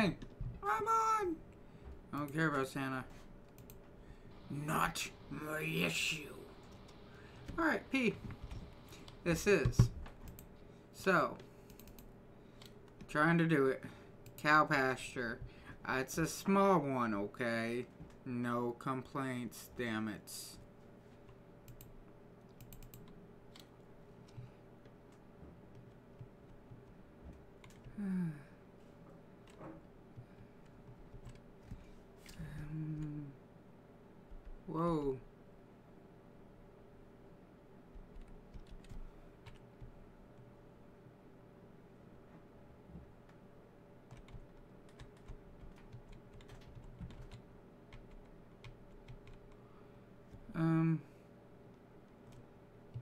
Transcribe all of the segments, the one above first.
fine. I'm on. I don't care about Santa. Not my issue. Alright, P. This is. So. Trying to do it. Cow pasture. It's a small one, okay? No complaints, damn it. Whoa.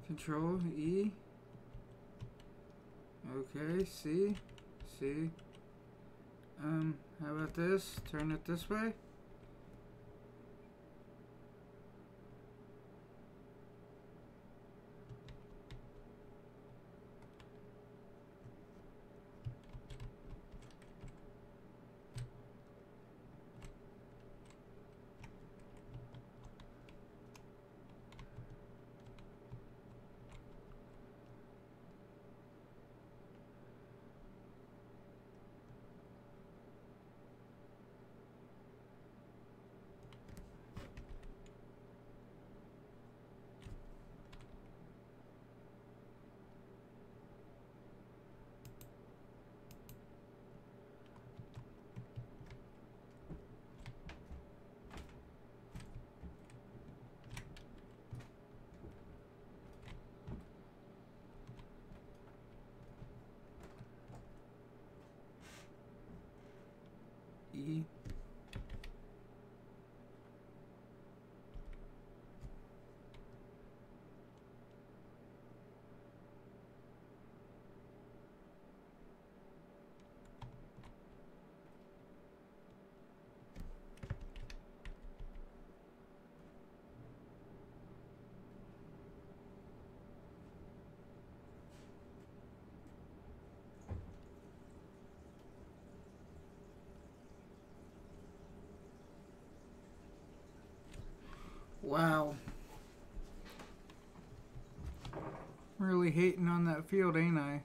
Control E. Okay, C. C. How about this? Turn it this way. E. Wow. Really hating on that field, ain't I?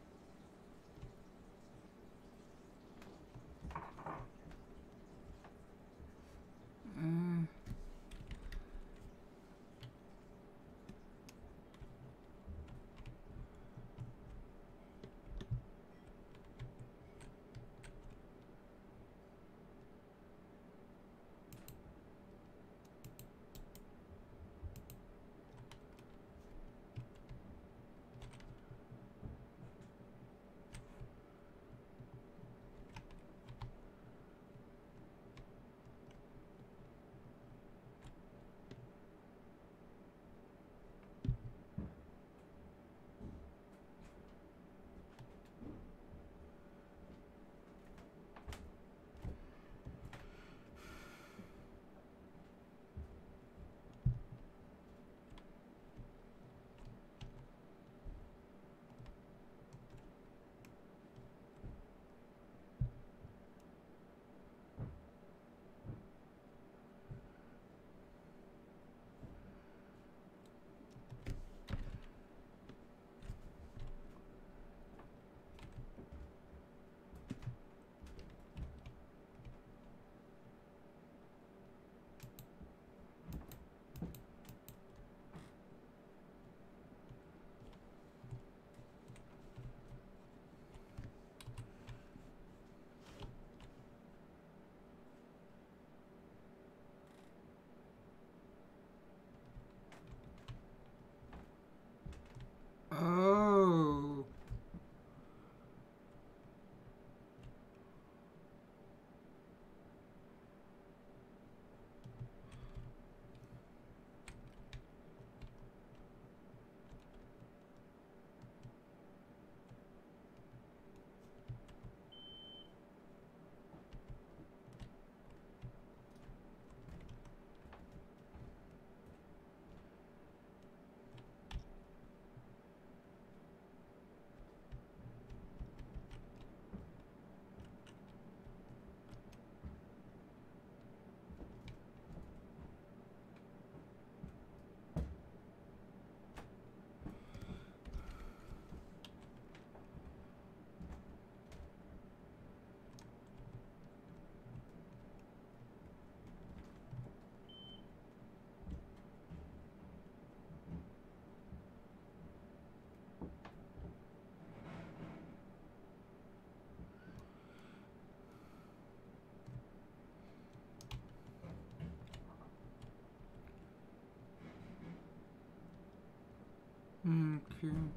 perfume.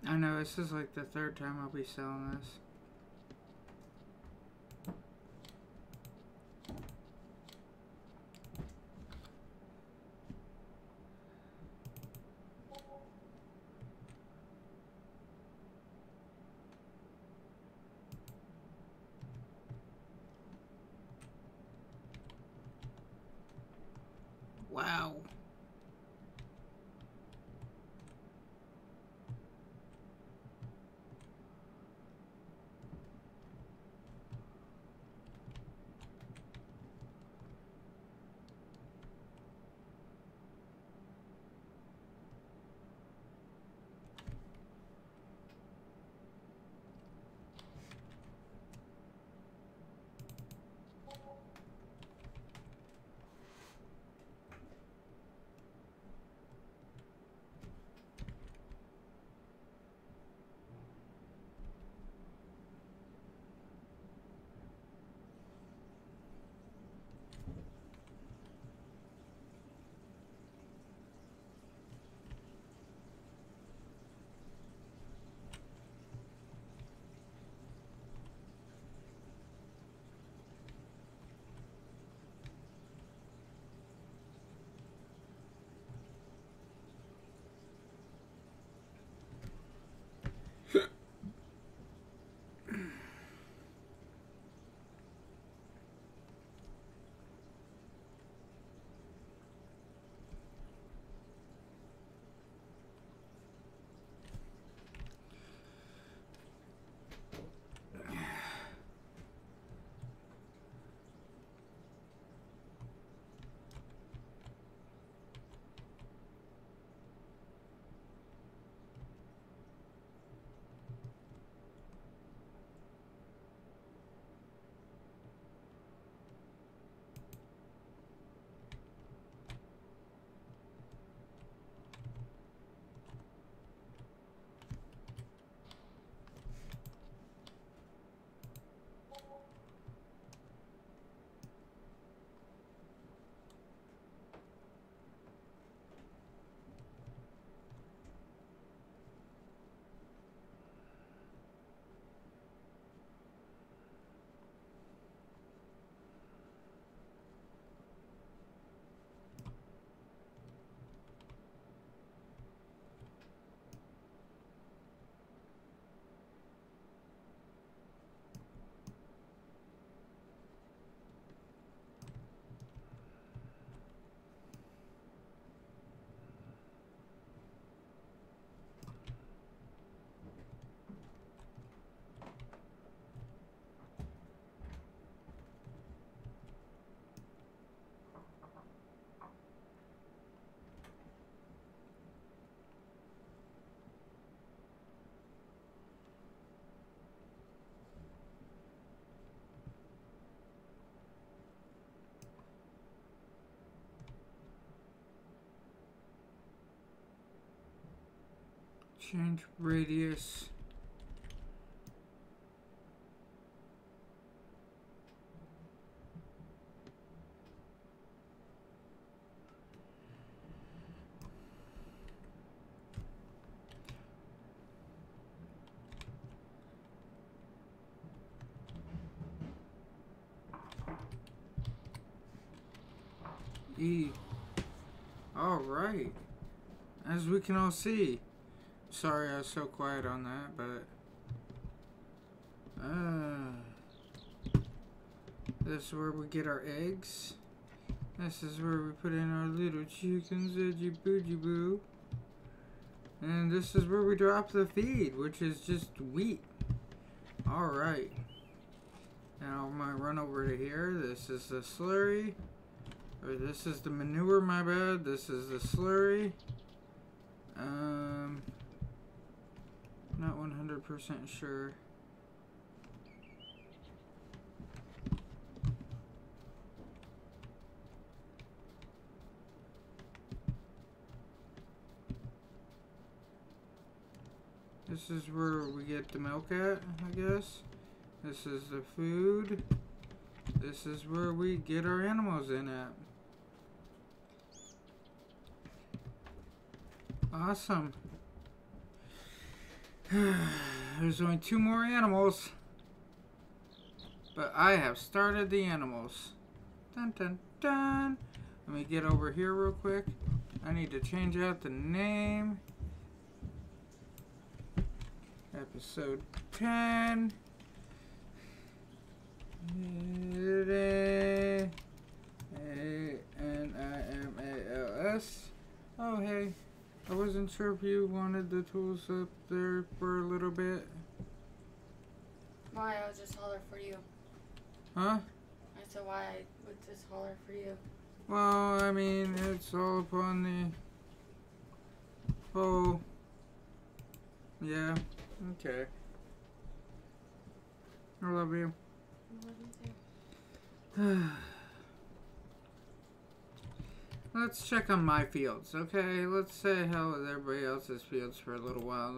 I know, this is like the third time I'll be selling this. Wow. Change radius. E. Alright. As we can all see, Sorry I was so quiet on that, but... This is where we get our eggs. This is where we put in our little chickens, edgy boogy boo. And this is where we drop the feed, which is just wheat. Alright. Now I'm gonna run over to here. This is the slurry. Or this is the manure, my bad. This is the slurry. Not 100% sure. This is where we get the milk at, I guess. This is the food. This is where we get our animals in at. Awesome. There's only 2 more animals. But I have started the animals. Dun dun dun. Let me get over here real quick. I need to change out the name. Episode 10. A-N-I-M-A-L-S. Oh, hey. I wasn't sure if you wanted the tools up there for a little bit. Why? I was just holler for you. Huh? I said why I would just holler for you. Well, I mean, it's all upon the... Oh. Yeah. Okay. I love you. I love you too. Let's check on my fields, okay? Let's say hello to everybody else's fields for a little while.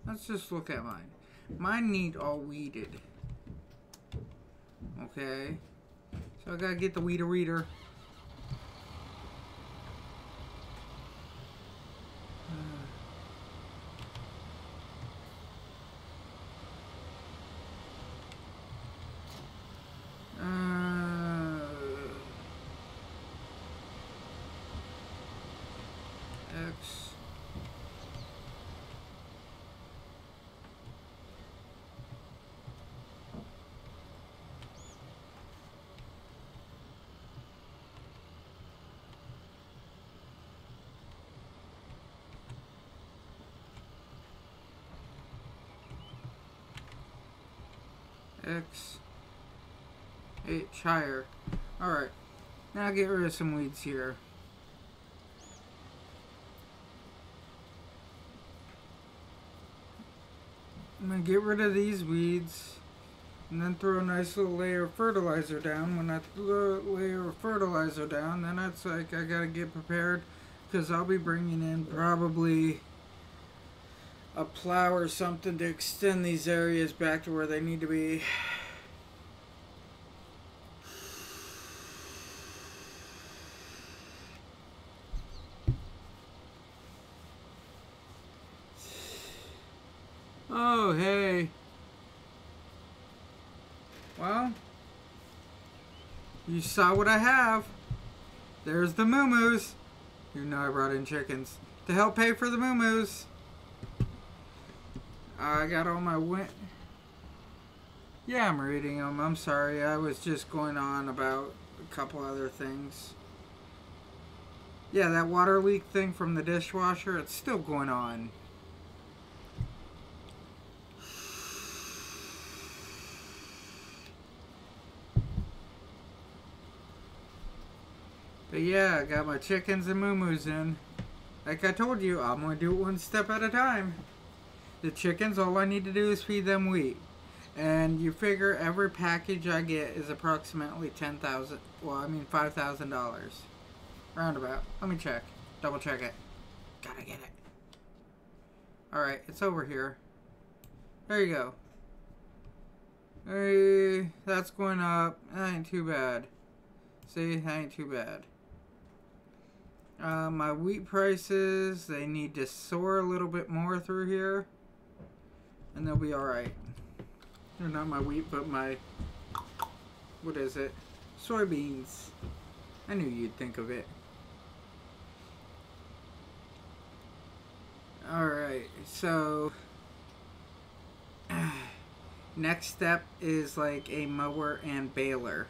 Let's just look at mine. Mine need all weeded. Okay? So I gotta get the weeder reader. X. X. H higher. Alright. Now get rid of some weeds here. I'm going to get rid of these weeds and then throw a nice little layer of fertilizer down. When I throw a layer of fertilizer down, then that's like I got to get prepared because I'll be bringing in probably a plow or something to extend these areas back to where they need to be. Oh, hey. Well, you saw what I have. There's the moo-moos. You know I brought in chickens to help pay for the moo-moos. I got all my Yeah, I'm reading them. I'm sorry. I was just going on about a couple other things. Yeah, that water leak thing from the dishwasher, it's still going on. But yeah, I got my chickens and moo-moos in. Like I told you, I'm going to do it one step at a time. The chickens, all I need to do is feed them wheat. And you figure every package I get is approximately $10,000, well, I mean $5,000. Roundabout. Let me check. Double check it. Gotta get it. Alright, it's over here. There you go. Hey, that's going up. That ain't too bad. See, that ain't too bad. My wheat prices, they need to soar a little bit more through here. And they'll be alright. Or not my wheat, but my... What is it? Soybeans. I knew you'd think of it. Alright, so next step is like a mower and baler.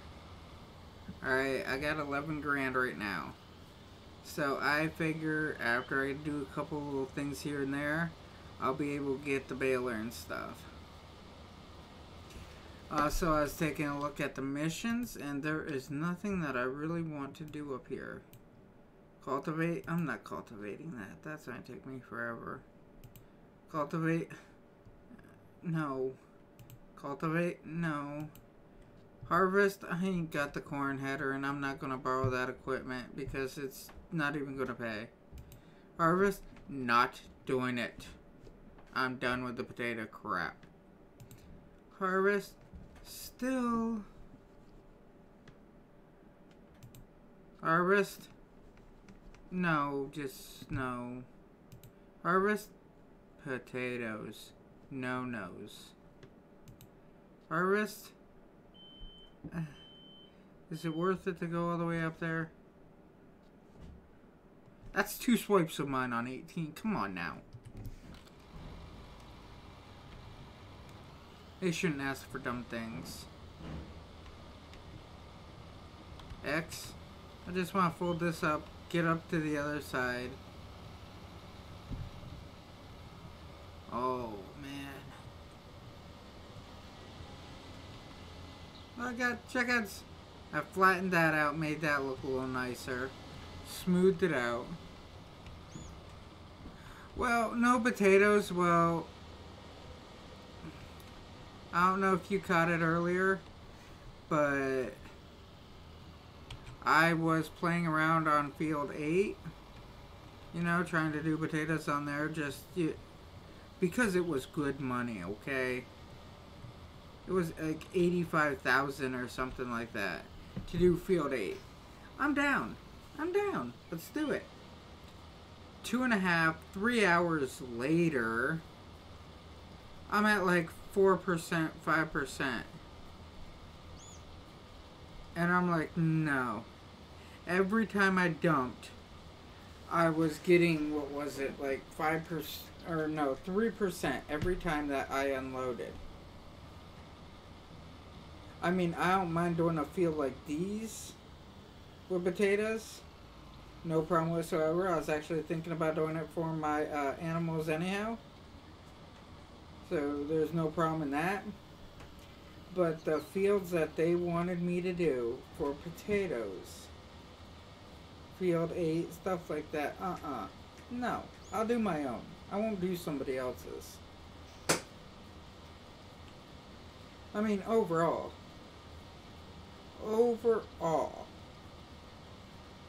Alright, I got 11 grand right now. So I figure after I do a couple little things here and there, I'll be able to get the baler and stuff. So I was taking a look at the missions, and there is nothing that I really want to do up here. Cultivate? I'm not cultivating that. That's going to take me forever. Cultivate? No. Cultivate? No. Harvest? I ain't got the corn header, and I'm not going to borrow that equipment because it's not even going to pay. Harvest? Not doing it. I'm done with the potato crap. Harvest? Still. Harvest? No, just no. Harvest? Potatoes. No nos. Harvest? Is it worth it to go all the way up there? That's 2 swipes of mine on 18. Come on now. They shouldn't ask for dumb things. X. I just want to fold this up, get up to the other side. Oh, man. I got chickens. I flattened that out, made that look a little nicer. Smoothed it out. Well, no potatoes. Well, I don't know if you caught it earlier, but I was playing around on field 8, you know, trying to do potatoes on there just because it was good money, okay? It was like 85,000 or something like that to do field 8. I'm down. Let's do it. 2.5, 3 hours later, I'm at like 4%, 5%. And I'm like, no. Every time I dumped, I was getting, what was it, like 5%, or no, 3% every time that I unloaded. I mean, I don't mind doing a field like these with potatoes. No problem whatsoever. I was actually thinking about doing it for my animals anyhow. So there's no problem in that. But the fields that they wanted me to do for potatoes, field 8, stuff like that, no. I'll do my own. I won't do somebody else's. I mean, overall,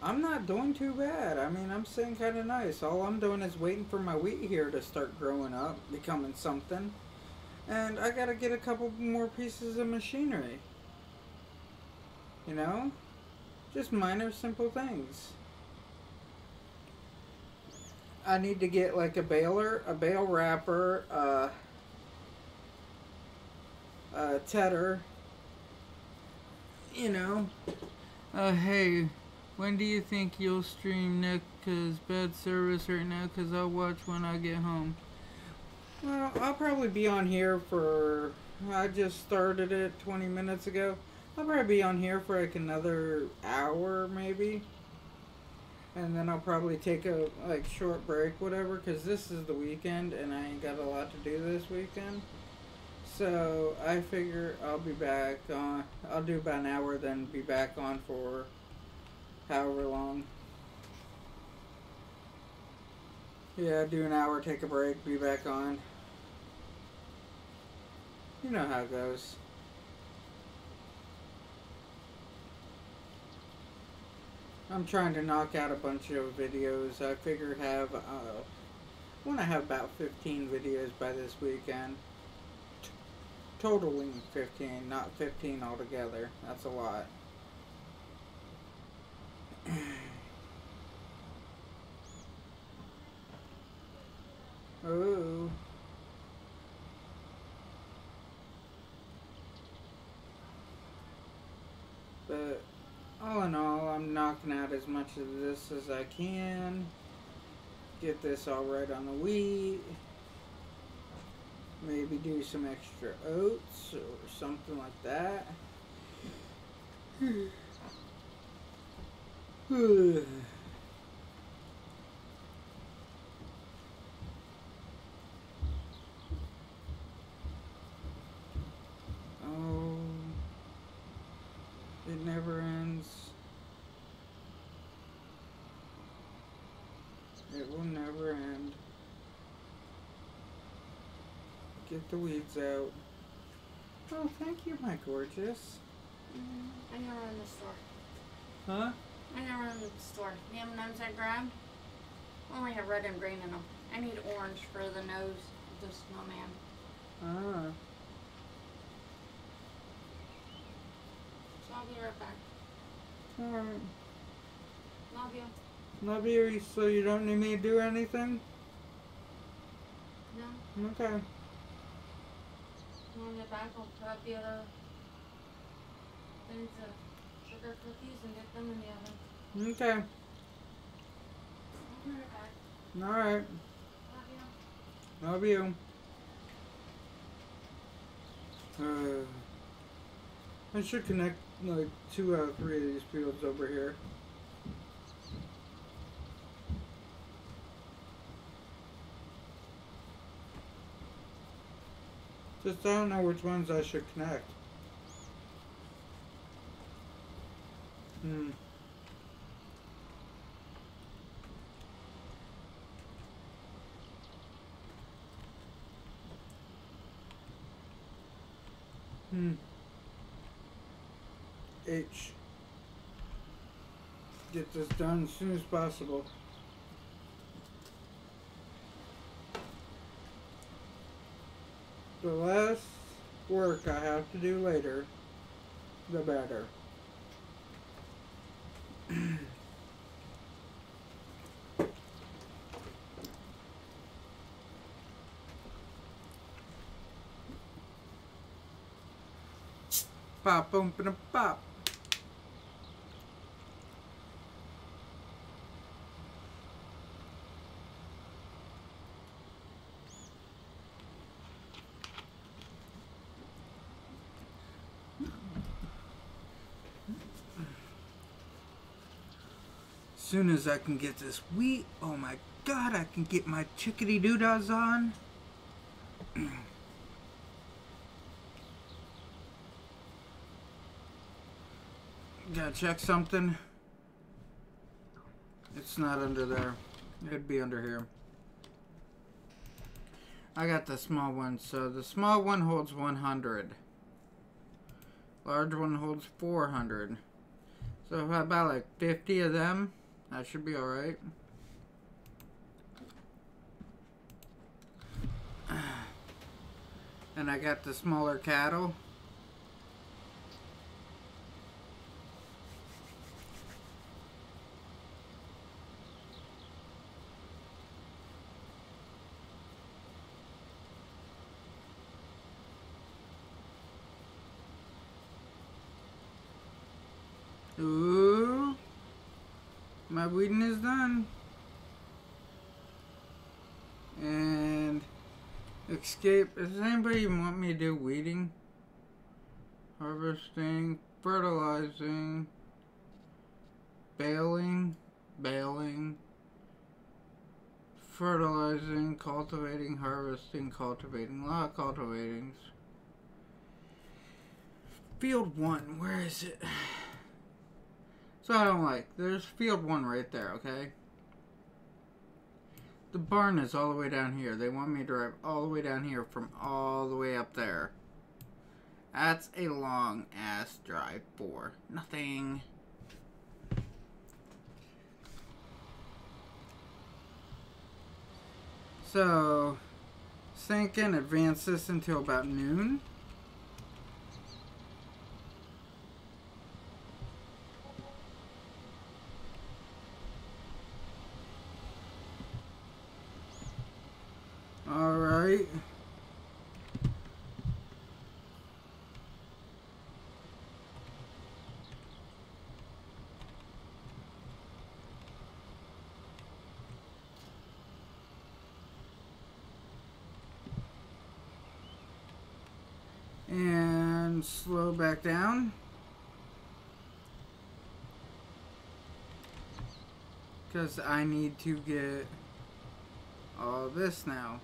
I'm not doing too bad. I mean, I'm staying kind of nice. All I'm doing is waiting for my wheat here to start growing up, becoming something. And I gotta get a couple more pieces of machinery. You know? Just minor, simple things. I need to get like a baler, a bale wrapper, a tedder. You know? Hey, when do you think you'll stream next? 'Cause bad service right now, 'cause I'll watch when I get home. Well, I'll probably be on here for, I just started it 20 minutes ago. I'll probably be on here for like another hour maybe. And then I'll probably take a like short break, whatever, because this is the weekend and I ain't got a lot to do this weekend. So I figure I'll be back on, I'll do about an hour, then be back on for however long. Yeah, do an hour, take a break, be back on. You know how it goes. I'm trying to knock out a bunch of videos. I figure I want to have about 15 videos by this weekend. Totaling 15, not 15 altogether. That's a lot. Oh. But all in all, I'm knocking out as much of this as I can. Get this all right on the wheat. Maybe do some extra oats or something like that. Oh, it never ends. It will never end. Get the weeds out. Oh, thank you, my gorgeous. I never run the store. Huh? I never run the store. The M&Ms I grabbed only have red and green in them. I need orange for the nose of the snowman. Ah. So I'll be right back. Alright. Love you. Love you, so you don't need me to do anything? No. Okay. When I get back, I'll put up the other things of sugar cookies and get them in the oven. Okay. I'll be right back. Alright. Love you. Love you. I should connect like 2 out of 3 of these fields over here. Just I don't know which ones I should connect. H. Get this done as soon as possible. The less work I have to do later, the better. Pop, boom, and pop. Soon as I can get this wheat, oh my god, I can get my chickadee doodahs on. Gotta check something. It's not under there. It'd be under here. I got the small one, so the small one holds 100. Large one holds 400. So if I buy like 50 of them, that should be alright. And I got the smaller cattle. Ooh, my weeding is done. And escape. Does anybody want me to do weeding? Harvesting, fertilizing, baling, fertilizing, cultivating, harvesting, cultivating. A lot of cultivatings. Field 1, where is it? So I don't like. There's field 1 right there, okay? The barn is all the way down here. They want me to drive all the way down here from all the way up there. That's a long ass drive for nothing. So, thinking advance this until about noon. Alright. slow back down. Because I need to get all this now.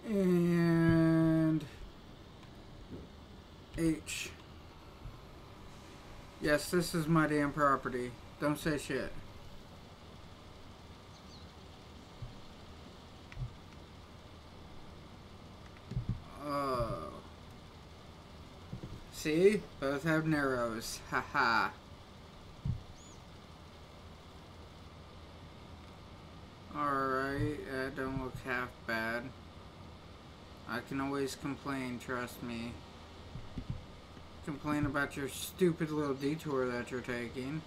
And H. Yes, this is my damn property. Don't say shit. Oh. See? Both have narrows. Haha. Alright, that don't look half bad. I can always complain, trust me. Complain about your stupid little detour that you're taking.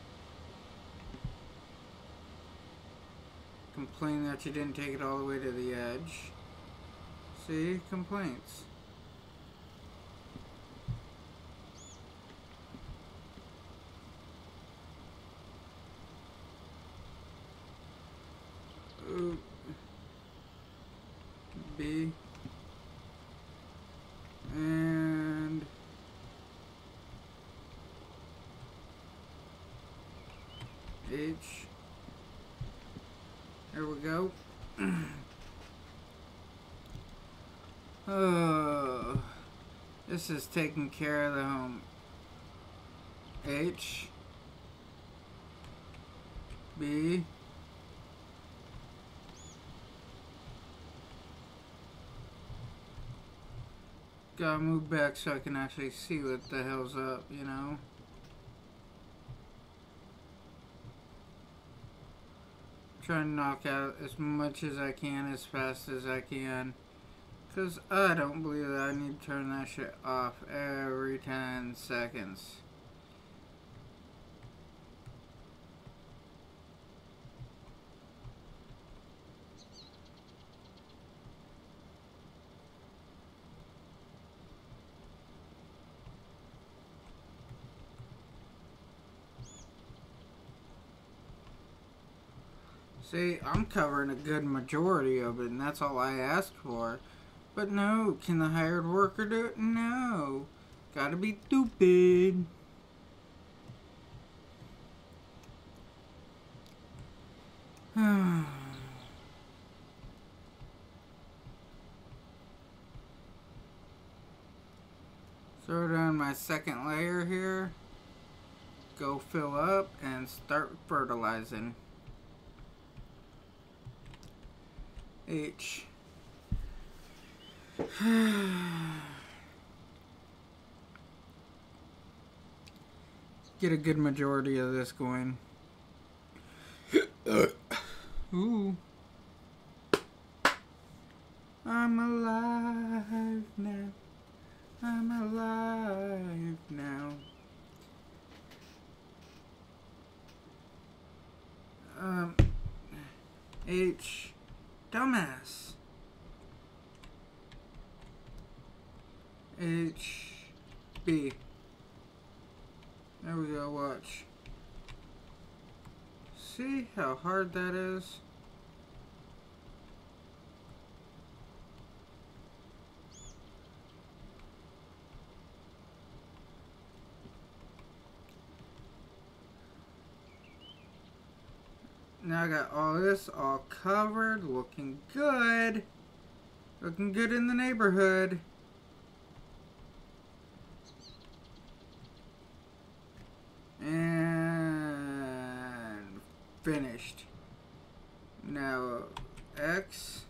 Complain that you didn't take it all the way to the edge. See? Complaints. Ooh. B. And H. There we go. Oh, this is taking care of the home. H. B. Gotta move back so I can actually see what the hell's up, you know? Trying to knock out as much as I can as fast as I can. Because I don't believe that I need to turn that shit off every 10 seconds. See, I'm covering a good majority of it, and that's all I asked for. But no, can the hired worker do it? No. Gotta be stupid. Throw down my second layer here. Go fill up and start fertilizing. H. Get a good majority of this going. Ooh. I'm alive now. I'm alive now. H. Dumbass. H. B. There we go, watch. See how hard that is? Now I got all this all covered, looking good. Looking good in the neighborhood. And finished. Now X.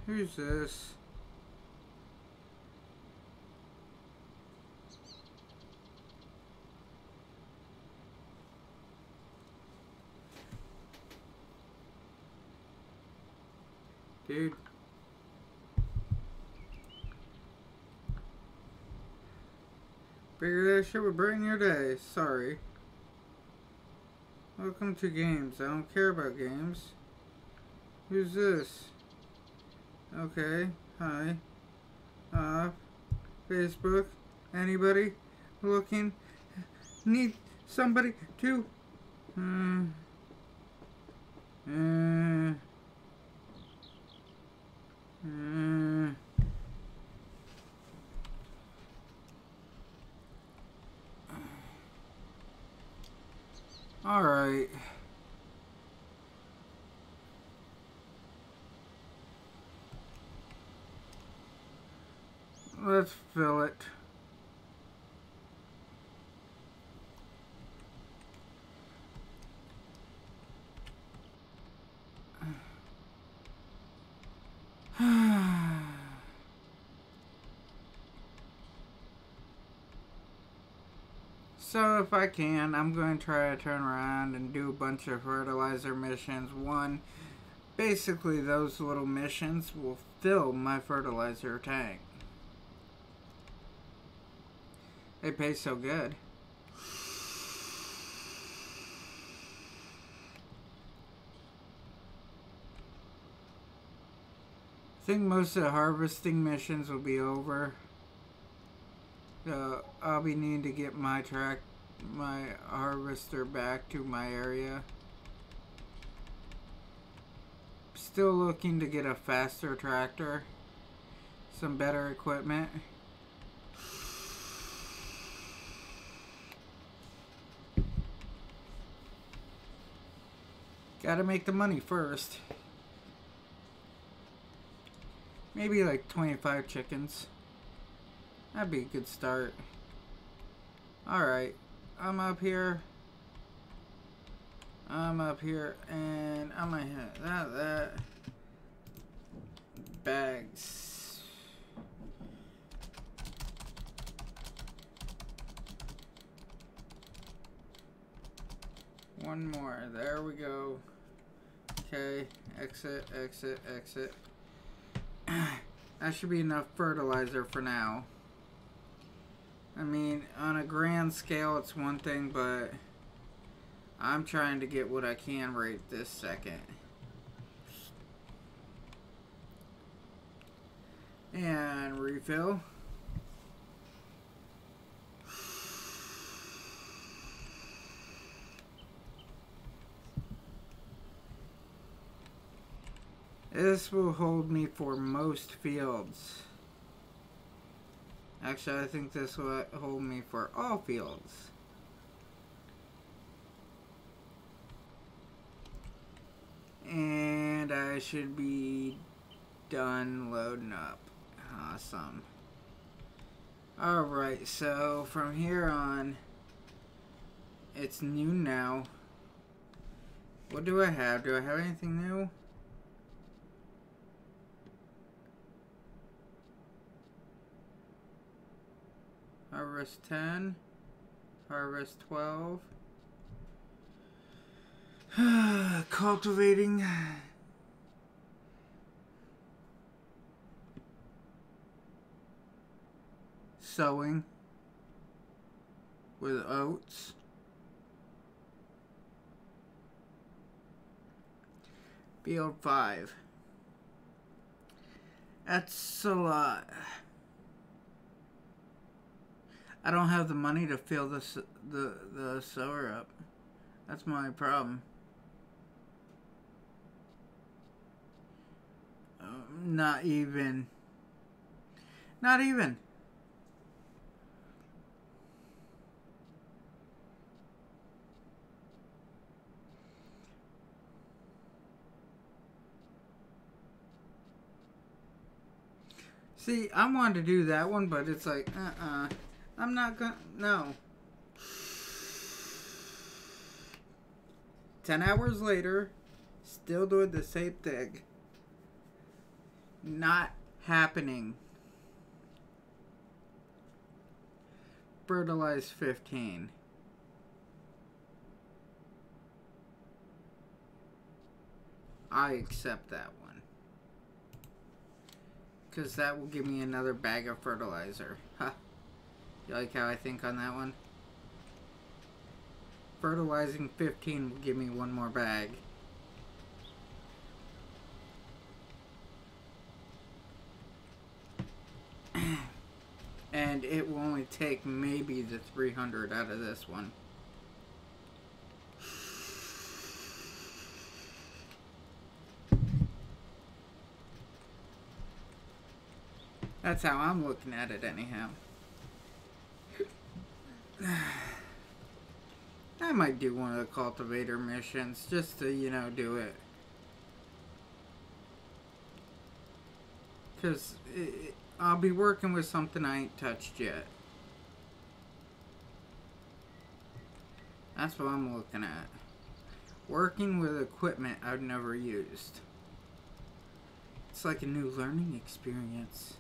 Who's this? Dude. Figured that shit would brighten your day. Sorry. Welcome to games. I don't care about games. Who's this? Okay. Hi. Facebook. Anybody looking? Need somebody to... Alright. Let's fill it. So if I can, I'm going to try to turn around and do a bunch of fertilizer missions. One, basically those little missions will fill my fertilizer tank. They pay so good. I think most of the harvesting missions will be over. I'll be needing to get my harvester back to my area. Still looking to get a faster tractor, some better equipment. Gotta make the money first. Maybe like 25 chickens. That'd be a good start. Alright, I'm up here, and I'm gonna hit that bags. One more, there we go. Okay, exit. That should be enough fertilizer for now. I mean, on a grand scale, it's one thing, but I'm trying to get what I can right this second. And refill. This will hold me for most fields. Actually, I think this will hold me for all fields. And I should be done loading up. Awesome. Alright, so from here on, it's noon now. What do I have? Do I have anything new? Harvest 10, harvest 12, cultivating, sowing with oats, field 5. That's a lot. I don't have the money to fill the sower up. That's my problem. Not even. Not even. See, I wanted to do that one, but it's like, I'm not gonna, no. 10 hours later, still doing the same thing. Not happening. Fertilize 15. I accept that one. Because that will give me another bag of fertilizer. Huh. You like how I think on that one? fertilizing 15 will give me one more bag. And it will only take maybe the 300 out of this one. That's how I'm looking at it anyhow. I might do one of the cultivator missions just to, you know, do it. Because I'll be working with something I ain't touched yet. That's what I'm looking at. Working with equipment I've never used. It's like a new learning experience.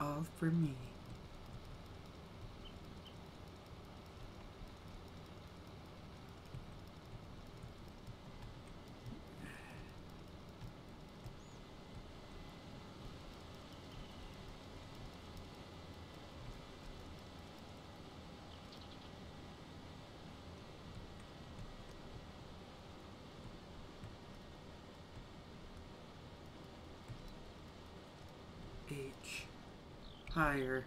All for me. H. Higher.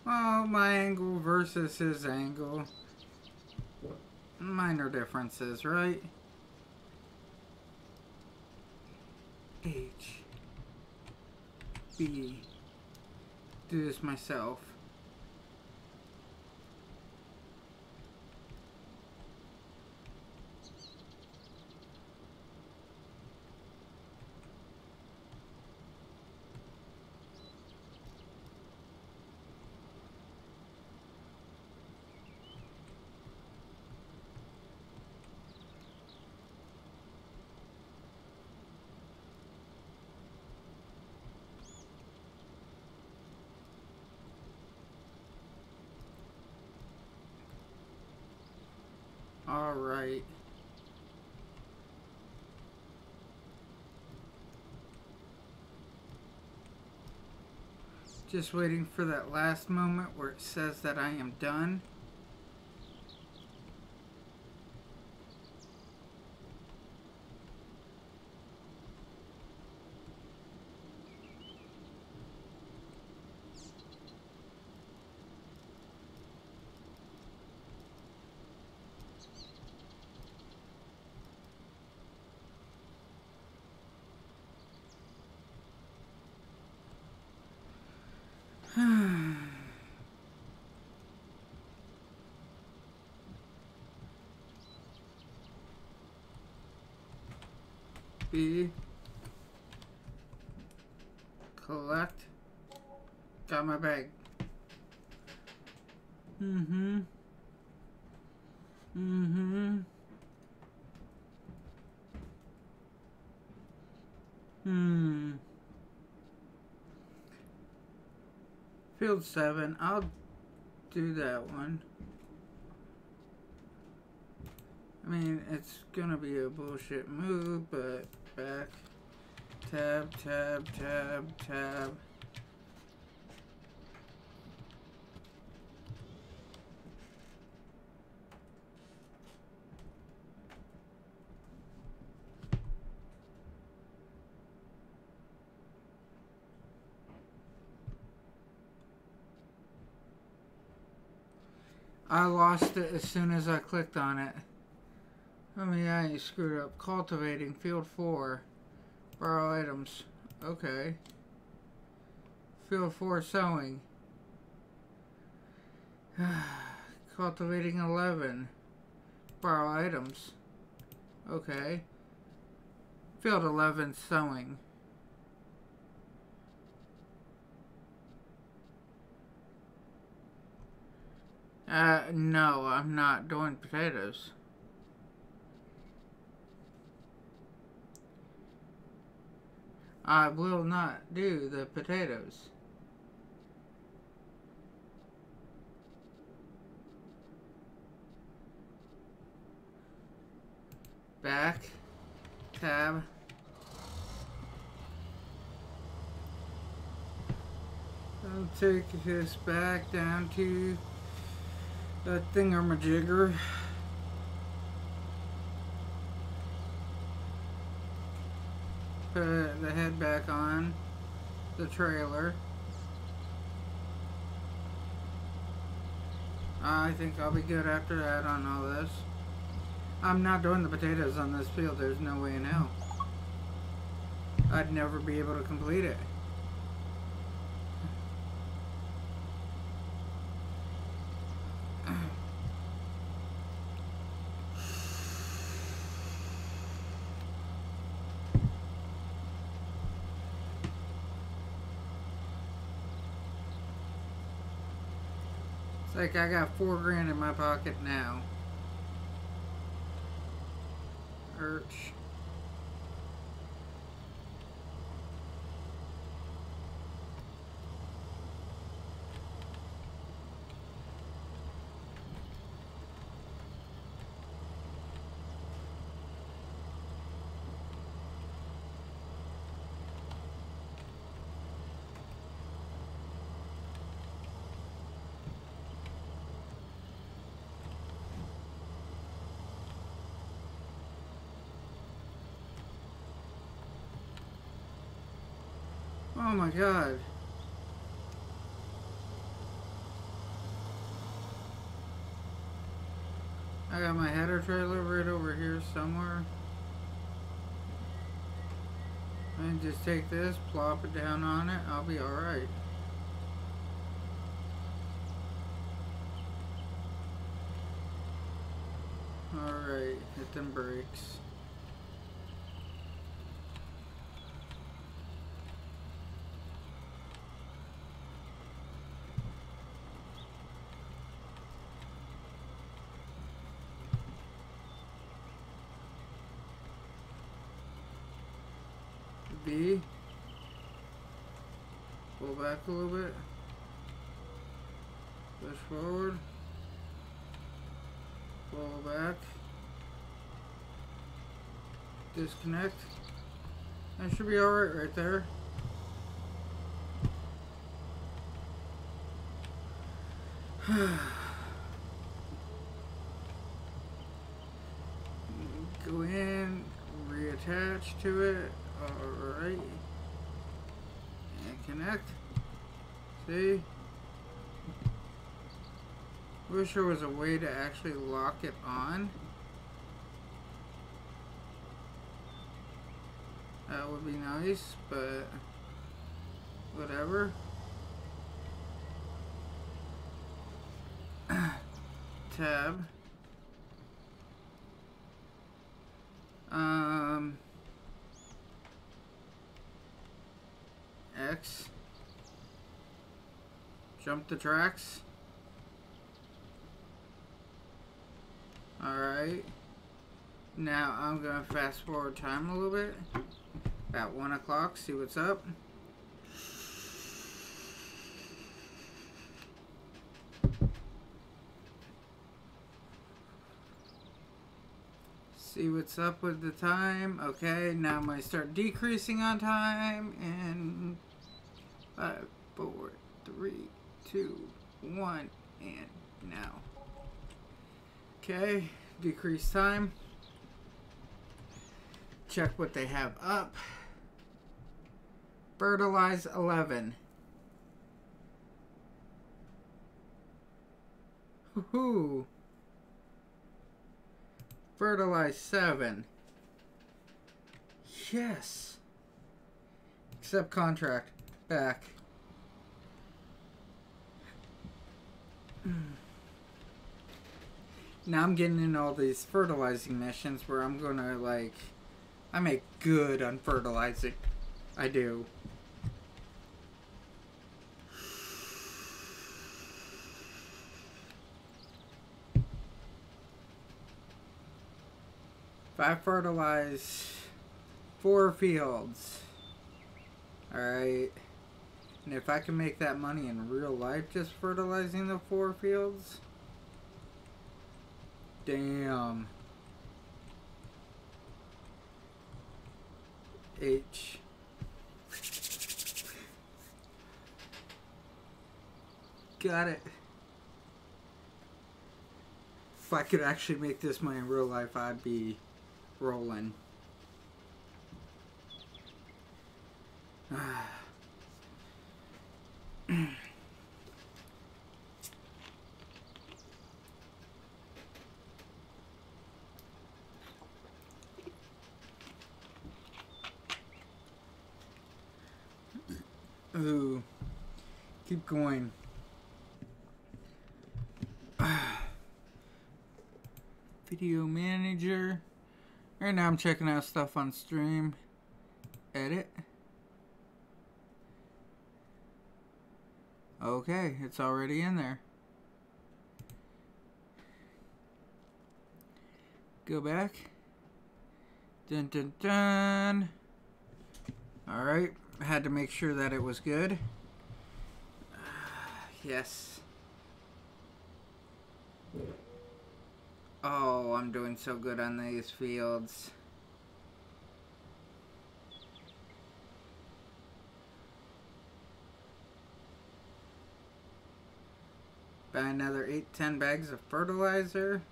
Well, my angle versus his angle. Minor differences, right? H. B. Do this myself. Alright. Just waiting for that last moment where it says that I am done. B. Collect. Got my bag. Mm-hmm. Mm-hmm. Field 7. I'll do that one. I mean, it's gonna be a bullshit move, but back. Tab, tab, tab, tab. I lost it as soon as I clicked on it. I mean, I ain't screwed up. Cultivating, field 4. Borrow items. Okay. Field 4, sowing. Cultivating 11. Borrow items. Okay. Field 11, sowing. No, I'm not doing potatoes. I will not do the potatoes. Tab. I'll take this back down to that thingamajigger. Put the head back on the trailer. I think I'll be good after that on all this. I'm not doing the potatoes on this field. There's no way in hell. I'd never be able to complete it. It's like I got $4 grand in my pocket now. Urch. Oh my god. I got my header trailer right over here somewhere. And just take this, plop it down on it, I'll be alright. Alright, hit them brakes. B. Pull back a little bit. Push forward. Pull back. Disconnect. That should be alright right there. Go in, reattach to it. Alright. And connect. See? Wish there was a way to actually lock it on. That would be nice, but whatever. Tab. X. Jump the tracks. Alright. Now I'm gonna fast forward time a little bit. About 1 o'clock, see what's up. See what's up with the time. Okay, now I'm gonna start decreasing on time. And 5, 4, 3, 2, 1, and now. Okay, decrease time. Check what they have up. Fertilize 11. Woohoo! Fertilize 7. Yes. Accept contract. Back. Now I'm getting in all these fertilizing missions where I'm gonna like, I make good on fertilizing. I do. If I fertilize 4 fields, alright, and if I can make that money in real life just fertilizing the 4 fields, damn. H. Got it. If I could actually make this money in real life, I'd be rolling. Ooh. Keep going. Video manager. Right now I'm checking out stuff on stream. Edit. Okay, it's already in there. Go back. Dun dun dun. Alright, I had to make sure that it was good. Yes. Oh, I'm doing so good on these fields. Buy another 8-10 bags of fertilizer.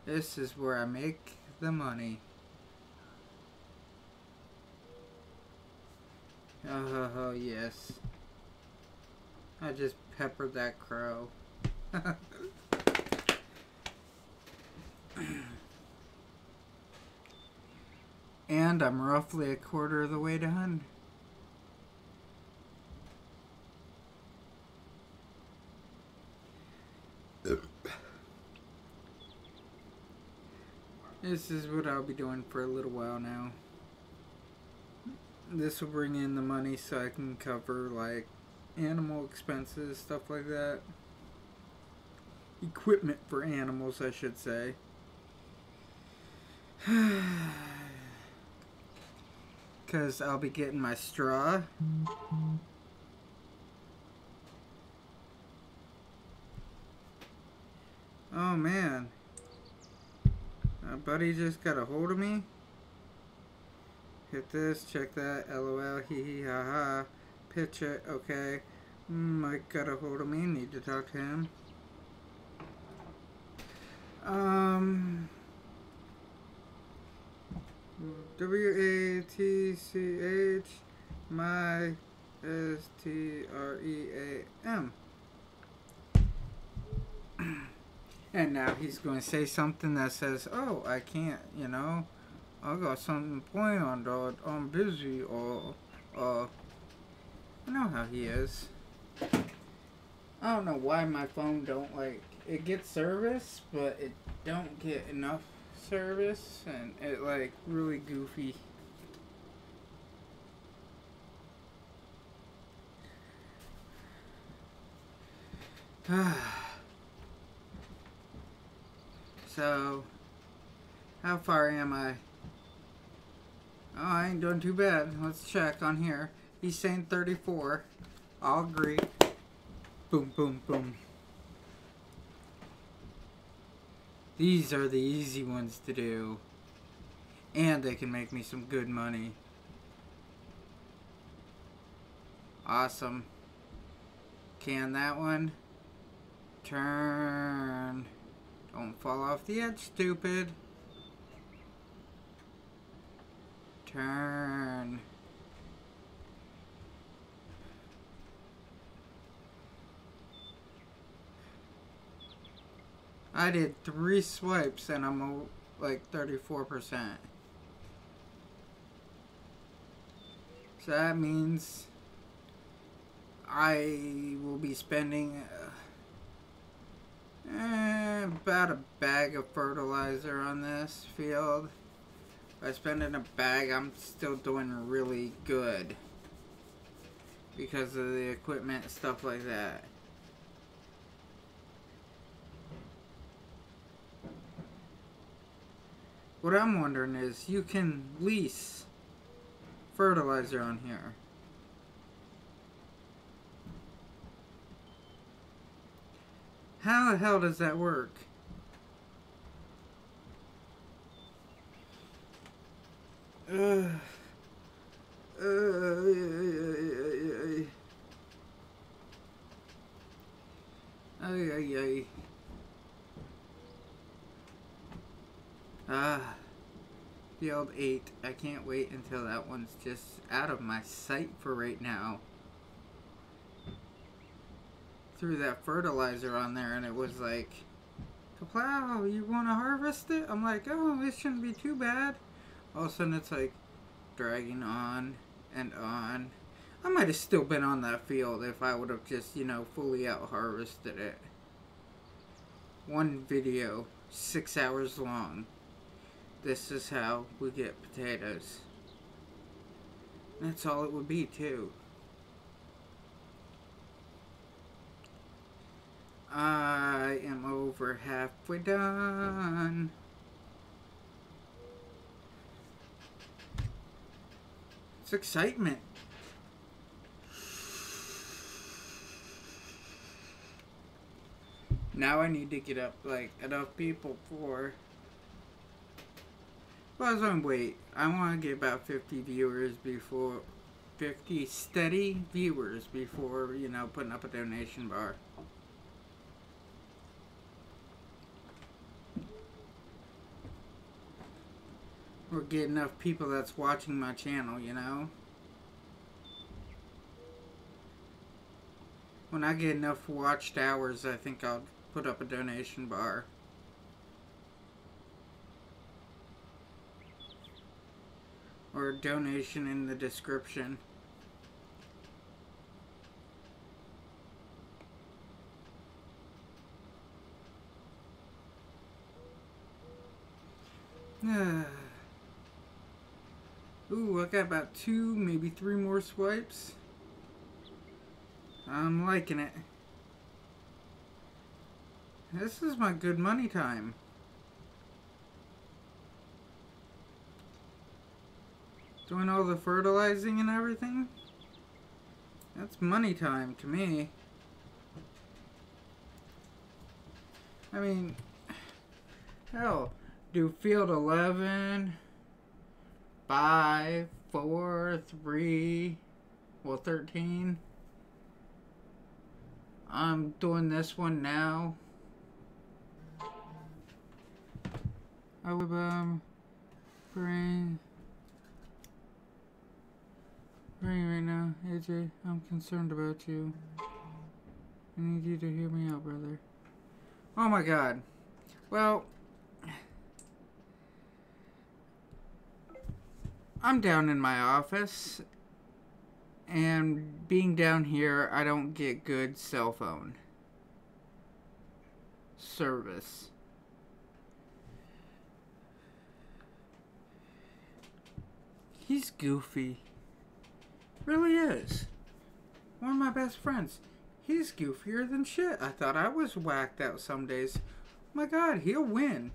This is where I make the money. Oh, yes. I just peppered that crow. And I'm roughly a quarter of the way done. This is what I'll be doing for a little while now. This will bring in the money so I can cover like animal expenses, stuff like that. Equipment for animals, I should say. Because I'll be getting my straw. Oh man. My buddy just got a hold of me. Hit this, check that, lol, hee hee ha ha. Pitch it, okay. Mike got a hold of me, need to talk to him. W-A-T-C-H, my S-T-R-E-A-M. And now he's going to say something that says, oh, I can't, you know, I got something planned, or I'm busy, or, I know how he is. I don't know why my phone don't, like, it gets service, but it don't get enough service, and it, like, really goofy. So, how far am I? Oh, I ain't doing too bad. Let's check on here. He's saying 34. I'll agree. Boom, boom, boom. These are the easy ones to do. And they can make me some good money. Awesome. Can that one. Turn. Don't fall off the edge, stupid. Turn. I did 3 swipes and I'm like 34%. So that means I will be spending about a bag of fertilizer on this field. If I spend in a bag, I'm still doing really good because of the equipment and stuff like that. What I'm wondering is, you can lease fertilizer on here. How the hell does that work? Ugh. Ay, ay, ay. Field 8. I can't wait until that one's just out of my sight for right now. Threw that fertilizer on there and it was like, wow, you want to harvest it? I'm like, oh, this shouldn't be too bad. All of a sudden it's like dragging on and on. I might have still been on that field if I would have just, you know, fully out harvested it. One video, 6 hours long. This is how we get potatoes. That's all it would be too. I am over halfway done. It's excitement. Now I need to get up like enough people for. Well, I was on wait. I want to get about 50 viewers before 50 steady viewers before, you know, putting up a donation bar. Or get enough people that's watching my channel, you know? When I get enough watched hours, I think I'll put up a donation bar. Or a donation in the description. Ooh, I got about 2, maybe 3 more swipes. I'm liking it. This is my good money time. Doing all the fertilizing and everything. That's money time to me. I mean, hell, do field 11, 5, 4, 3, well 13. I'm doing this one now. I would brain right now, AJ. I'm concerned about you. I need you to hear me out, brother. Oh my God. Well, I'm down in my office, and being down here, I don't get good cell phone service. He's goofy. Really is. One of my best friends. He's goofier than shit. I thought I was whacked out some days. Oh my God, he'll win.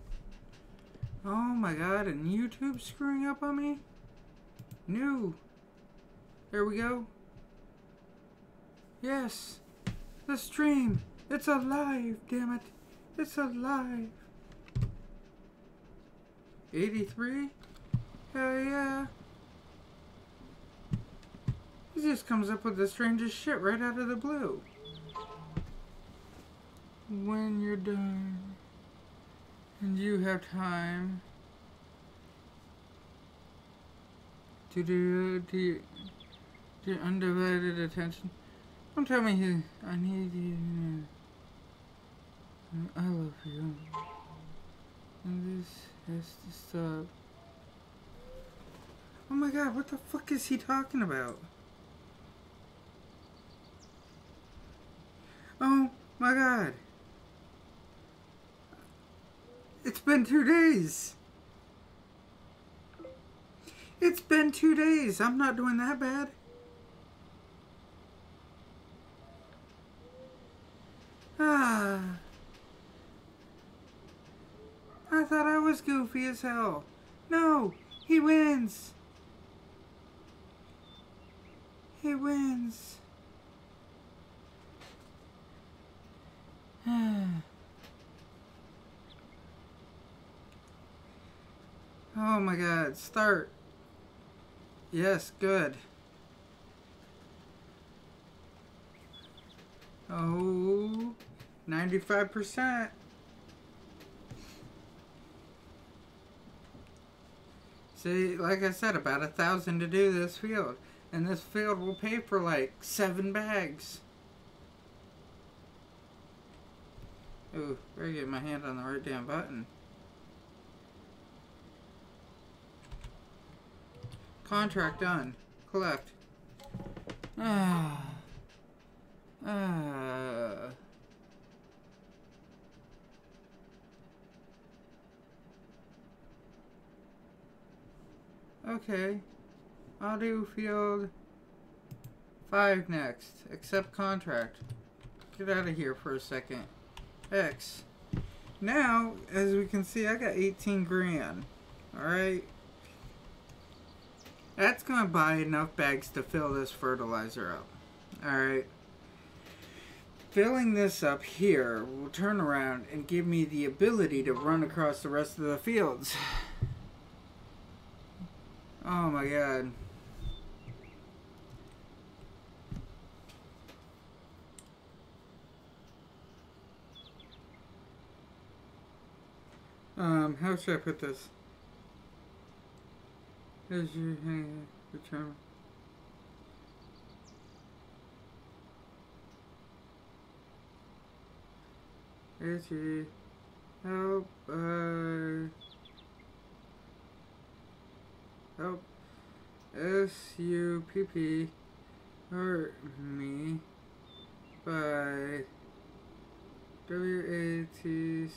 Oh my God, and YouTube screwing up on me? No. There we go. Yes. The stream. It's alive, damn it. It's alive. 83? Hell yeah. He just comes up with the strangest shit right out of the blue. When you're done and you have time to do undivided attention. Don't tell me I need you. I love you. And this has to stop. Oh my God, what the fuck is he talking about? Oh my God. It's been 2 days. It's been 2 days. I'm not doing that bad. Ah. I thought I was goofy as hell. No, he wins. He wins. Oh my God, start. Yes, good. Oh, 95%. See, like I said, about 1,000 to do this field. And this field will pay for like 7 bags. Ooh, better get my hand on the right damn button. Contract done. Collect. Ah. Ah. Okay. I'll do field 5 next. Accept contract. Get out of here for a second. X. Now, as we can see, I got 18 grand. Alright. That's going to buy enough bags to fill this fertilizer up. Alright. Filling this up here will turn around and give me the ability to run across the rest of the fields. Oh my god. How should I put this? As you return. As you help help SUPP hurt me by WATCHING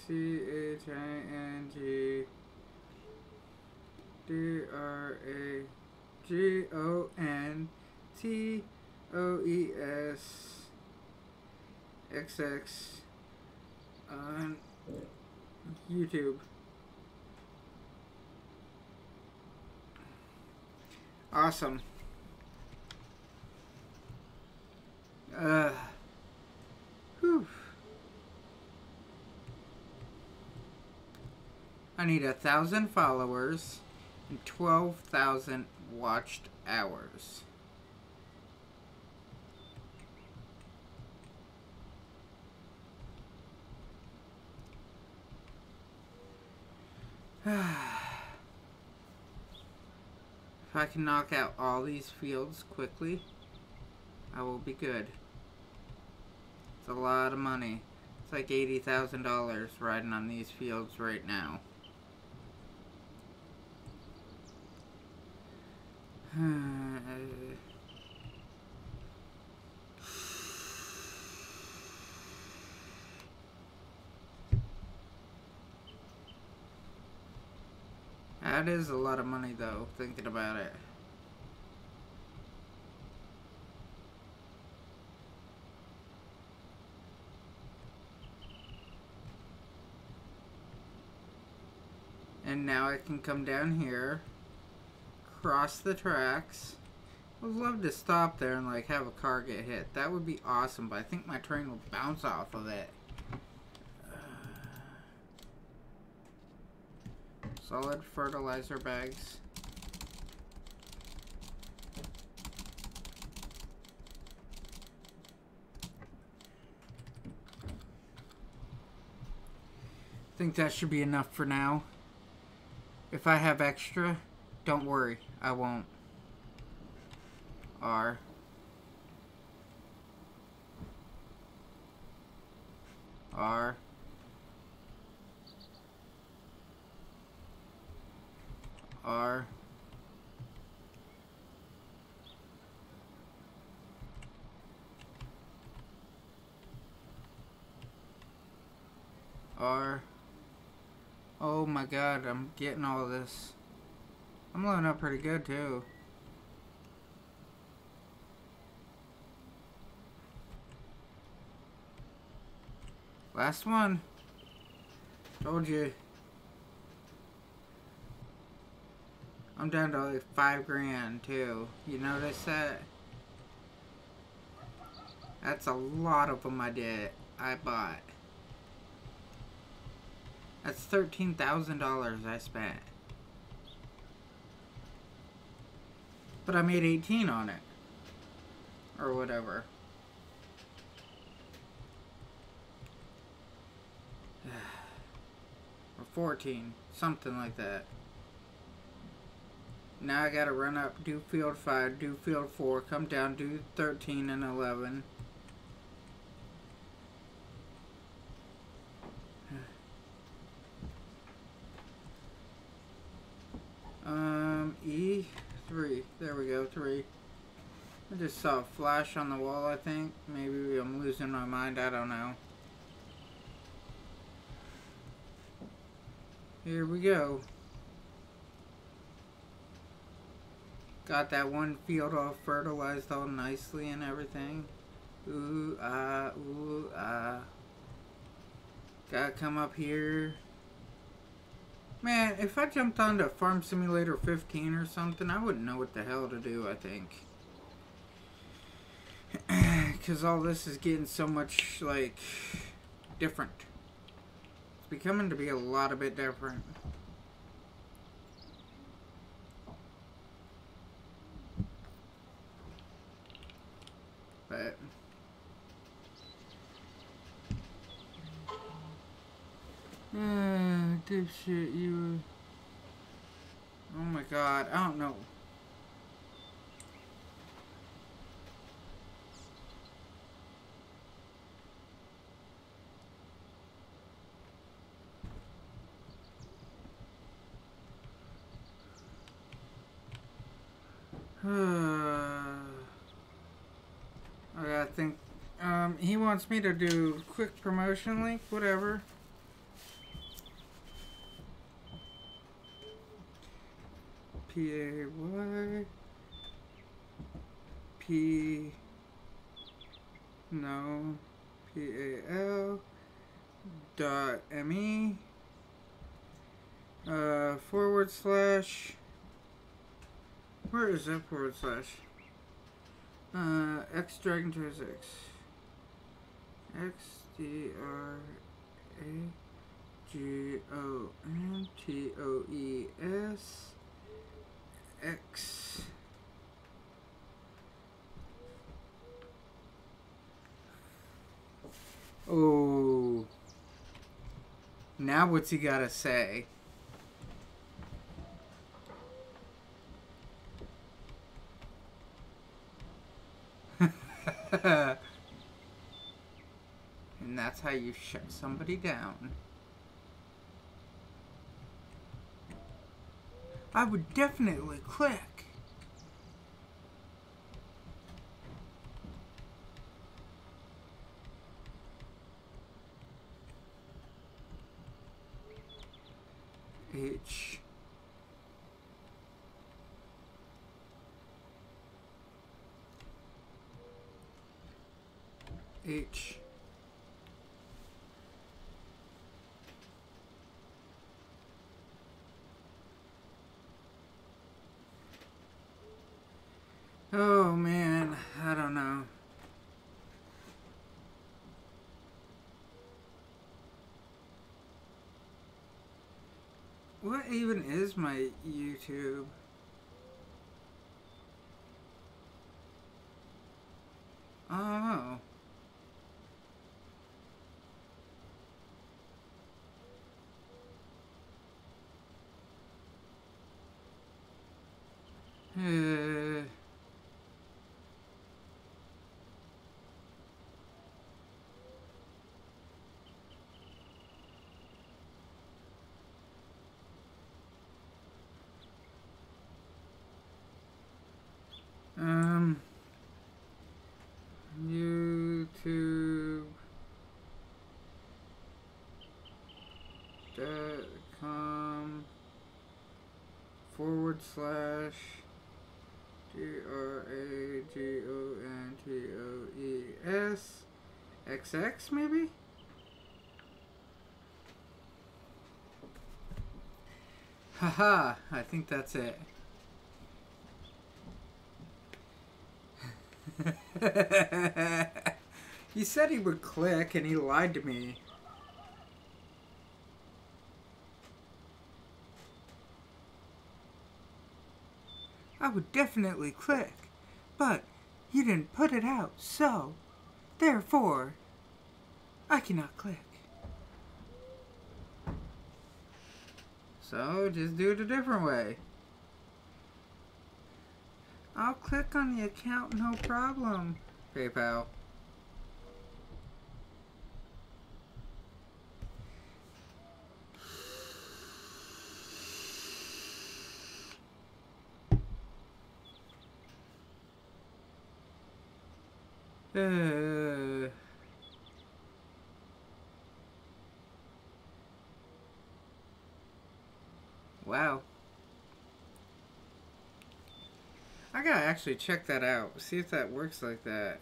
DRAGONTOESXX on YouTube. Awesome. Whew. I need 1,000 followers and 12,000 watched hours. If I can knock out all these fields quickly, I will be good. It's a lot of money. It's like $80,000 riding on these fields right now. That is a lot of money though, thinking about it. And now I can come down here, cross the tracks. I would love to stop there and like have a car get hit. That would be awesome, but I think my train will bounce off of it. Solid fertilizer bags. I think that should be enough for now. If I have extra, don't worry, I won't. R. R. R. R. Oh my god, I'm getting all this. I'm loading up pretty good too. Last one. Told you. I'm down to like 5 grand too. You notice that? That's a lot of them I bought. That's $13,000 I spent. But I made 18 on it. Or whatever. Or 14. Something like that. Now I gotta run up, do field 5, do field 4, come down, do 13 and 11. E3. There we go, 3. I just saw a flash on the wall, I think. Maybe I'm losing my mind, I don't know. Here we go. Got that one field all fertilized all nicely and everything. Ooh, ah, ooh, ah. Gotta come up here. Man, if I jumped onto Farm Simulator 15 or something, I wouldn't know what the hell to do, I think. Because all this is getting so much, like, different. It's becoming to be a lot a bit different. But... dipshit, you... Oh my god, I don't know. I gotta think. He wants me to do quick promotion link, whatever. P-A-Y P no P-A-L dot M-E / where is that / X Dragon Tours X XDRAGONTOES X. Oh. Now what's he gotta say? And that's how you shut somebody down. I would definitely click. H. H. Oh man, I don't know. What even is my YouTube? Oh. YouTube.com /DRAGONTOES XX maybe? Haha, I think that's it. He said he would click and he lied to me. I would definitely click. But you didn't put it out, so therefore I cannot click. So just do it a different way. I'll click on the account, no problem. PayPal. Wow. I gotta actually check that out. See if that works like that.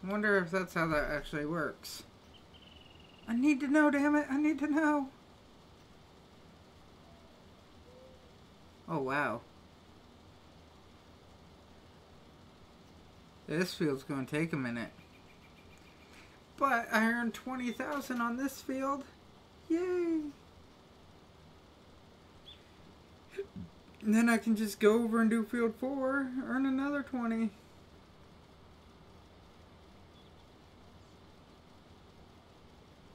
I wonder if that's how that actually works. I need to know, damn it. I need to know. Oh, wow. This field's going to take a minute. But I earned 20,000 on this field. Yay. And then I can just go over and do field 4, earn another 20.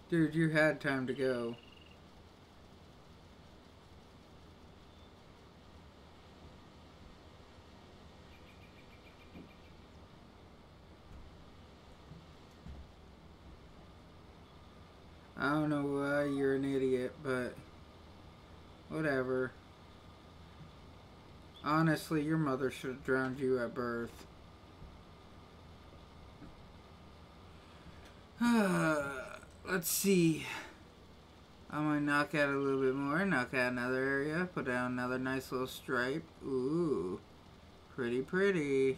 Dude, you had time to go. I don't know why you're an idiot, but whatever. Honestly, your mother should have drowned you at birth. Let's see. I'm gonna knock out a little bit more, knock out another area, put down another nice little stripe. Ooh, pretty pretty.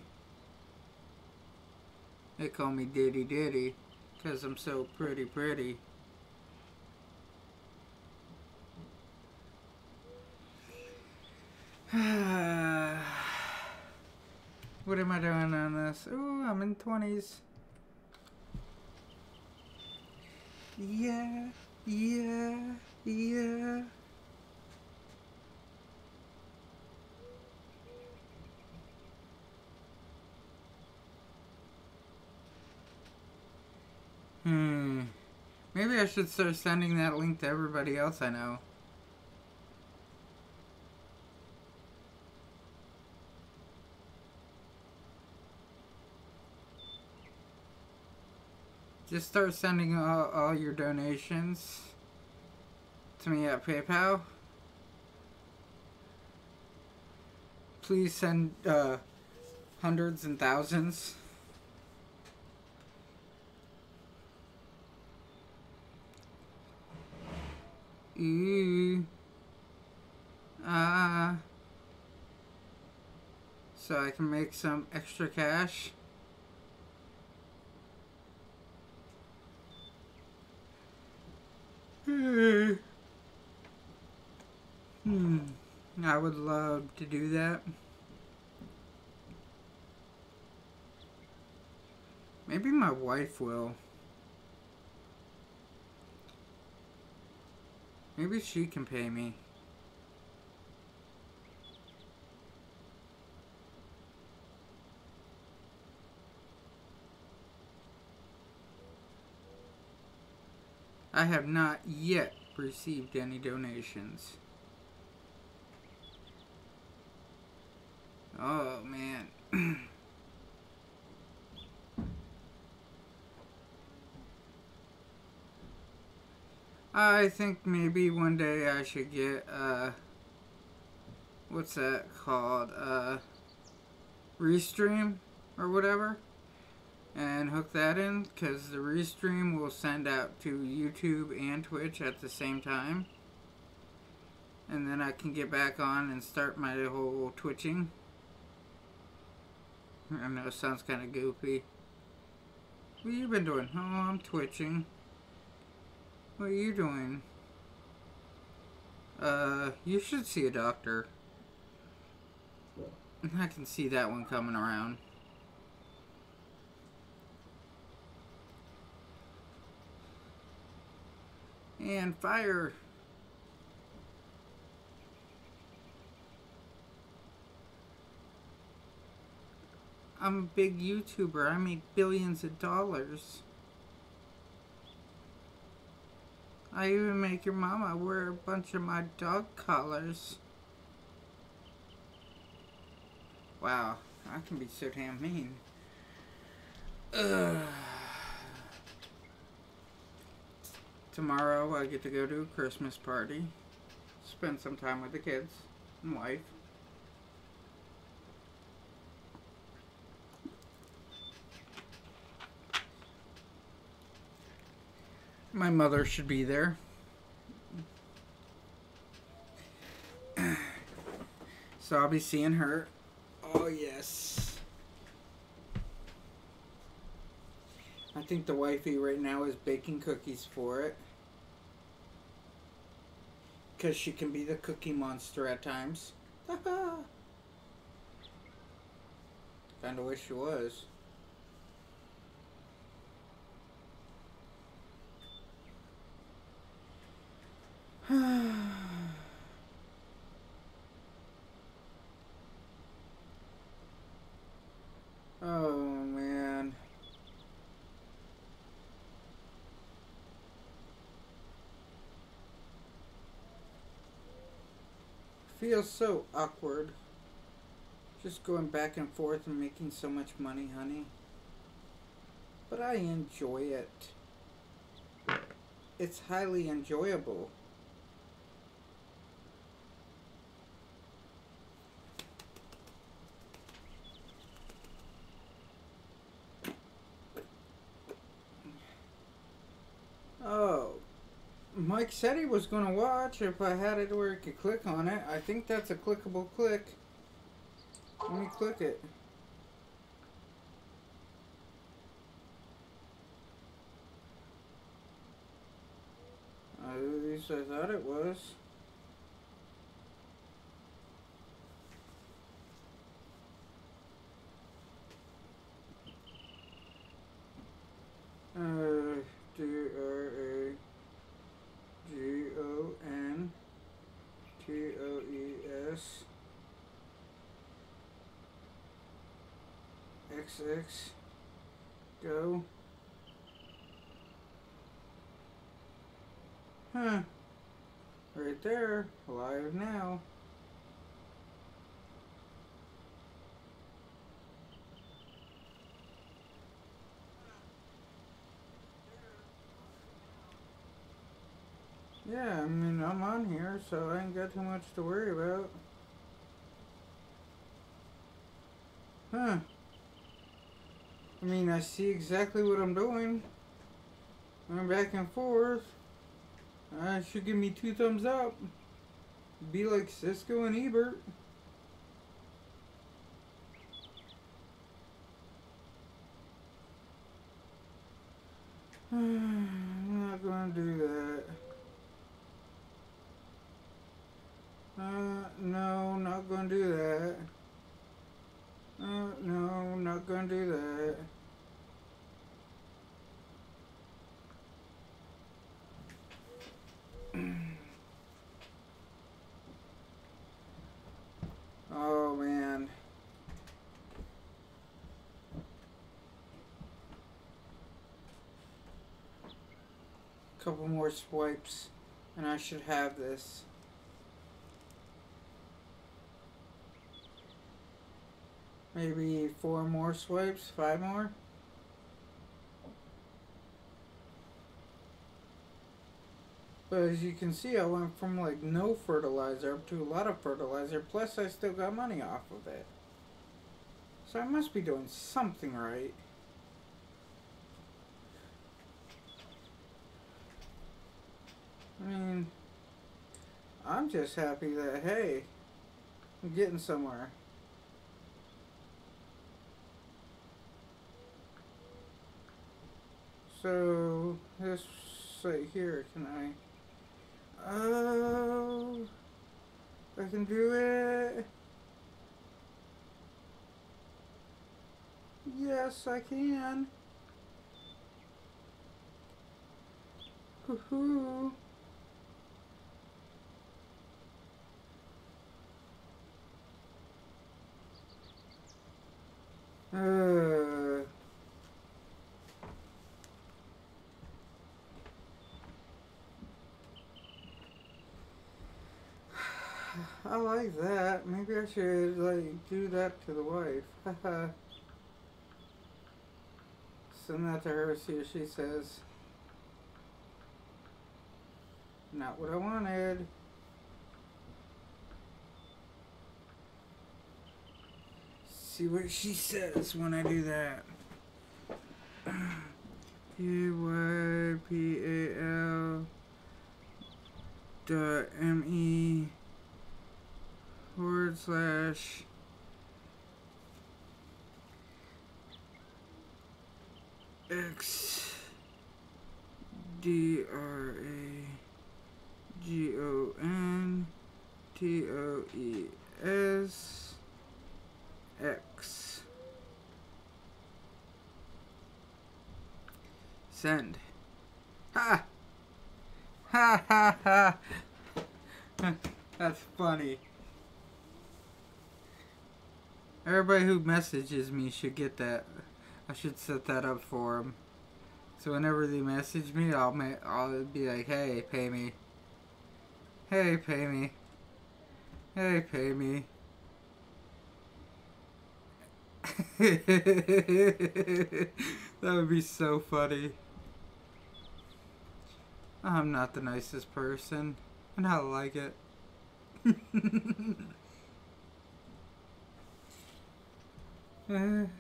They call me Diddy Diddy, 'cause I'm so pretty pretty. What am I doing on this? Ooh, I'm in 20s. Yeah, yeah, yeah. Maybe I should start sending that link to everybody else I know. Just start sending all your donations to me at PayPal. Please send hundreds and thousands. Ooh. So I can make some extra cash. I would love to do that. Maybe my wife will. Maybe she can pay me. I have not yet received any donations. Oh, man. I think maybe one day I should get, what's that called? Restream or whatever. And hook that in, because the Restream will send out to YouTube and Twitch at the same time. And then I can get back on and start my whole twitching. I know it sounds kind of goofy. What you been doing? Oh, I'm twitching. What are you doing? You should see a doctor. I can see that one coming around. And fire. I'm a big YouTuber. I make billions of dollars. I even make your mama wear a bunch of my dog collars. Wow, I can be so damn mean. Ugh. Tomorrow I get to go to a Christmas party. Spend some time with the kids and wife. My mother should be there. So I'll be seeing her. Oh, yes. I think the wifey right now is baking cookies for it. Because she can be the cookie monster at times. Kinda wish she was. Oh, man. Feels so awkward. Just going back and forth and making so much money, honey. But I enjoy it. It's highly enjoyable. Oh, Mike said he was going to watch if I had it where he could click on it. I think that's a clickable click. Let me click it. At least I thought it was. DRAGONTOES XX go. Huh. Right there. Live now. Yeah, I mean, I'm on here, so I ain't got too much to worry about. Huh. I mean, I see exactly what I'm doing. I'm back and forth. Should give me 2 thumbs up. Be like Cisco and Ebert. I'm not gonna do that. No, not gonna do that. No, not gonna do that. Oh, man. Couple more swipes, and I should have this. Maybe 4 more swipes, 5 more. But as you can see, I went from like no fertilizer up to a lot of fertilizer, plus I still got money off of it. So I must be doing something right. I mean, I'm just happy that, hey, I'm getting somewhere. So, this right here, can I? Oh, I can do it. Yes, I can. Woohoo. I like that. Maybe I should, like, do that to the wife. Haha. Send that to her, see what she says. Not what I wanted. See what she says when I do that. PayPal.me/DragonToes/X. Send. Ha! Ha ha ha! That's funny. Everybody who messages me should get that. I should set that up for them. So whenever they message me, I'll be like, hey, pay me. Hey, pay me. Hey, pay me. That would be so funny. I'm not the nicest person, and I like it.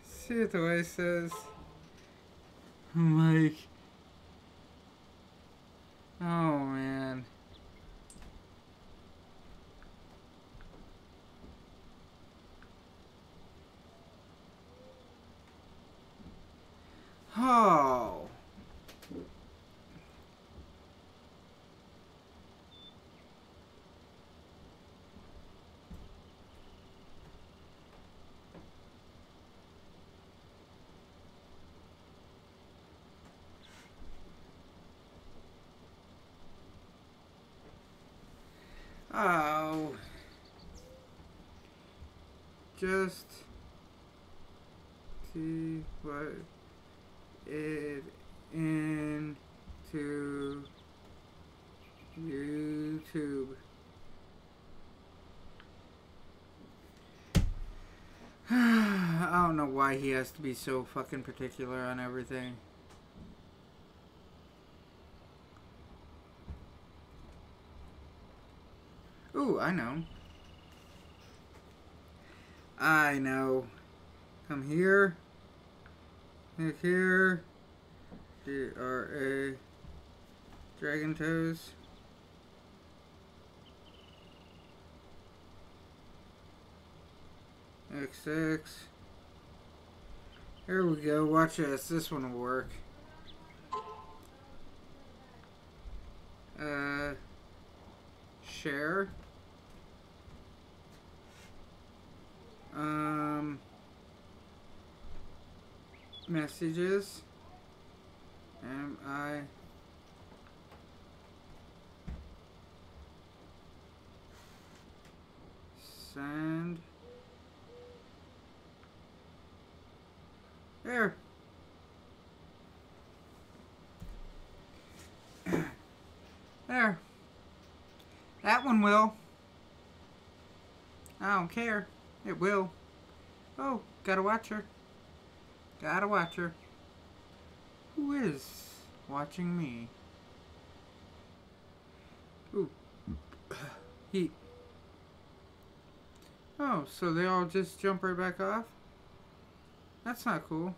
See what the way says. I'm like, oh man. Oh. Oh. Just to put it into YouTube. I don't know why he has to be so fucking particular on everything. Ooh, I know. I know. Come here. Look here. DRA. Dragon Toes. XX. Here we go. Watch this. This one will work. Share. Messages. MI. Send. There. There. That one will. I don't care. It will. Oh, gotta watch her. Gotta watch her. Who is watching me? Ooh. Heat. Oh, so they all just jump right back off? That's not cool.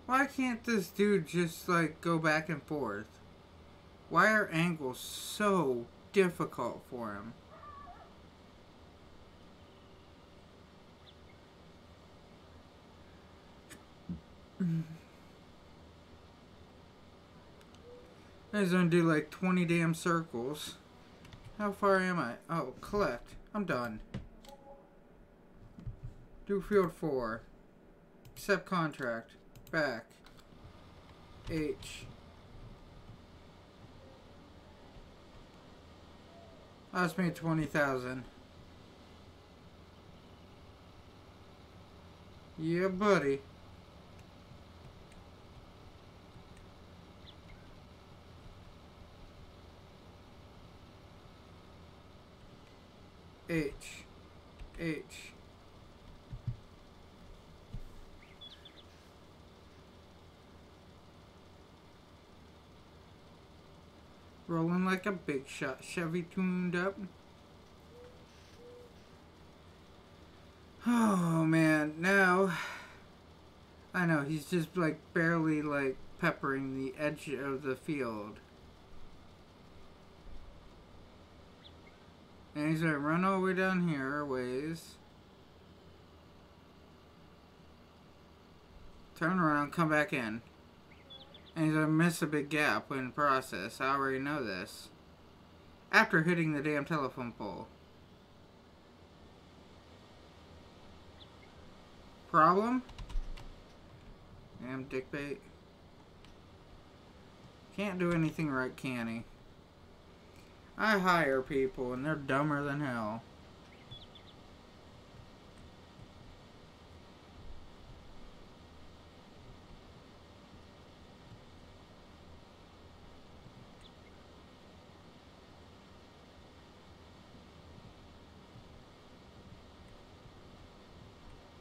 Why can't this dude just, like, go back and forth? Why are angles so difficult for him? I was gonna do like 20 damn circles. How far am I? Oh, collect. I'm done. Do field 4. Accept contract. Back. H. I just made 20,000. Yeah, buddy. H. H. Rolling like a big shot. Chevy tuned up. Oh man, now I know he's just like barely like peppering the edge of the field. And he's gonna run all the way down here a ways. Turn around, come back in. And he's gonna miss a big gap in process. I already know this. After hitting the damn telephone pole. Problem? Damn dickbait. Can't do anything right, can he? I hire people and they're dumber than hell.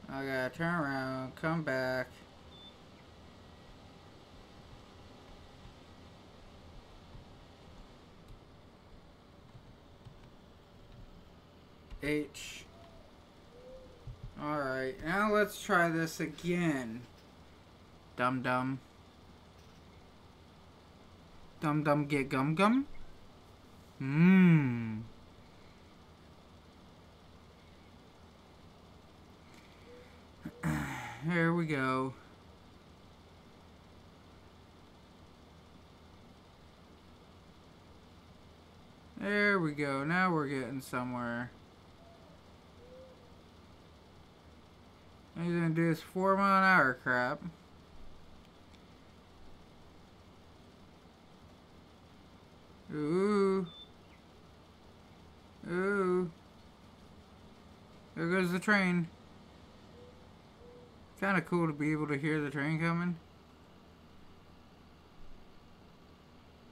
I gotta turn around, come back. H. Alright, now let's try this again. Dum dum. Dum dum get gum gum? Mmm. Here we go. There we go. Now we're getting somewhere. He's gonna do this 4-mile-an-hour crap. Ooh. Ooh. There goes the train. Kinda cool to be able to hear the train coming.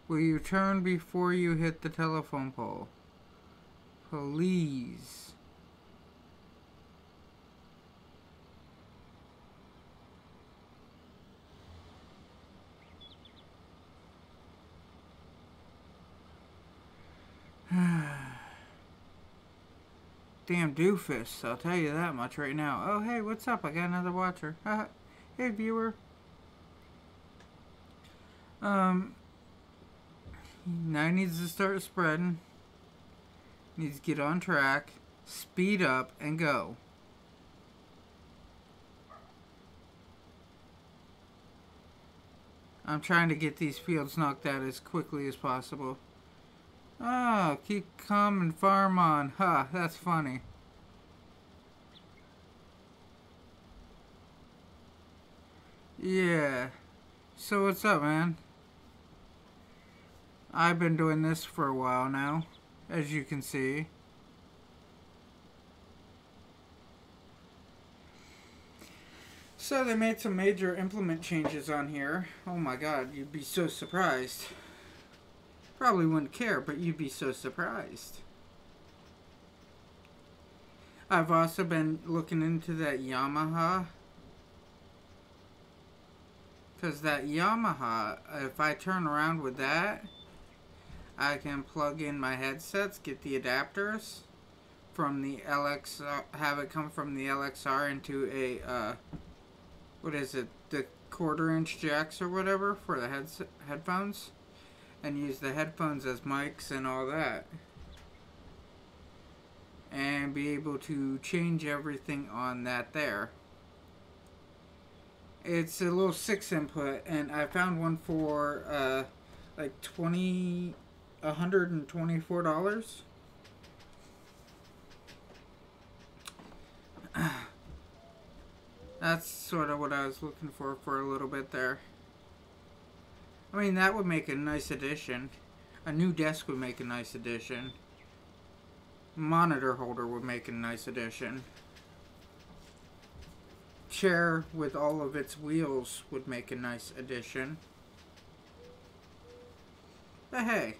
Will you turn before you hit the telephone pole? Please. Damn doofus, I'll tell you that much right now. Oh, hey, what's up? I got another watcher. Hey, viewer. Now he needs to start spreading. Needs to get on track, speed up, and go. I'm trying to get these fields knocked out as quickly as possible. Oh, keep calm and farm on. Ha, that's funny. Yeah. So what's up, man? I've been doing this for a while now, as you can see. So they made some major implement changes on here. Oh my god, you'd be so surprised. Probably wouldn't care, but you'd be so surprised. I've also been looking into that Yamaha. Because that Yamaha, if I turn around with that, I can plug in my headsets, get the adapters from the LXR, have it come from the LXR into a, what is it, the 1/4-inch jacks or whatever for the headphones. And use the headphones as mics and all that. And be able to change everything on that there. It's a little 6 input, and I found one for like $124. That's sort of what I was looking for a little bit there. I mean, that would make a nice addition. A new desk would make a nice addition. Monitor holder would make a nice addition. Chair with all of its wheels would make a nice addition. But hey,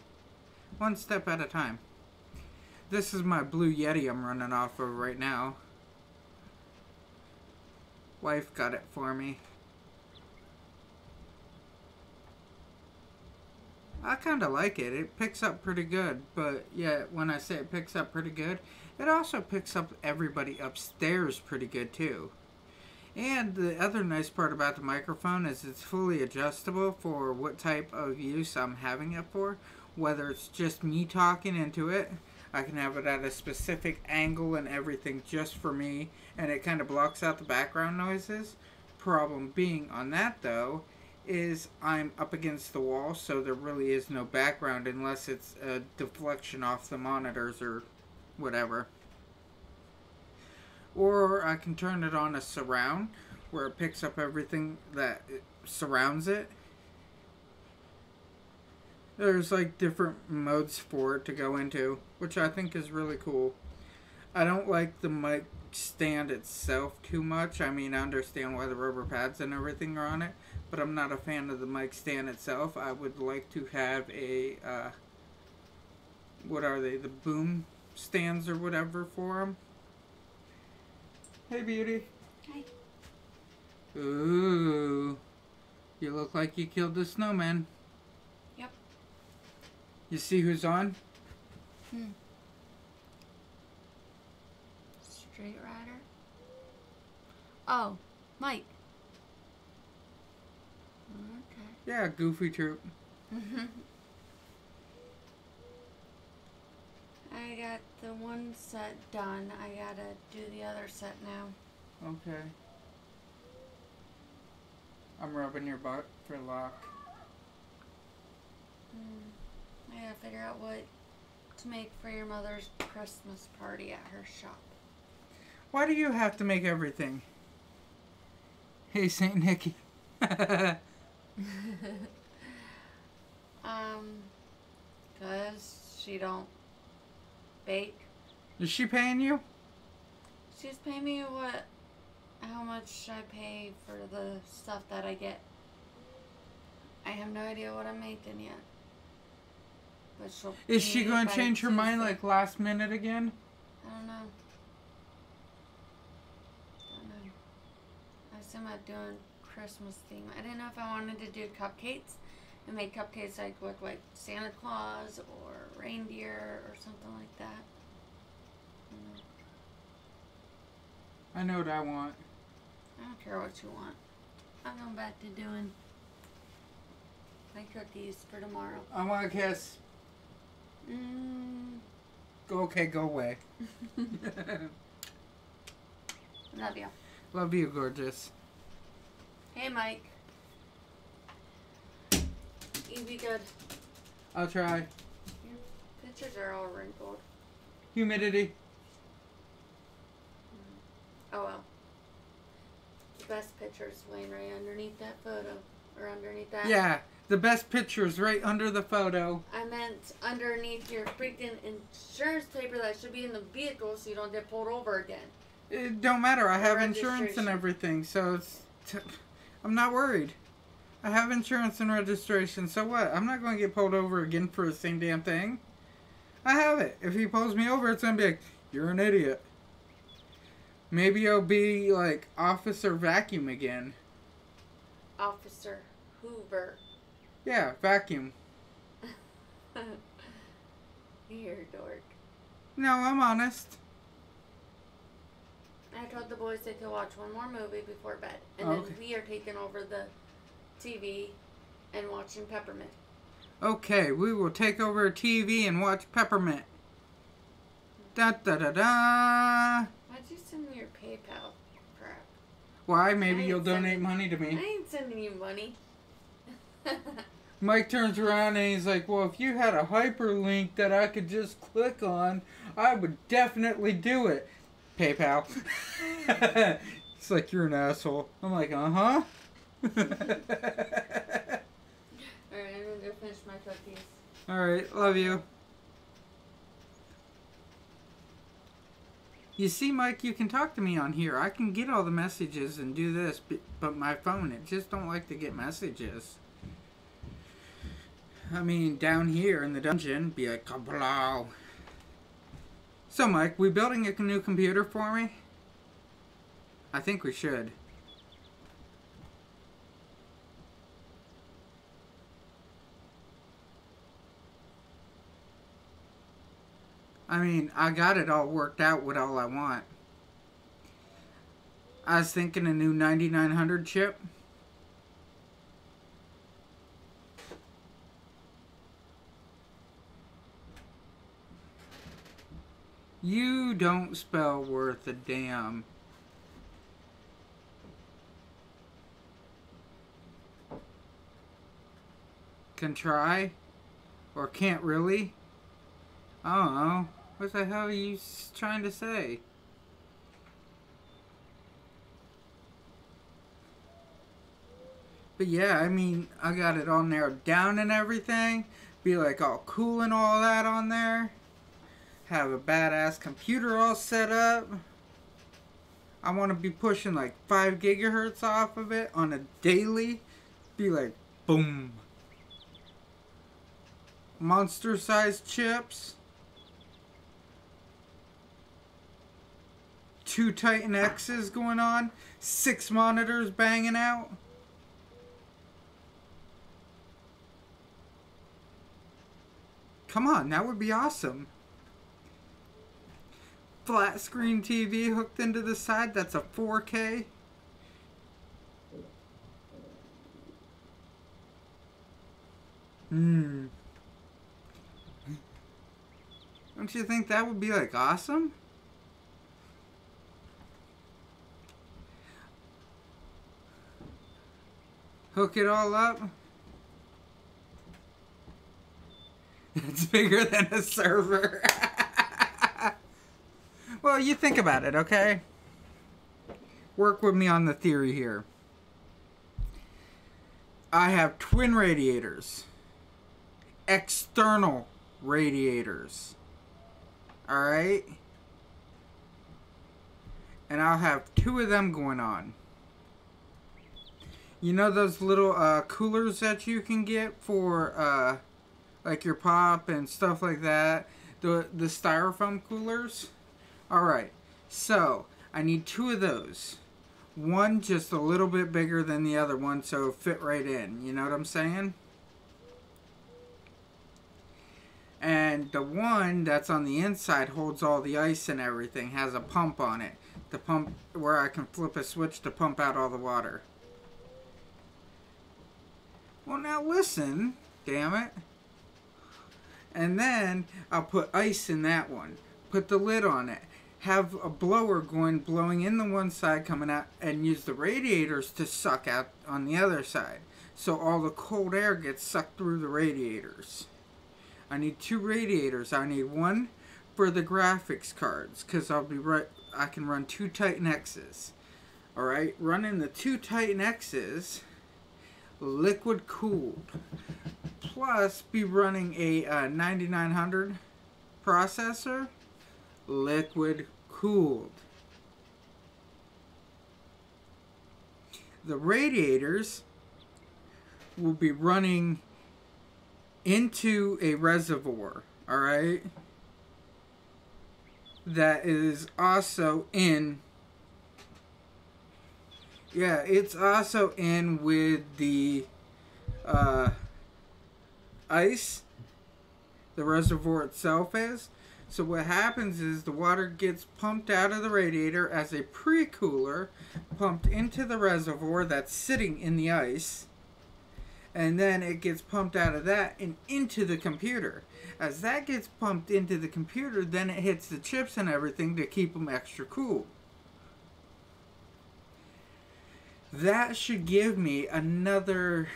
one step at a time. This is my Blue Yeti I'm running off of right now. Wife got it for me. I kind of like it. It picks up pretty good, but yeah, when I say it picks up pretty good, it also picks up everybody upstairs pretty good too. And the other nice part about the microphone is it's fully adjustable for what type of use I'm having it for. Whether it's just me talking into it, I can have it at a specific angle and everything just for me, and it kind of blocks out the background noises. Problem being on that though, is I'm up against the wall, so there really is no background unless it's a deflection off the monitors or whatever. Or I can turn it on a surround, where it picks up everything that surrounds it. There's like different modes for it to go into, which I think is really cool. I don't like the mic stand itself too much. I mean, I understand why the rubber pads and everything are on it, but I'm not a fan of the mic stand itself. I would like to have a, what are they, the boom stands or whatever for them. Hey, beauty. Hi. Ooh, you look like you killed the snowman. Yep. You see who's on? Straight Rider. Oh, Mike. Okay. Yeah, Goofy Troop. I got the one set done. I gotta do the other set now. Okay. I'm rubbing your butt for luck. I gotta figure out what to make for your mother's Christmas party at her shop. Why do you have to make everything? Hey, Saint Nicky. Cause she don't bake. Is she paying you? She's paying me how much I pay for the stuff that I get. I have no idea what I'm making yet. But she'll. Is she going to change her mind like last minute again? I don't know. I was thinking about doing Christmas theme. I didn't know if I wanted to do cupcakes and make cupcakes like look like Santa Claus or reindeer or something like that. I know what I want. I don't care what you want. I'm going back to doing my cookies for tomorrow. I want a kiss. Okay, go away. Love you. Love you, gorgeous. Hey, Mike. You be good. I'll try. Your pictures are all wrinkled. Humidity. Oh well. The best picture's laying right underneath that photo. Or underneath that. Yeah, the best picture's right under the photo. I meant underneath your freaking insurance paper that should be in the vehicle so you don't get pulled over again. It don't matter. I have insurance and everything, so I'm not worried. I have insurance and registration, so what? I'm not going to get pulled over again for the same damn thing. I have it. If he pulls me over, it's going to be like, you're an idiot. Maybe I'll be like Officer Vacuum again. Officer Hoover. Yeah, vacuum. You're a dork. No, I'm honest. I told the boys they could watch one more movie before bed. And Okay. then we are taking over the TV and watching Peppermint. Okay, we will take over a TV and watch Peppermint. Da da da da. Why'd you send me your PayPal crap? Why? Maybe you'll donate money to I me. ain't sending you money. Mike turns around and he's like, well, if you had a hyperlink that I could just click on, I would definitely do it. PayPal. It's like, you're an asshole. I'm like, uh-huh. Alright, I'm gonna go finish my cookies. Alright, love you. You see, Mike, you can talk to me on here. I can get all the messages and do this, but my phone, it just don't like to get messages. I mean, down here in the dungeon, be like, kablow. So, Mike, we building a new computer for me? I think we should. I mean, I got it all worked out with all I want. I was thinking a new 9900 chip. You don't spell worth a damn. Can try? Or can't really? I don't know. What the hell are you trying to say? But yeah, I mean, I got it all narrowed down and everything. Be like all cool and all that on there. Have a badass computer all set up. I want to be pushing like 5 gigahertz off of it on a daily. Be like, boom. Monster sized chips. 2 Titan X's going on. 6 monitors banging out. Come on, that would be awesome. Flat screen TV hooked into the side. That's a 4K. Don't you think that would be like awesome? Hook it all up. It's bigger than a server. Well, you think about it, okay? Work with me on the theory here. I have twin radiators. External radiators. Alright? And I'll have 2 of them going on. You know those little coolers that you can get for like your pop and stuff like that? The styrofoam coolers? Alright, so I need 2 of those. One just a little bit bigger than the other one, so it'll fit right in. You know what I'm saying? And the one that's on the inside holds all the ice and everything, has a pump on it. The pump where I can flip a switch to pump out all the water. Well, now listen, damn it. And then I'll put ice in that one. Put the lid on it. Have a blower blowing in the one side, coming out, and use the radiators to suck out on the other side. So all the cold air gets sucked through the radiators. I need 2 radiators. I need one for the graphics cards, because I can run 2 Titan X's. Alright, running the 2 Titan X's, liquid cooled. Plus, be running a 9900 processor, liquid cooled. The radiators will be running into a reservoir, alright? That is also in, yeah, it's also in with the ice. The reservoir itself is. So what happens is the water gets pumped out of the radiator as a pre-cooler, pumped into the reservoir that's sitting in the ice, and then it gets pumped out of that and into the computer. As that gets pumped into the computer, then it hits the chips and everything to keep them extra cool. That should give me another,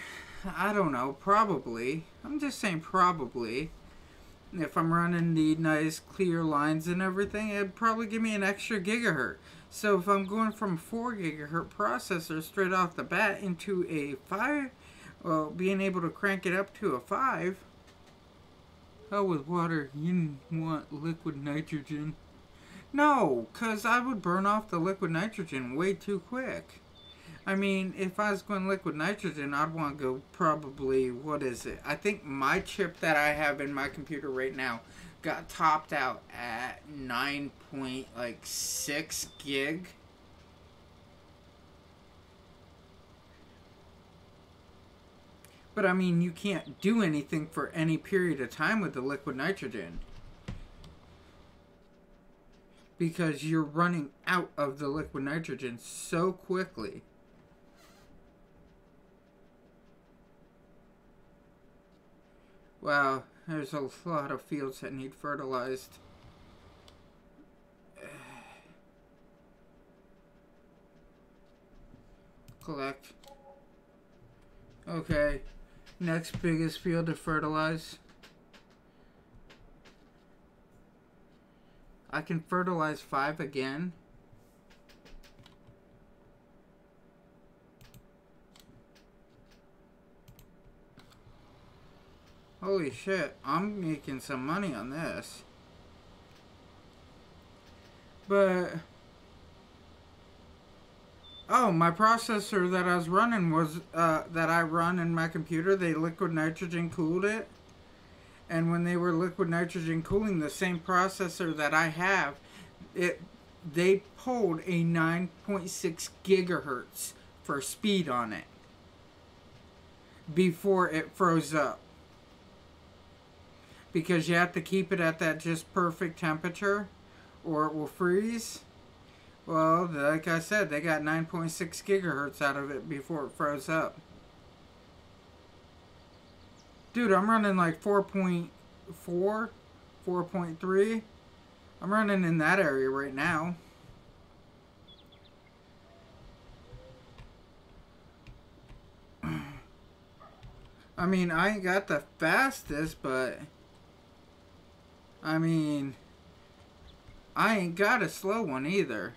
I don't know, probably. I'm just saying probably. If I'm running the nice clear lines and everything, it'd probably give me an extra gigahertz. So if I'm going from 4 gigahertz processor straight off the bat into a 5, well, being able to crank it up to a 5. Oh, with water, you want liquid nitrogen. No, because I would burn off the liquid nitrogen way too quick. I mean, if I was going liquid nitrogen, I'd want to go probably, what is it? I think my chip that I have in my computer right now got topped out at 9.6 gig. But I mean, you can't do anything for any period of time with the liquid nitrogen, because you're running out of the liquid nitrogen so quickly. Wow, there's a lot of fields that need fertilized. Collect. Okay, next biggest field to fertilize. I can fertilize 5 again. Holy shit, I'm making some money on this. But, oh, my processor that I was running was, that I run in my computer, they liquid nitrogen cooled it. And when they were liquid nitrogen cooling the same processor that I have, they pulled a 9.6 gigahertz for speed on it before it froze up. Because you have to keep it at that just perfect temperature or it will freeze. Well, like I said, they got 9.6 gigahertz out of it before it froze up. Dude, I'm running like 4.4, 4.3. I'm running in that area right now. I mean, I ain't got the fastest, but I mean, I ain't got a slow one either.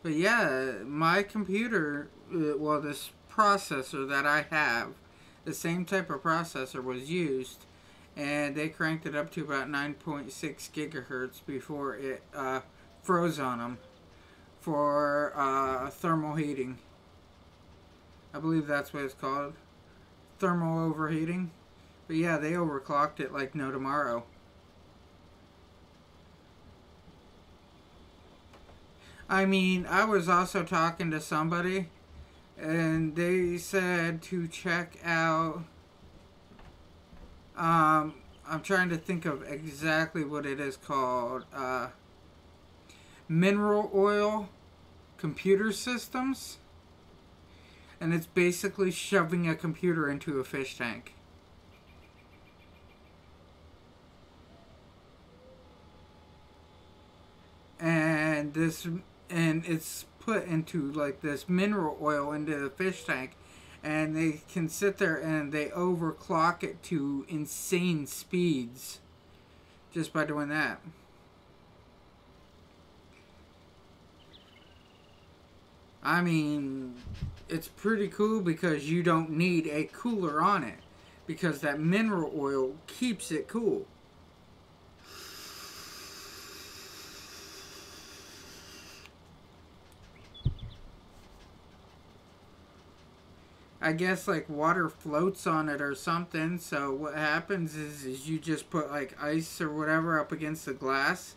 But yeah, my computer, well, this processor that I have, the same type of processor was used, and they cranked it up to about 9.6 gigahertz before it froze on them for thermal heating. I believe that's what it's called, thermal overheating. But yeah, they overclocked it like no tomorrow. I mean, I was also talking to somebody, and they said to check out, I'm trying to think of exactly what it is called, mineral oil computer systems, and it's basically shoving a computer into a fish tank. And it's put into like this mineral oil into the fish tank, and they can sit there and they overclock it to insane speeds just by doing that. I mean, it's pretty cool because you don't need a cooler on it, because that mineral oil keeps it cool. I guess like water floats on it or something, so what happens is you just put like ice or whatever up against the glass.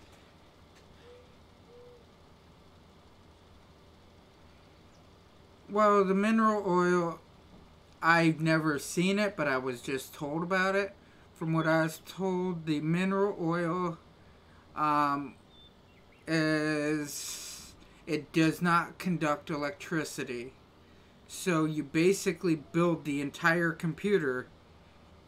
Well, the mineral oil, I've never seen it, but I was just told about it. From what I was told, the mineral oil it does not conduct electricity. So you basically build the entire computer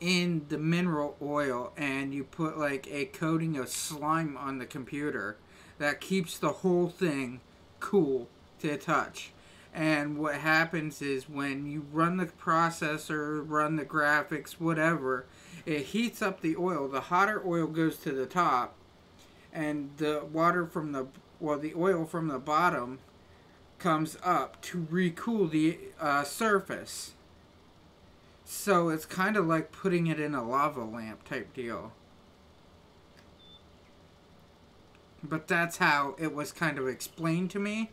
in the mineral oil, and you put like a coating of slime on the computer that keeps the whole thing cool to touch. And what happens is when you run the processor, run the graphics, whatever, it heats up the oil. The hotter oil goes to the top, and the water from the oil from the bottom comes up to recool the surface. So it's kind of like putting it in a lava lamp type deal. But that's how it was kind of explained to me.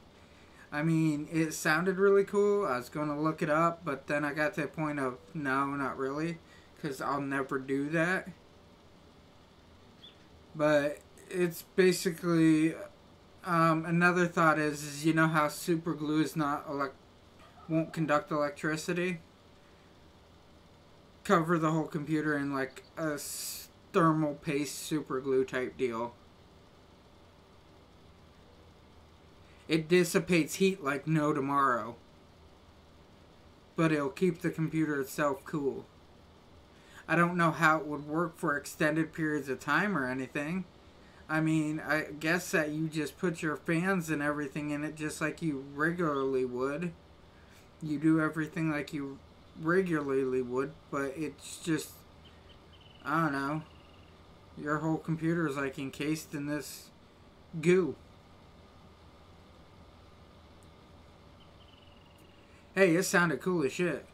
I mean, it sounded really cool. I was going to look it up, but then I got to the point of, no, not really, because I'll never do that. But it's basically, another thought is you know how super glue is won't conduct electricity? Cover the whole computer in like a thermal paste super glue type deal. It dissipates heat like no tomorrow. But it'll keep the computer itself cool. I don't know how it would work for extended periods of time or anything. I mean, I guess that you just put your fans and everything in it just like you regularly would. You do everything like you regularly would, but it's just, I don't know. Your whole computer is like encased in this goo. Hey, it sounded cool as shit.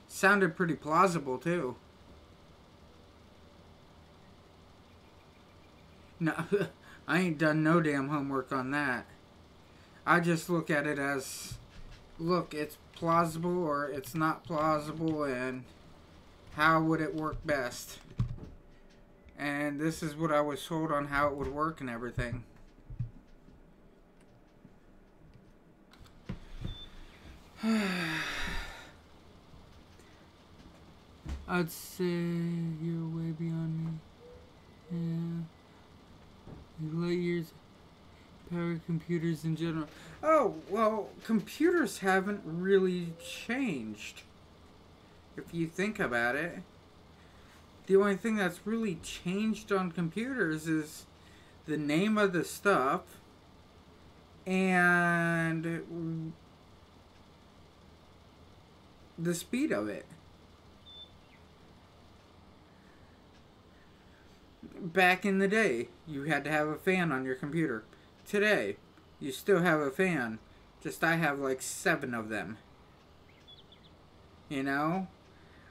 Sounded pretty plausible, too. No, I ain't done no damn homework on that. I just look at it as, look, it's plausible or it's not plausible, and how would it work best? And this is what I was told on how it would work and everything. I'd say you're way beyond me. Yeah. Light years power computers in general. Oh, well, computers haven't really changed. If you think about it. The only thing that's really changed on computers is the name of the stuff and the speed of it. Back in the day, you had to have a fan on your computer. Today, you still have a fan. Just I have like 7 of them. You know?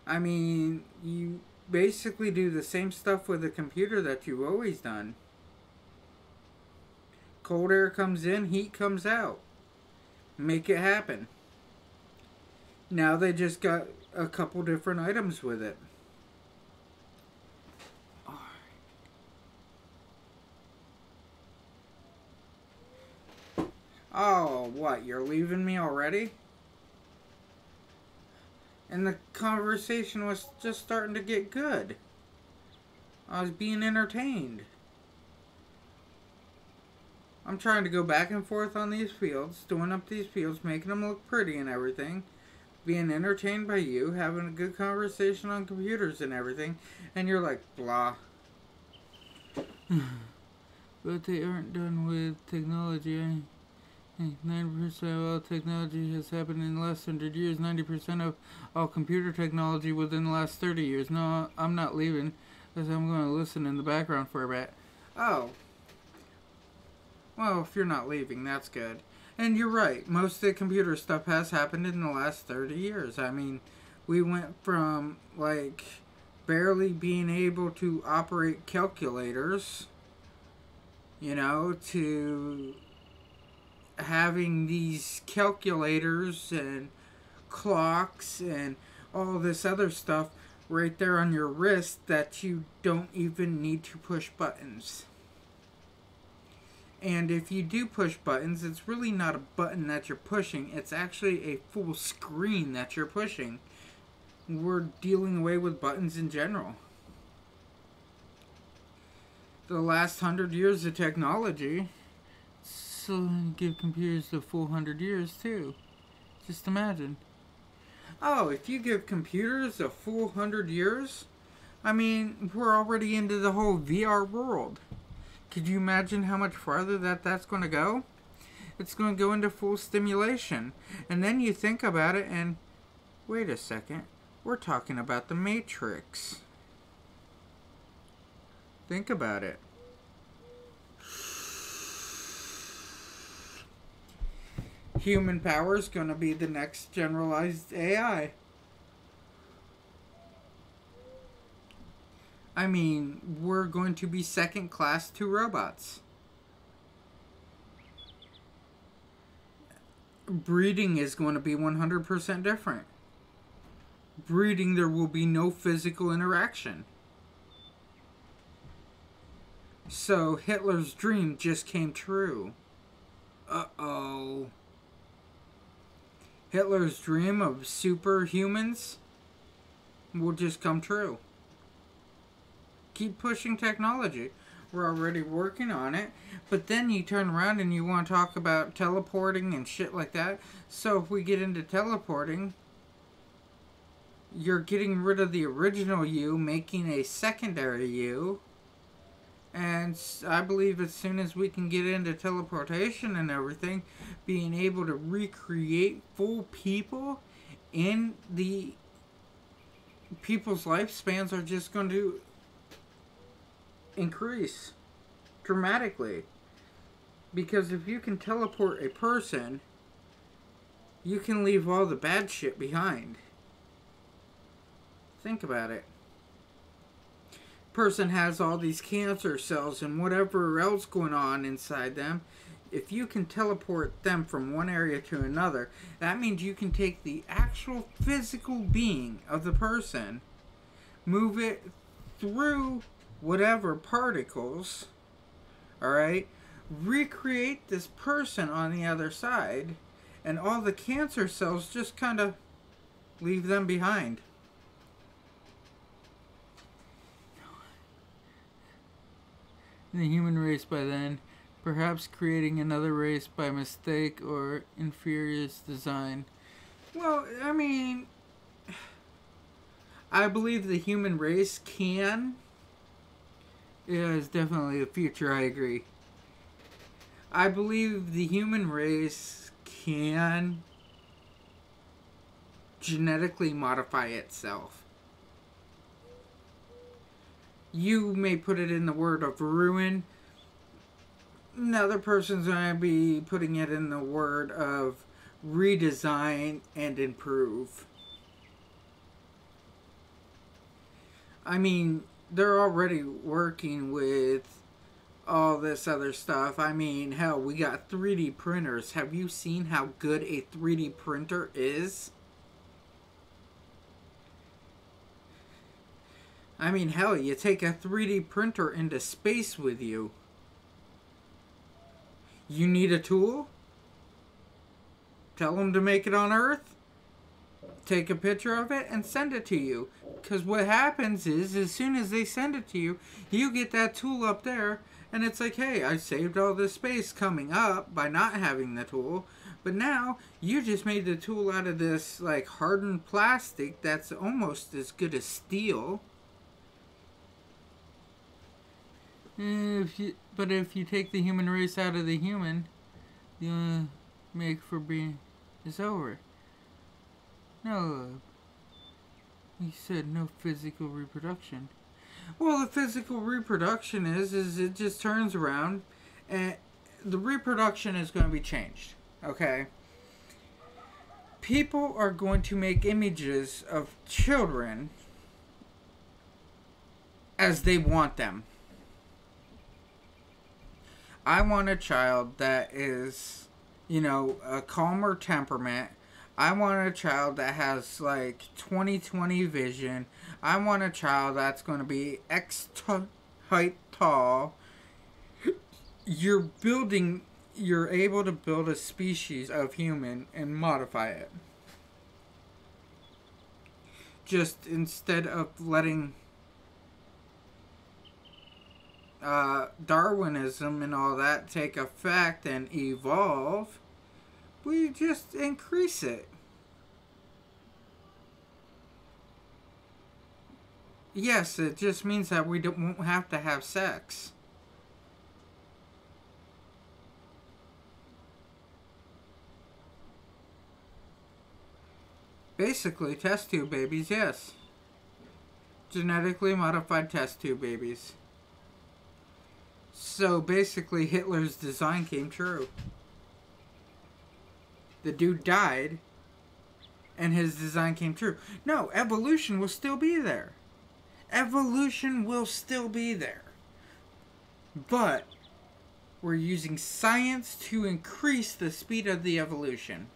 I mean, you basically do the same stuff with a computer that you've always done. Cold air comes in, heat comes out. Make it happen. Now they just got a couple different items with it. Oh, what? You're leaving me already? And the conversation was just starting to get good. I was being entertained. I'm trying to go back and forth on these fields, doing up these fields, making them look pretty and everything. Being entertained by you, having a good conversation on computers and everything. And you're like, blah. But they aren't done with technology. 90% of all technology has happened in the last 100 years. 90% of all computer technology within the last 30 years. No, I'm not leaving, because I'm going to listen in the background for a bit. Oh. Well, if you're not leaving, that's good. And you're right. Most of the computer stuff has happened in the last 30 years. I mean, we went from, like, barely being able to operate calculators, you know, to having these calculators and clocks and all this other stuff right there on your wrist that you don't even need to push buttons. And if you do push buttons, it's really not a button that you're pushing. It's actually a full screen that you're pushing. We're dealing away with buttons in general. The last 100 years of technology, so give computers the full 100 years too. Just imagine. Oh, if you give computers a full 100 years, I mean, we're already into the whole VR world. Could you imagine how much farther that's going to go? It's going to go into full stimulation. And then you think about it and, wait a second, we're talking about the Matrix. Think about it. Human power is going to be the next generalized AI. I mean, we're going to be second class to robots. Breeding is going to be 100% different. Breeding, there will be no physical interaction. So Hitler's dream just came true. Uh-oh. Hitler's dream of superhumans will just come true. Keep pushing technology. We're already working on it. But then you turn around and you want to talk about teleporting and shit like that. So if we get into teleporting, you're getting rid of the original you, making a secondary you. And I believe as soon as we can get into teleportation and everything, being able to recreate full people in the people's lifespans are just going to increase dramatically. Because if you can teleport a person, you can leave all the bad shit behind. Think about it. Person has all these cancer cells and whatever else going on inside them. If you can teleport them from one area to another, that means you can take the actual physical being of the person, move it through whatever particles, alright, recreate this person on the other side, and all the cancer cells just kind of leave them behind. The human race by then, perhaps creating another race by mistake or inferior design. Well, I mean, I believe the human race can. Yeah, it's definitely the future, I agree. I believe the human race can genetically modify itself. You may put it in the word of ruin. Another person's going to be putting it in the word of redesign and improve. I mean, they're already working with all this other stuff. I mean, hell, we got 3D printers. Have you seen how good a 3D printer is? I mean, hell, you take a 3D printer into space with you. You need a tool? Tell them to make it on Earth. Take a picture of it and send it to you. Because what happens is, as soon as they send it to you, you get that tool up there. And it's like, hey, I saved all this space coming up by not having the tool. But now, you just made the tool out of this, like, hardened plastic that's almost as good as steel. But if you take the human race out of the human, the make for being is over. No, you said no physical reproduction. Well, the physical reproduction is it just turns around, and the reproduction is going to be changed. Okay. People are going to make images of children as they want them. I want a child that is, you know, a calmer temperament. I want a child that has, like, 20/20 vision. I want a child that's going to be X height tall. You're able to build a species of human and modify it. Just instead of letting Darwinism and all that take effect and evolve, we just increase it. Yes, it just means that we won't have to have sex. Basically, test tube babies, yes. Genetically modified test tube babies. So basically, Hitler's design came true. The dude died, and his design came true. No, evolution will still be there. Evolution will still be there. But we're using science to increase the speed of the evolution.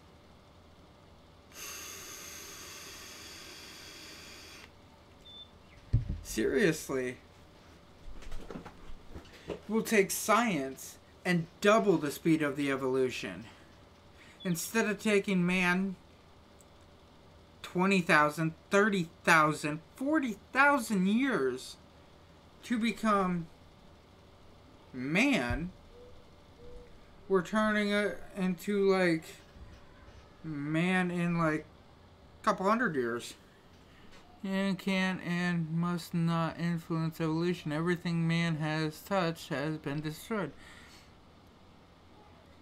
Seriously. We'll take science and double the speed of the evolution. Instead of taking man 20,000, 30,000, 40,000 years to become man, we're turning it into like man in like a couple hundred years. And can and must not influence evolution. Everything man has touched has been destroyed.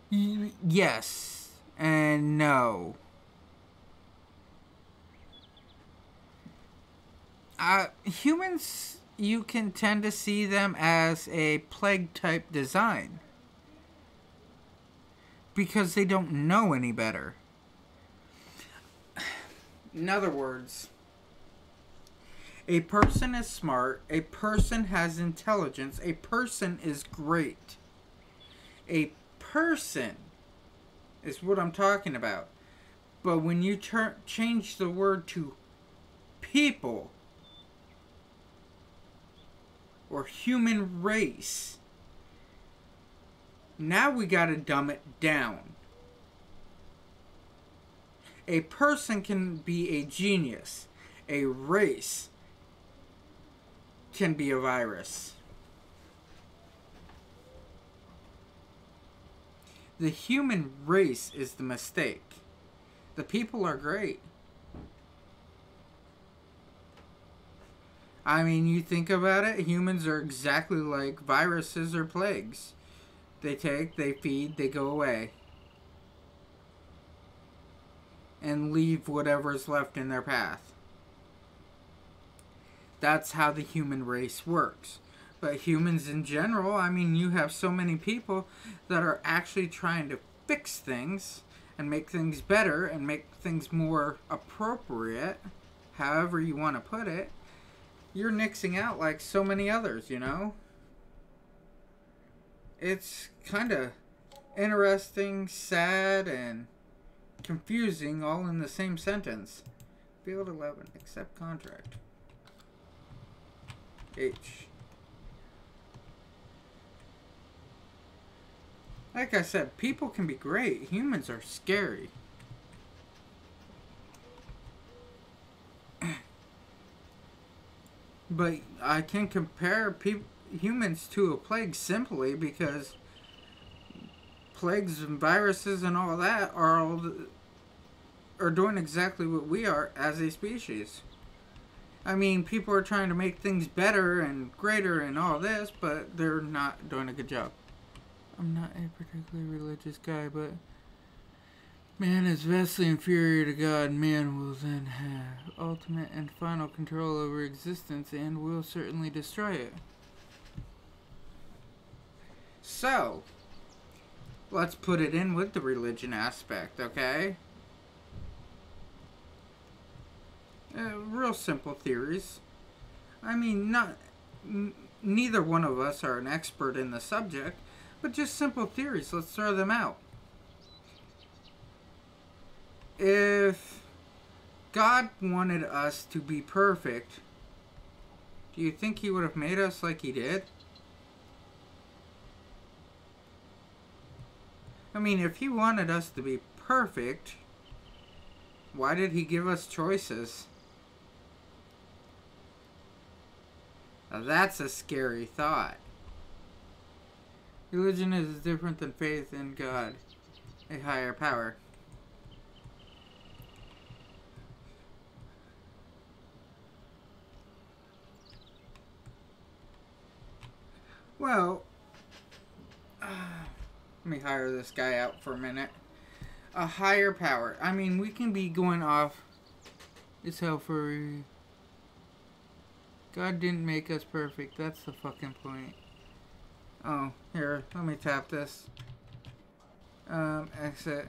Yes and no. Humans, you can tend to see them as a plague type design because they don't know any better. In other words, a person is smart, a person has intelligence, a person is great. A person is what I'm talking about. But when you change the word to people or human race, now we gotta dumb it down. A person can be a genius. A race can be a virus. The human race is the mistake. The people are great. I mean, you think about it, humans are exactly like viruses or plagues. They take, they feed, they go away. And leave whatever's left in their path. That's how the human race works. But humans in general, I mean, you have so many people that are actually trying to fix things and make things better and make things more appropriate, however you want to put it. You're nixing out like so many others, you know? It's kind of interesting, sad, and confusing all in the same sentence. Field 11, accept contract. H. Like I said, people can be great. Humans are scary. But I can compare humans to a plague simply because plagues and viruses and all that are doing exactly what we are as a species. I mean, people are trying to make things better and greater and all this, but they're not doing a good job. I'm not a particularly religious guy, but man is vastly inferior to God. Man will then have ultimate and final control over existence and will certainly destroy it. So, let's put it in with the religion aspect, okay? Real simple theories. I mean, neither one of us are an expert in the subject, but just simple theories. Let's throw them out. If God wanted us to be perfect, do you think he would have made us like he did? I mean, if he wanted us to be perfect, why did he give us choices? Now that's a scary thought. Religion is different than faith in God, a higher power. Well, let me hire this guy out for a minute. A higher power. I mean, we can be going off is hell for... God didn't make us perfect. That's the fucking point. Oh, here. Let me tap this. Exit.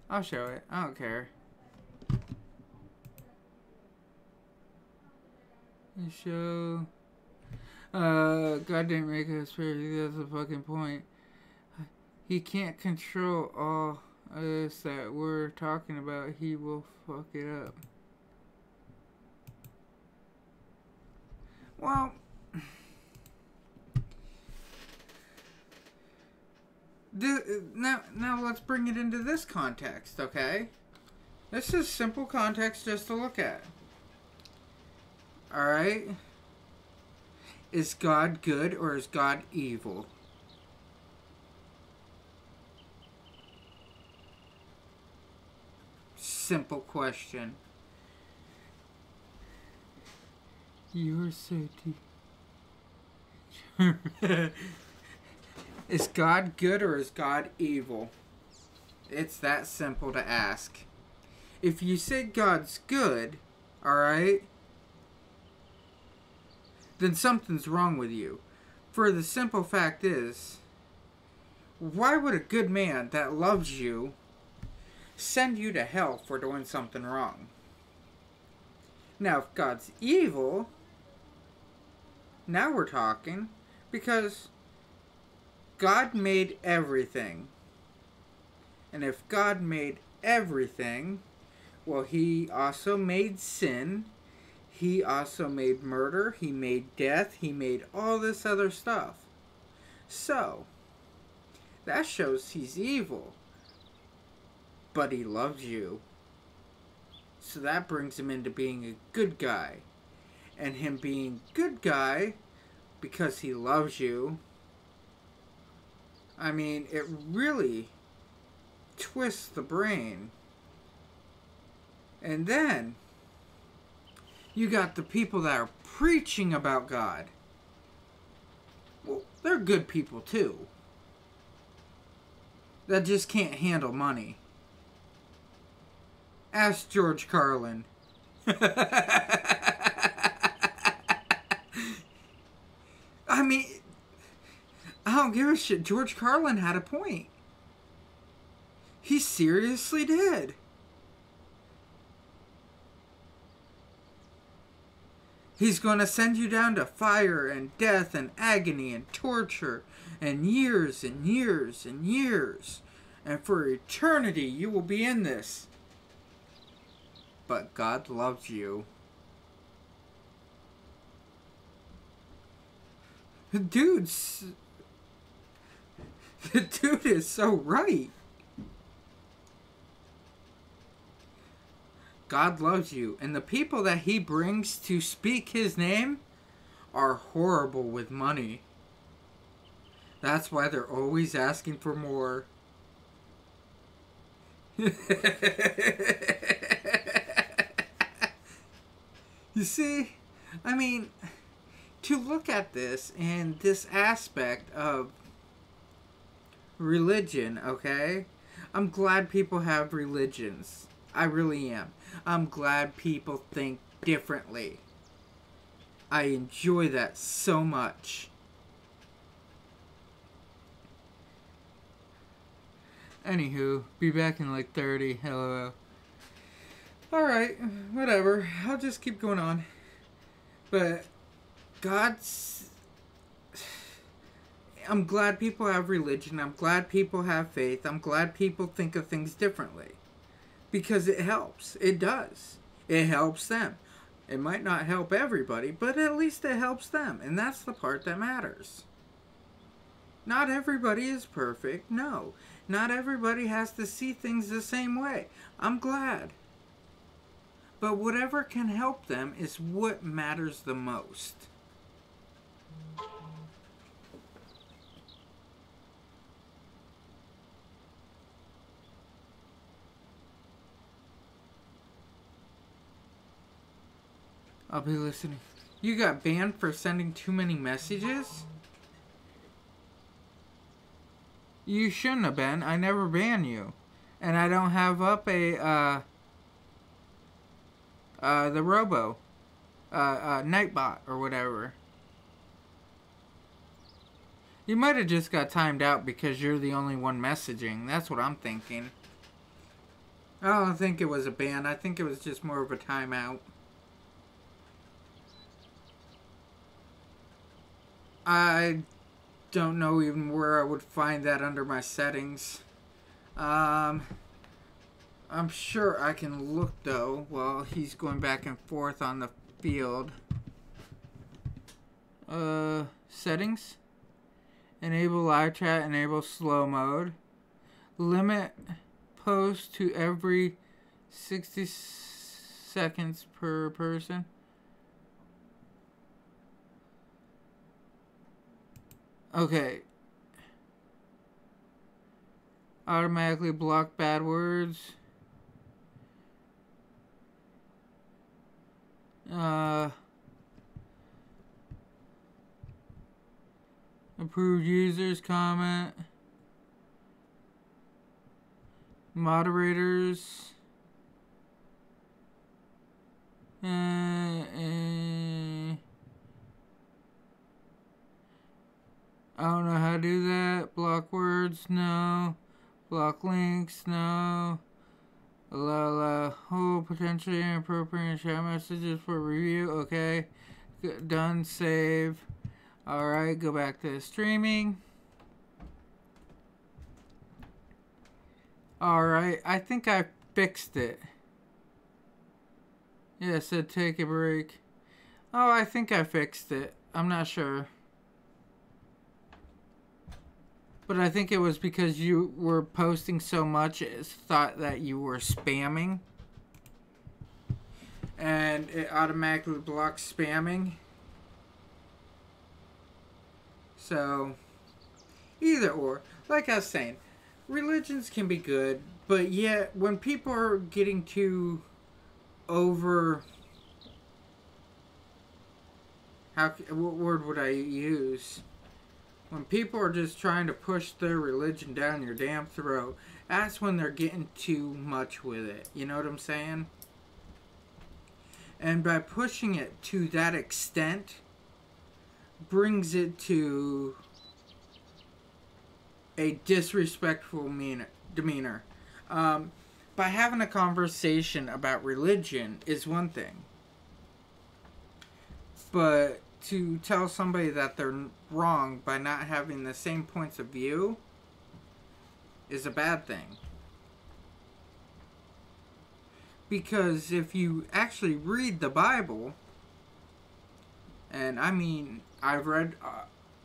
I'll show it. I don't care. You show... God didn't make us perfect. That's the fucking point. He can't control all this that we're talking about. He will fuck it up. Well, now let's bring it into this context, okay? This is simple context just to look at. Alright? Is God good or is God evil? Simple question. You're so deep. Is God good or is God evil? It's that simple to ask. If you say God's good, alright, then something's wrong with you. For the simple fact is, why would a good man that loves you send you to hell for doing something wrong? Now, if God's evil, now we're talking, because God made everything. And if God made everything, well, he also made sin. He also made murder. He made death. He made all this other stuff. So, that shows he's evil. But he loves you. So that brings him into being a good guy. And him being good guy, because he loves you, I mean, it really twists the brain. And then, you got the people that are preaching about God. Well, they're good people too. That just can't handle money. Ask George Carlin. I mean, I don't give a shit. George Carlin had a point. He seriously did. He's going to send you down to fire and death and agony and torture and years and years and years. And for eternity you will be in this. But God loves you. The dude is so right. God loves you. And the people that he brings to speak his name are horrible with money. That's why they're always asking for more. You see, I mean, to look at this and this aspect of religion, okay? I'm glad people have religions. I really am. I'm glad people think differently. I enjoy that so much. Anywho, be back in like 30. LOL. Alright, whatever. I'll just keep going on. But I'm glad people have religion. I'm glad people have faith. I'm glad people think of things differently. Because it helps. It does. It helps them. It might not help everybody, but at least it helps them. And that's the part that matters. Not everybody is perfect. No. Not everybody has to see things the same way. I'm glad. But whatever can help them is what matters the most. I'll be listening. You got banned for sending too many messages? You shouldn't have been. I never ban you. And I don't have up a, The Robo. Nightbot or whatever. You might have just got timed out because you're the only one messaging. That's what I'm thinking. I don't think it was a ban. I think it was just more of a timeout. I don't know even where I would find that under my settings. I'm sure I can look though while he's going back and forth on the field. Settings. Enable live chat, enable slow mode. Limit post to every 60 seconds per person. Okay. Automatically block bad words. Approved users comment. Moderators. I don't know how to do that. Block words, no. Block links, no. Allow potentially inappropriate chat messages for review. Okay. Done. Save. Alright, go back to streaming. Alright, I think I fixed it. Yeah, it said take a break. Oh, I think I fixed it. I'm not sure. But I think it was because you were posting so much, it thought that you were spamming. And it automatically blocks spamming. So, either or. Like I was saying, religions can be good, but yet when people are getting too over... what word would I use? When people are just trying to push their religion down your damn throat, that's when they're getting too much with it. You know what I'm saying? And by pushing it to that extent, brings it to a disrespectful demeanor. By having a conversation about religion is one thing. But to tell somebody that they're wrong by not having the same points of view is a bad thing. Because if you actually read the Bible, and I mean, I've read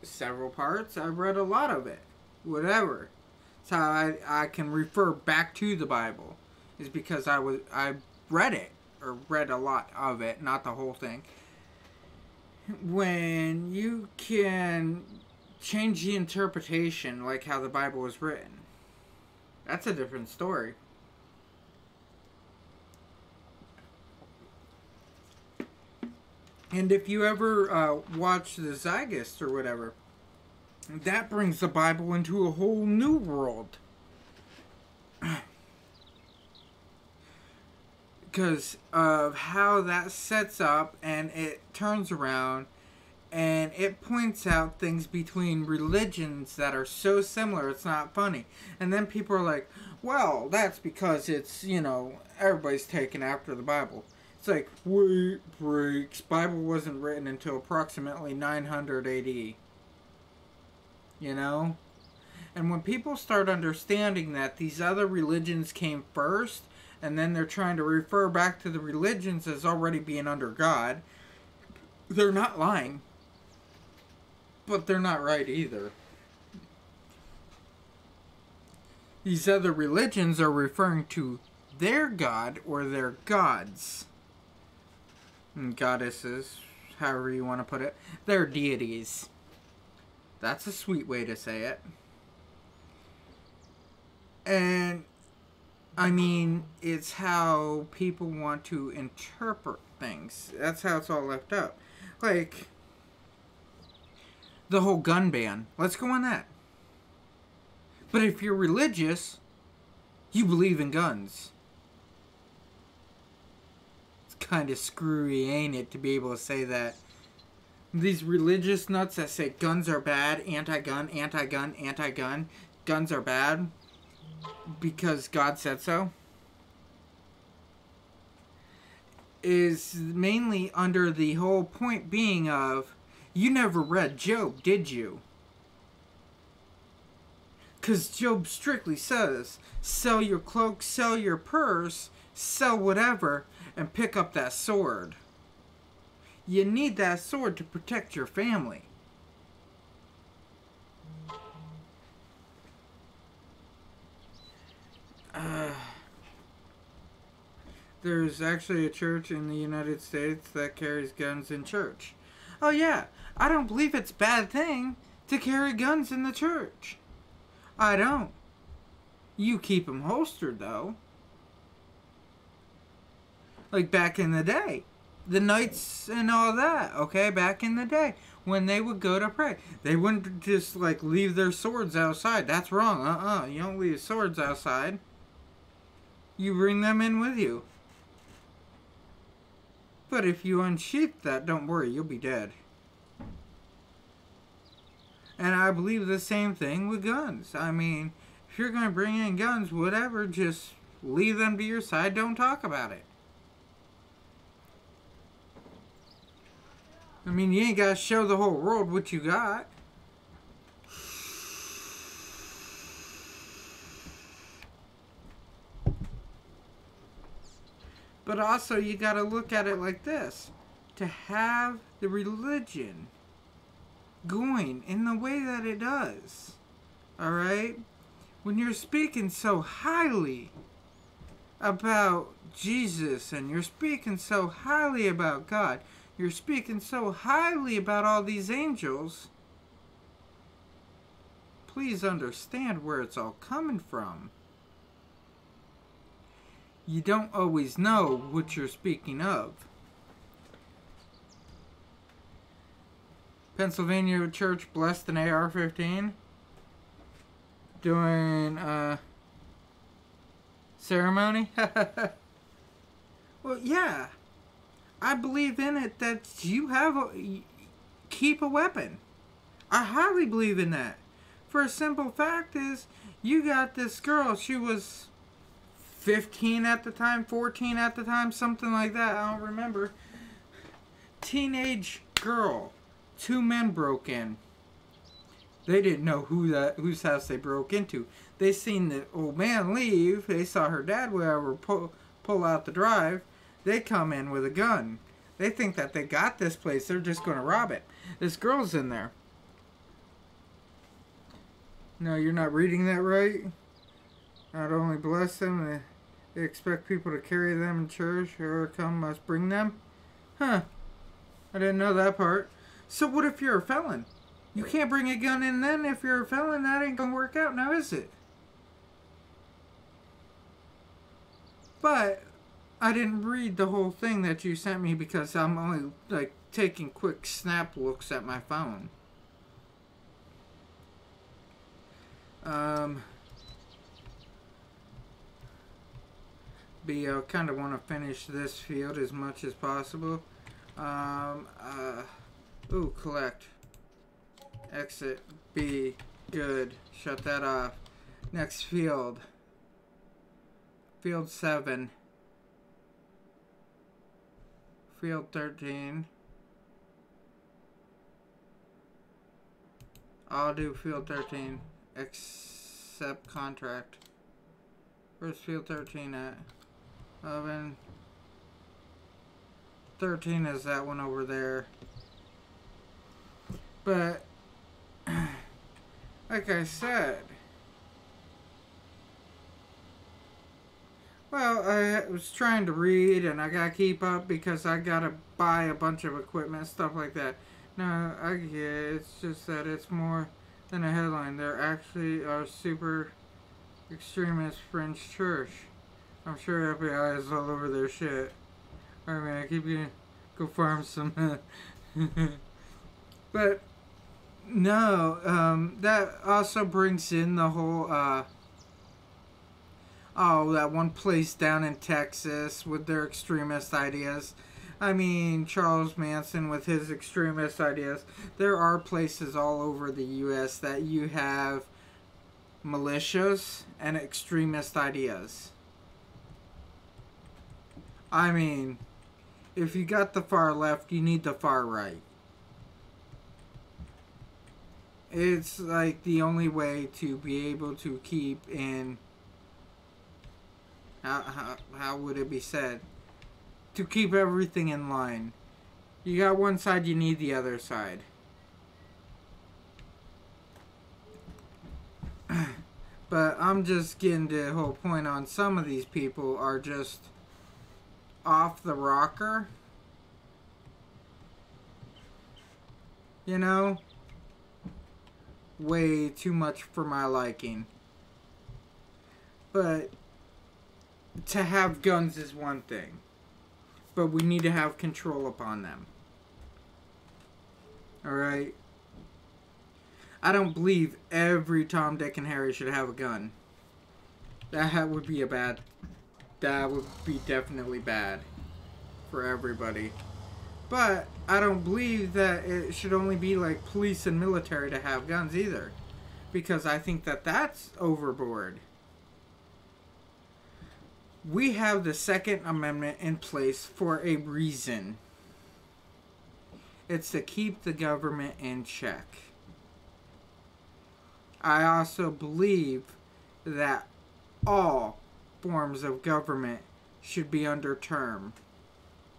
several parts, I've read a lot of it, whatever. So I can refer back to the Bible, is because I read it, or read a lot of it, not the whole thing. When you can change the interpretation like how the Bible was written, that's a different story. And if you ever watch the Zygist or whatever, that brings the Bible into a whole new world. Because of how that sets up and it turns around and it points out things between religions that are so similar it's not funny. And then people are like, well, that's because it's, you know, everybody's taken after the Bible. It's like, wait, breaks. Bible wasn't written until approximately 900 AD. You know? And when people start understanding that these other religions came first, and then they're trying to refer back to the religions as already being under God, they're not lying. But they're not right either. These other religions are referring to their God or their gods. And goddesses, however you want to put it. They're deities. That's a sweet way to say it. And I mean, it's how people want to interpret things. That's how it's all left up. Like, the whole gun ban. Let's go on that. But if you're religious, you believe in guns. It's kind of screwy, ain't it, to be able to say that. These religious nuts that say guns are bad, anti-gun, anti-gun, anti-gun, guns are bad because God said so, is mainly under the whole point being of, you never read Job, did you? Because Job strictly says, sell your cloak, sell your purse, sell whatever, and pick up that sword. You need that sword to protect your family. There's actually a church in the United States that carries guns in church. Oh yeah, I don't believe it's a bad thing to carry guns in the church. I don't. You keep them holstered though. Like back in the day. The knights and all that, okay? Back in the day, when they would go to pray, they wouldn't just, like, leave their swords outside. That's wrong. You don't leave swords outside. You bring them in with you. But if you unsheath that, don't worry, you'll be dead. And I believe the same thing with guns. I mean, if you're going to bring in guns, whatever, just leave them to your side. Don't talk about it. I mean, you ain't got to show the whole world what you got. But also, you got to look at it like this. To have the religion going in the way that it does, alright? When you're speaking so highly about Jesus, and you're speaking so highly about God, you're speaking so highly about all these angels, please understand where it's all coming from. You don't always know what you're speaking of. Pennsylvania church blessed an AR-15 doing ceremony. Well, yeah. I believe in it that you keep a weapon. I highly believe in that. For a simple fact is, you got this girl, she was 15 at the time, 14 at the time, something like that, I don't remember. Teenage girl. 2 men broke in. They didn't know whose house they broke into. They seen the old man leave. They saw her dad, whatever, pull out the drive. They come in with a gun. They think that they got this place. They're just going to rob it. This girl's in there. No, you're not reading that right. Not only bless them, they expect people to carry them in church. Whoever come must bring them. Huh. I didn't know that part. So what if you're a felon? You can't bring a gun in then if you're a felon. That ain't going to work out now, is it? But I didn't read the whole thing that you sent me because I'm only, like, taking quick snap looks at my phone. But I kind of want to finish this field as much as possible. Ooh, collect. Exit. B. Good. Shut that off. Next field. Field 7. Field 13. I'll do field 13. Accept contract. Where's field 13 at? 11. 13 is that one over there. But, like I said, well, I was trying to read and I gotta keep up because I gotta buy a bunch of equipment, stuff like that. No, I get it. It's just that it's more than a headline. There actually are super extremist fringe church. I'm sure FBI is all over their shit. Alright, man, I keep getting go farm some. But no, that also brings in the whole Oh, that one place down in Texas with their extremist ideas. I mean, Charles Manson with his extremist ideas. There are places all over the U.S. that you have militias and extremist ideas. I mean, if you got the far left, you need the far right. It's like the only way to be able to keep in... How would it be said? To keep everything in line. You got one side, you need the other side. But I'm just getting to the whole point on some of these people are just off the rocker. You know? Way too much for my liking. But to have guns is one thing. But we need to have control upon them. Alright? I don't believe every Tom, Dick, and Harry should have a gun. That would be that would be definitely bad for everybody. But I don't believe that it should only be like police and military to have guns either. Because I think that that's overboard. We have the Second Amendment in place for a reason. It's to keep the government in check. I also believe that all forms of government should be under term.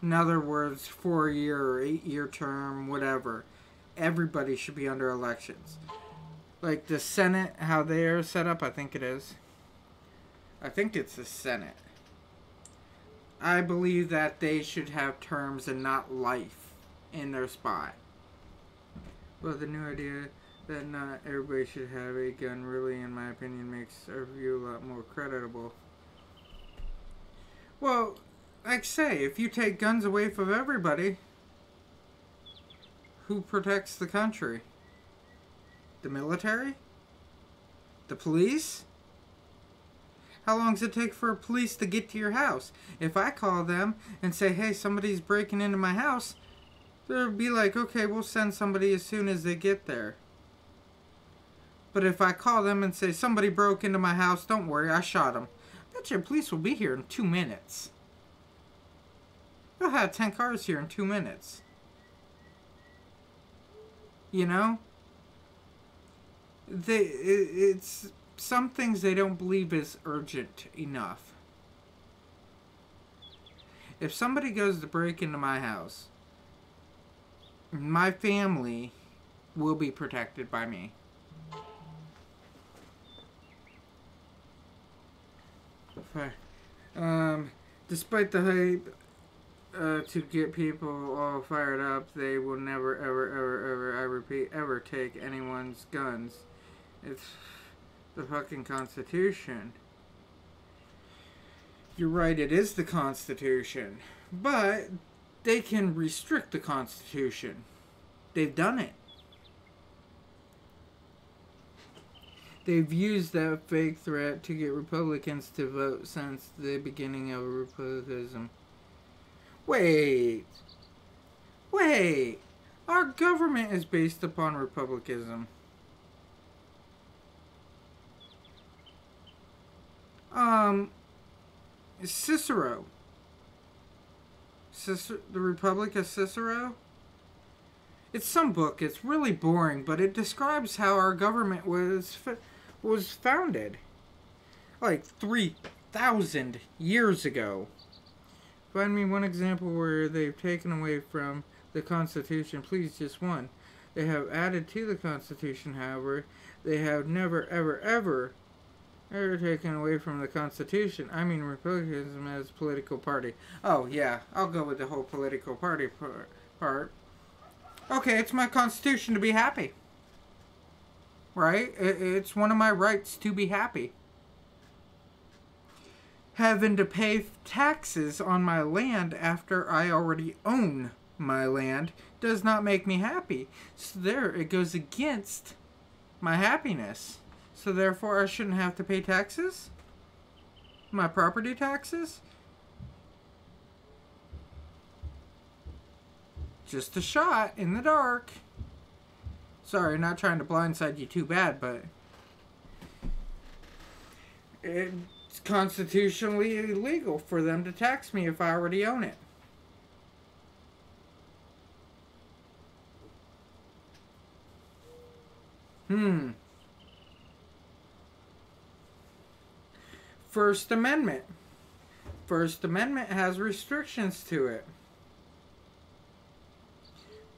In other words, 4-year or 8-year term, whatever. Everybody should be under elections. Like the Senate, how they are set up, I think it is. I think it's the Senate. I believe that they should have terms and not life in their spot. Well, the new idea that not everybody should have a gun really, in my opinion, makes our view a lot more credible. Well, like I say, if you take guns away from everybody, who protects the country? The military? The police? How long does it take for police to get to your house? If I call them and say, hey, somebody's breaking into my house, they'll be like, okay, we'll send somebody as soon as they get there. But if I call them and say, somebody broke into my house, don't worry, I shot them. I bet your police will be here in 2 minutes. They'll have 10 cars here in 2 minutes. You know? It's some things they don't believe is urgent enough. If somebody goes to break into my house, my family will be protected by me. Despite the hype to get people all fired up, they will never, ever, I repeat, ever take anyone's guns. It's the fucking Constitution. You're right, it is the Constitution. But they can restrict the Constitution. They've done it. They've used that fake threat to get Republicans to vote since the beginning of Republicanism. Wait. Our government is based upon Republicanism. Cicero. The Republic of Cicero? It's some book. It's really boring, but it describes how our government was founded. Like 3,000 years ago. Find me one example where they've taken away from the Constitution. Please, just one. They have added to the Constitution, however. They have never, ever taken away from the Constitution. I mean, Republicanism as a political party. Oh, yeah. I'll go with the whole political party part. Okay, it's my Constitution to be happy. Right? It's one of my rights to be happy. Having to pay taxes on my land after I already own my land does not make me happy. So there, it goes against my happiness. So therefore, I shouldn't have to pay taxes? My property taxes? Just a shot in the dark. Sorry, not trying to blindside you too bad, but it's constitutionally illegal for them to tax me if I already own it. First Amendment. First Amendment has restrictions to it.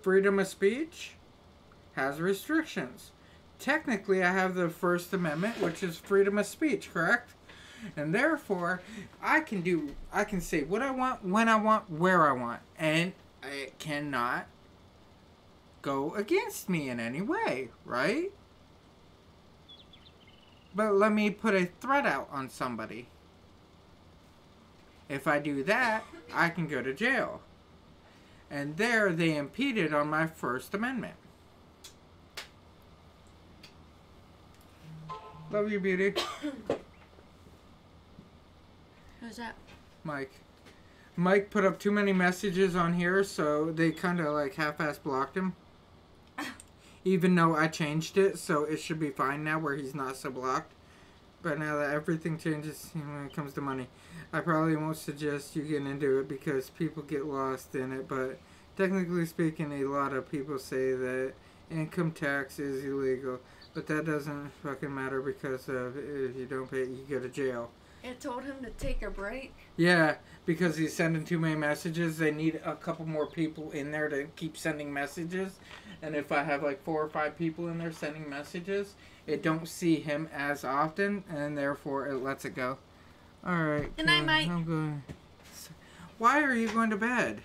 Freedom of speech has restrictions. Technically, I have the First Amendment, which is freedom of speech, correct? And therefore, I can say what I want, when I want, where I want. And it cannot go against me in any way, right? But let me put a threat out on somebody. If I do that, I can go to jail. And there they impeded on my First Amendment. Love you, beauty. Who's that? Mike. Mike put up too many messages on here, so they kind of like half-ass blocked him. Even though I changed it, so it should be fine now where he's not so blocked. But now that everything changes when it comes to money, I probably won't suggest you getting into it because people get lost in it. But technically speaking, a lot of people say that income tax is illegal. But that doesn't fucking matter because if you don't pay it, you go to jail. It told him to take a break? Yeah, because he's sending too many messages. They need a couple more people in there to keep sending messages. And if I have like 4 or 5 people in there sending messages, it don't see him as often, and therefore it lets it go. Alright. And I might. I'm going. Why are you going to bed?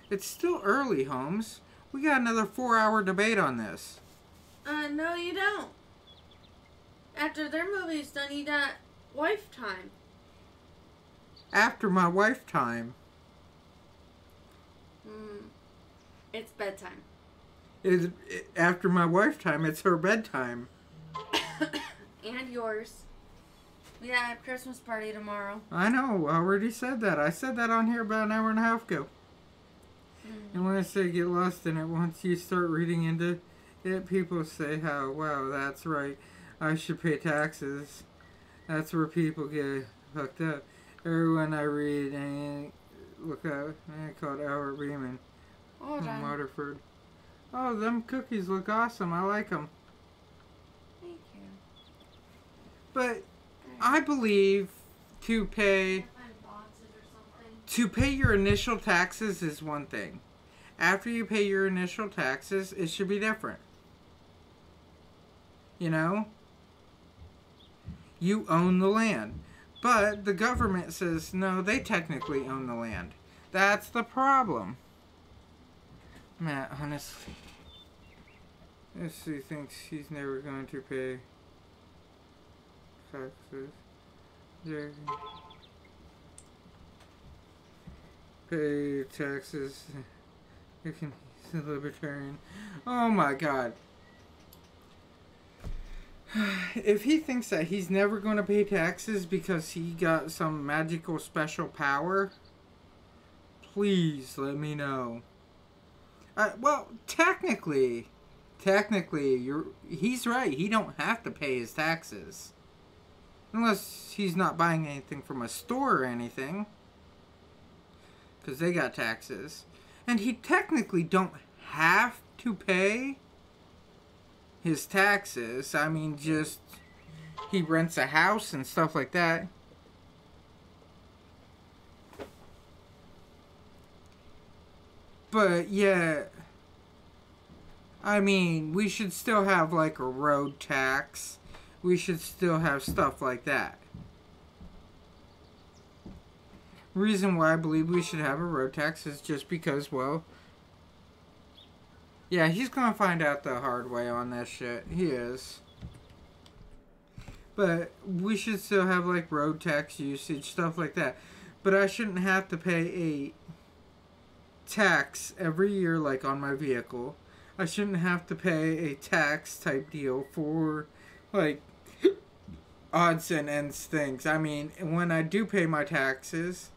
It's still early, Holmes. We got another 4-hour debate on this. No, you don't. After their movie's done, you got wife time. After my wife time. It's bedtime. After my wife time, it's her bedtime. And yours. We got a Christmas party tomorrow. I know, I already said that. I said that on here about an hour and a half ago. And when I say get lost in it, once you start reading into it, people say how, wow, that's right, I should pay taxes. That's where people get hooked up. Or when I read and look up, I called Albert Beeman. Hold on. Waterford. Oh, them cookies look awesome. I like them. Thank you. But I believe to pay your initial taxes is one thing. After you pay your initial taxes, it should be different. You know? You own the land. But the government says, no, they technically own the land. That's the problem. Matt, honestly. He thinks he's never going to pay taxes. Pay taxes. He's a libertarian. Oh my god. If he thinks that he's never going to pay taxes because he got some magical special power, please let me know. Well, technically, he's right. He don't have to pay his taxes. Unless he's not buying anything from a store or anything. Because they got taxes. And he technically don't have to pay his taxes. I mean, just he rents a house and stuff like that. But yeah, I mean, we should still have like a road tax. We should still have stuff like that. Reason why I believe we should have a road tax is just because, well, yeah, he's gonna find out the hard way on that shit. He is. But we should still have like road tax usage, stuff like that. But I shouldn't have to pay a tax every year like on my vehicle. I shouldn't have to pay a tax type deal for like odds and ends things. I mean, when I do pay my taxes,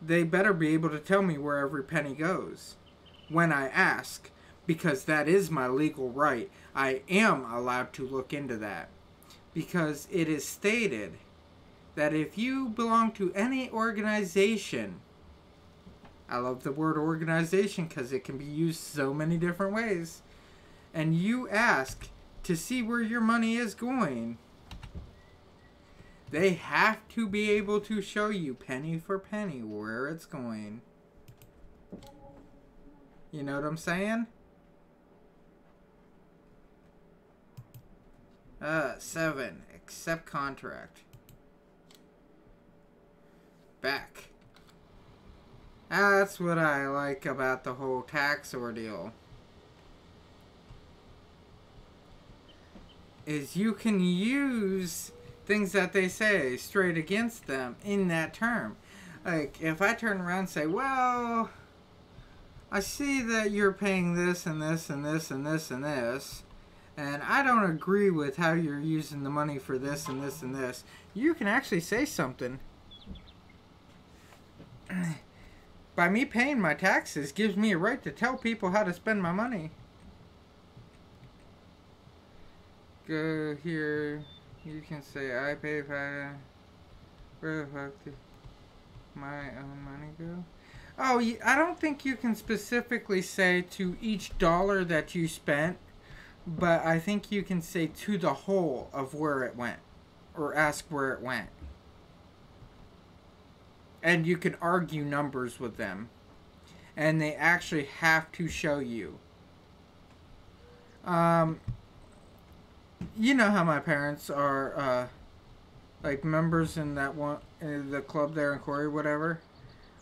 they better be able to tell me where every penny goes when I ask, because that is my legal right. I am allowed to look into that because it is stated that if you belong to any organization, I love the word organization because it can be used so many different ways, and you ask to see where your money is going, they have to be able to show you penny for penny where it's going. You know what I'm saying? 7. Accept contract. Back. That's what I like about the whole tax ordeal. Is you can use things that they say straight against them in that term. Like, if I turn around and say, well, I see that you're paying this and this and this and this and this, and I don't agree with how you're using the money for this and this and this, you can actually say something. By me paying my taxes gives me a right to tell people how to spend my money. Go here. You can say, I pay where the fuck did my own money go? Oh, I don't think you can specifically say to each dollar that you spent, but I think you can say to the whole of where it went, or ask where it went. And you can argue numbers with them, and they actually have to show you. You know how my parents are, like, members in that one, the club there in Corey, whatever.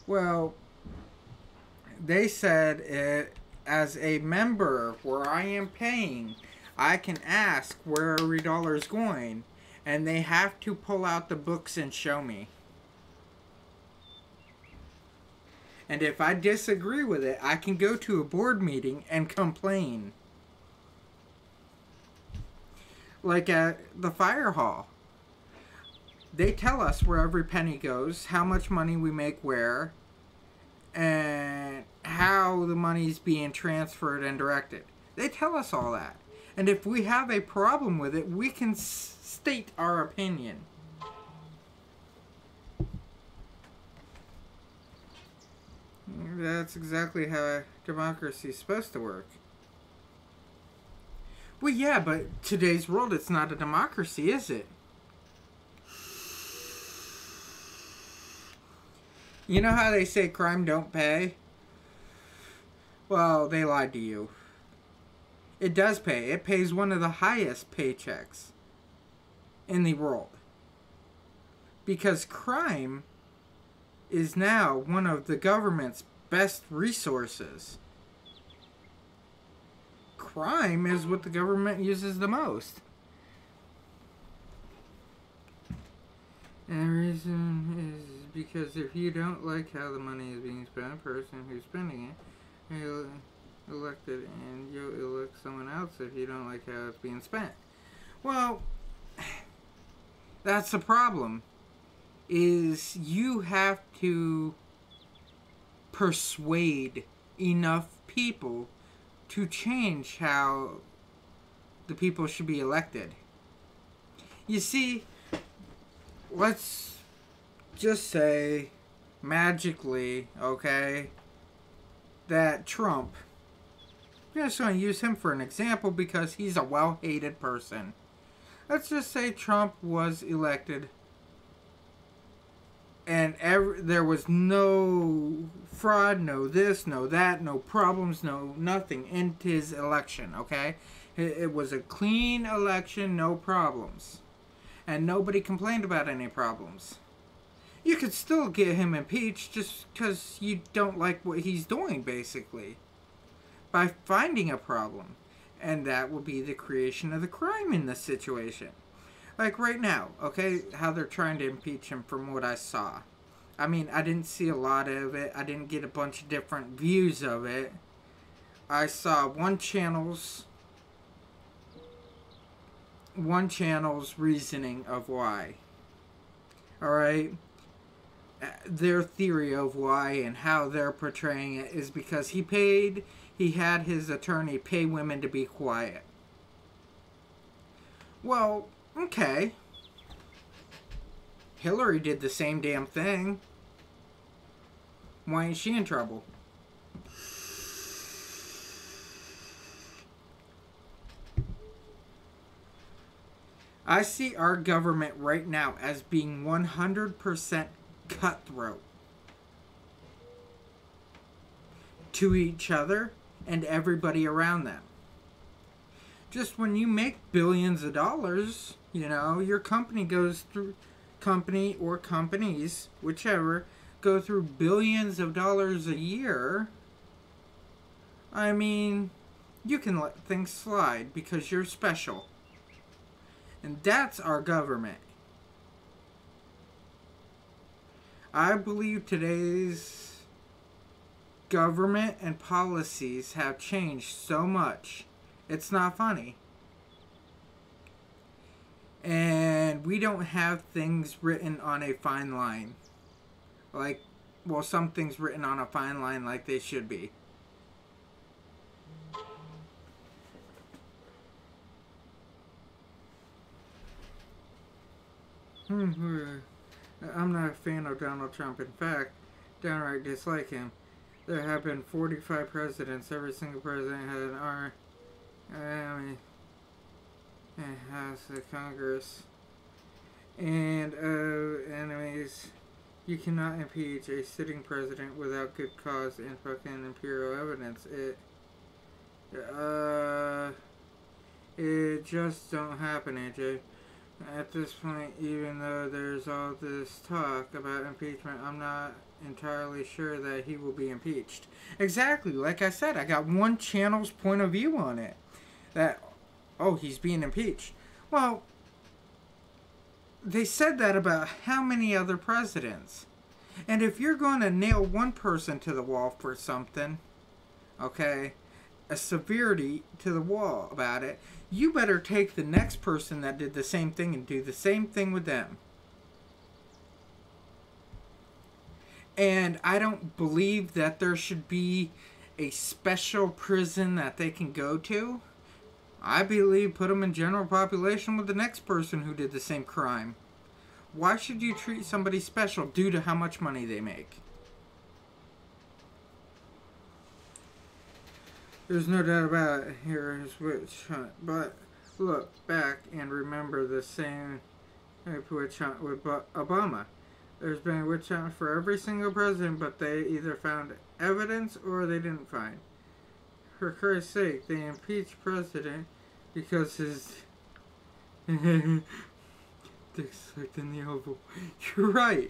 Well, they said it, as a member where I am paying, I can ask where every dollar is going, and they have to pull out the books and show me. And if I disagree with it, I can go to a board meeting and complain. Like at the fire hall. They tell us where every penny goes, how much money we make where, and how the money's being transferred and directed. They tell us all that. And if we have a problem with it, we can state our opinion. That's exactly how democracy is supposed to work. Well, yeah, but today's world, it's not a democracy, is it? You know how they say crime don't pay? Well, they lied to you. It does pay. It pays one of the highest paychecks in the world. Because crime is now one of the government's best resources. Crime is what the government uses the most. And the reason is because if you don't like how the money is being spent, the person who's spending it, you're elected, and you'll elect someone else if you don't like how it's being spent. Well, that's the problem. Is you have to persuade enough people to change how the people should be elected. You see, let's just say magically, okay, that Trump, I'm just going to use him for an example because he's a well-hated person. Let's just say Trump was elected and there was no fraud, no this, no that, no problems, no nothing in his election, okay? It was a clean election, no problems. And nobody complained about any problems. You could still get him impeached just because you don't like what he's doing, basically. By finding a problem. And that will be the creation of the crime in this situation. Like right now, okay, how they're trying to impeach him from what I saw. I mean, I didn't see a lot of it. I didn't get a bunch of different views of it. I saw one channel's one channel's reasoning of why. Alright? Their theory of why and how they're portraying it is because he had his attorney pay women to be quiet. Well, okay. Hillary did the same damn thing. Why ain't she in trouble? I see our government right now as being 100% cutthroat to each other and everybody around them. Just when you make billions of dollars, you know, your company goes through, company or companies, whichever, go through billions of dollars a year. I mean, you can let things slide because you're special. And that's our government. I believe today's government and policies have changed so much. It's not funny. And we don't have things written on a fine line. Like, well, some things written on a fine line like they should be. I'm not a fan of Donald Trump. In fact, downright dislike him. There have been 45 presidents. Every single president had an army, House of Congress, and enemies. You cannot impeach a sitting president without good cause and fucking imperial evidence. It just don't happen, AJ. At this point, even though there's all this talk about impeachment, I'm not entirely sure that he will be impeached. Exactly. Like I said, I got one channel's point of view on it. That, oh, he's being impeached. Well, they said that about how many other presidents? And if you're going to nail one person to the wall for something, okay, a severity to the wall about it, you better take the next person that did the same thing and do the same thing with them. And I don't believe that there should be a special prison that they can go to. I believe put them in general population with the next person who did the same crime. Why should you treat somebody special due to how much money they make? There's no doubt about it. Here is witch hunt. But look back and remember the same witch hunt with Obama. There's been a witch hunt for every single president, but they either found evidence or they didn't find. For Christ's sake, they impeached president because his dick's like in the oval. You're right.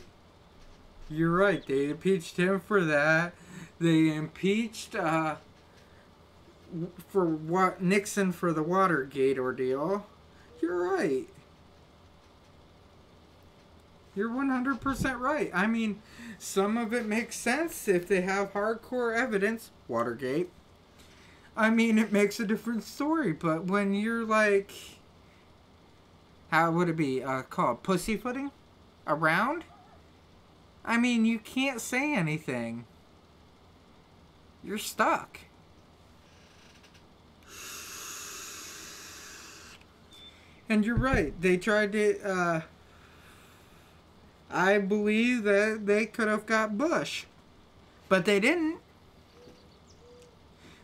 You're right. They impeached him for that. They impeached for what Nixon for the Watergate ordeal. You're right. You're 100% right. I mean, some of it makes sense if they have hardcore evidence. Watergate. I mean, it makes a different story. But when you're like, how would it be called? Pussyfooting? Around? I mean, you can't say anything. You're stuck. And you're right. They tried to, I believe that they could have got Bush. But they didn't.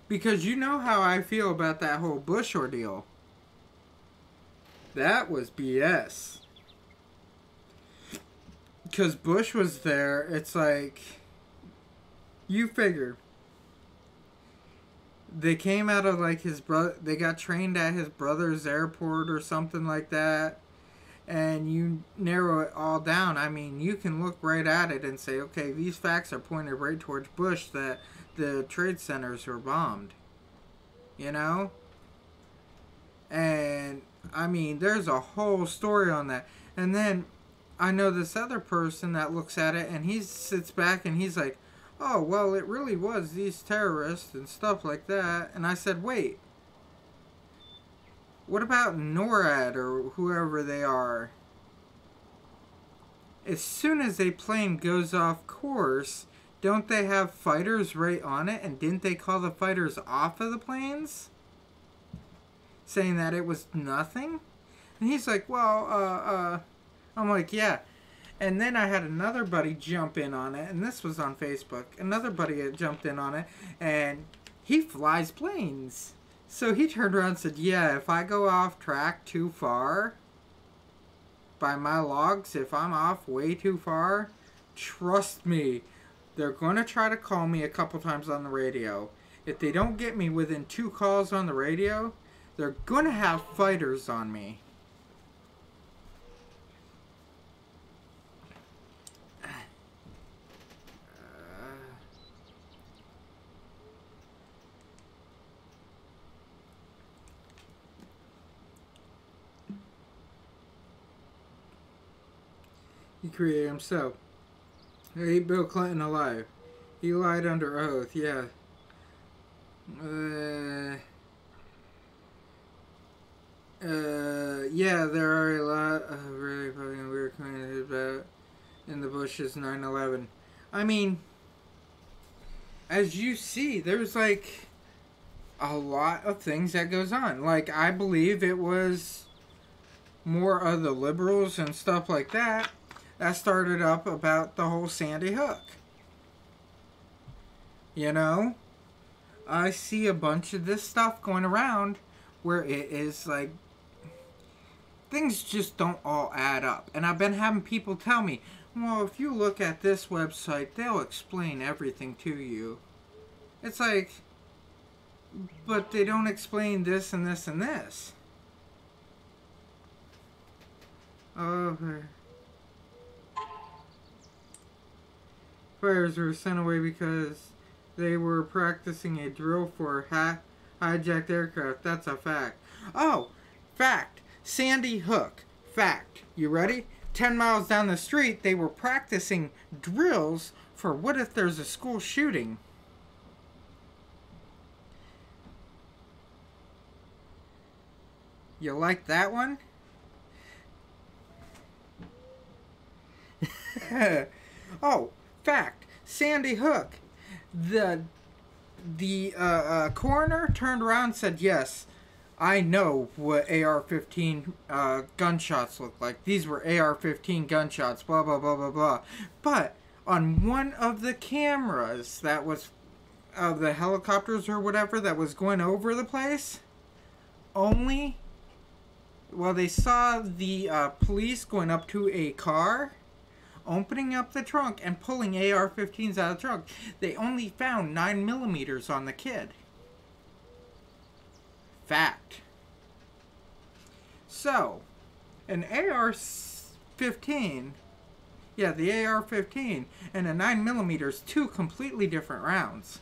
Because you know how I feel about that whole Bush ordeal. That was BS. Because Bush was there, it's like, you figure. They came out of like his brother, they got trained at his brother's airport or something like that. And you narrow it all down. I mean, you can look right at it and say, okay, these facts are pointed right towards Bush that the trade centers were bombed. You know? And, I mean, there's a whole story on that. And then, I know this other person that looks at it and he sits back and he's like, oh, well, it really was these terrorists and stuff like that. And I said, wait. What about NORAD or whoever they are? As soon as a plane goes off course, don't they have fighters right on it? And didn't they call the fighters off of the planes? Saying that it was nothing? And he's like, well, I'm like, yeah. And then I had another buddy jump in on it, and this was on Facebook. Another buddy had jumped in on it, and he flies planes. So he turned around and said, yeah, if I go off track too far, by my logs, if I'm off way too far, trust me, they're going to try to call me a couple times on the radio. If they don't get me within 2 calls on the radio, they're going to have fighters on me. He created himself. I hate Bill Clinton alive. He lied under oath, yeah. Yeah, there are a lot of really fucking weird comments about in the Bush's 9/11. I mean, as you see, there's like a lot of things that goes on. Like, I believe it was more of the liberals and stuff like that started up about the whole Sandy Hook. You know? I see a bunch of this stuff going around where it is like things just don't all add up. And I've been having people tell me, well, if you look at this website, they'll explain everything to you. It's like, but they don't explain this and this and this. Okay. Fighters were sent away because they were practicing a drill for hijacked aircraft. That's a fact. Oh, fact. Sandy Hook. Fact. You ready? 10 miles down the street, they were practicing drills for what if there's a school shooting. You like that one? Oh, fact. Sandy Hook. The coroner turned around and said, yes, I know what AR-15 gunshots look like. These were AR-15 gunshots, blah, blah, blah, blah, blah. But on one of the cameras that was of the helicopters or whatever that was going over the place, only, well, they saw the police going up to a car, opening up the trunk and pulling AR-15s out of the trunk. They only found 9mm on the kid. Fact. So, an AR-15, yeah, the AR-15 and a 9mm is 2 completely different rounds.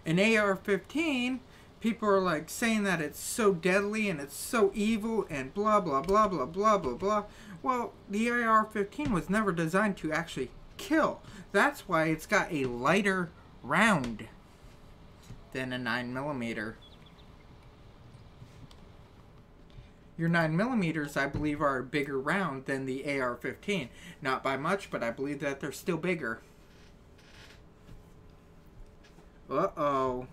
An AR-15, people are like saying that it's so deadly and it's so evil and blah, blah, blah, blah, blah, blah, blah. Well, the AR-15 was never designed to actually kill. That's why it's got a lighter round than a 9mm. Your 9mm, I believe, are a bigger round than the AR-15. Not by much, but I believe that they're still bigger. Uh-oh.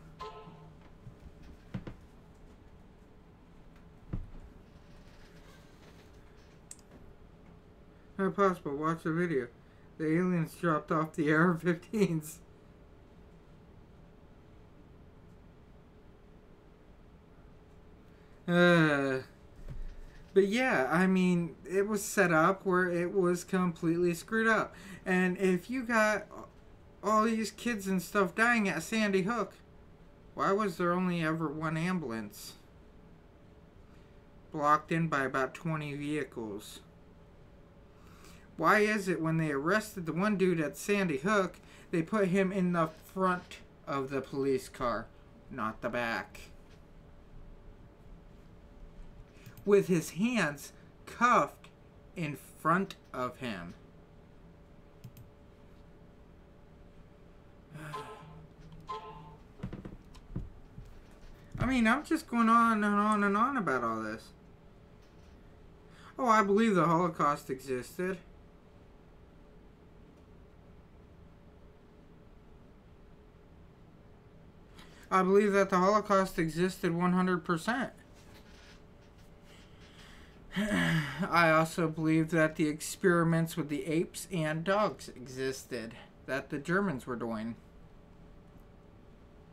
Not possible. Watch the video. The aliens dropped off the AR-15s. But yeah, I mean, it was set up where it was completely screwed up. And if you got all these kids and stuff dying at Sandy Hook, why was there only ever 1 ambulance? Blocked in by about 20 vehicles. Why is it when they arrested the one dude at Sandy Hook, they put him in the front of the police car, not the back? With his hands cuffed in front of him. I mean, I'm just going on and on and on about all this. Oh, I believe the Holocaust existed. I believe that the Holocaust existed 100%. I also believe that the experiments with the apes and dogs existed, that the Germans were doing.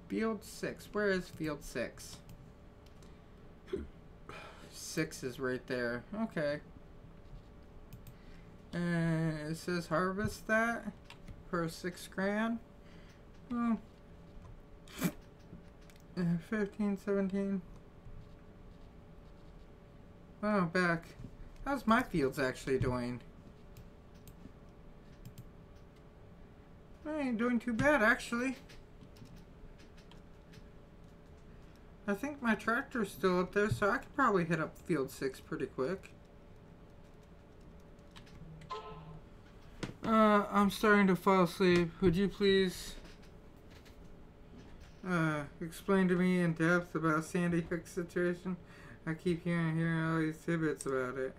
Field 6. Where is Field 6? 6 is right there. Okay. It says harvest that for $6,000. Well, 15, 17. Oh, back. How's my fields actually doing? I ain't doing too bad, actually. I think my tractor's still up there, so I could probably hit up field 6 pretty quick. I'm starting to fall asleep. Would you please explain to me in depth about Sandy Hook's situation? I keep hearing all these tidbits about it.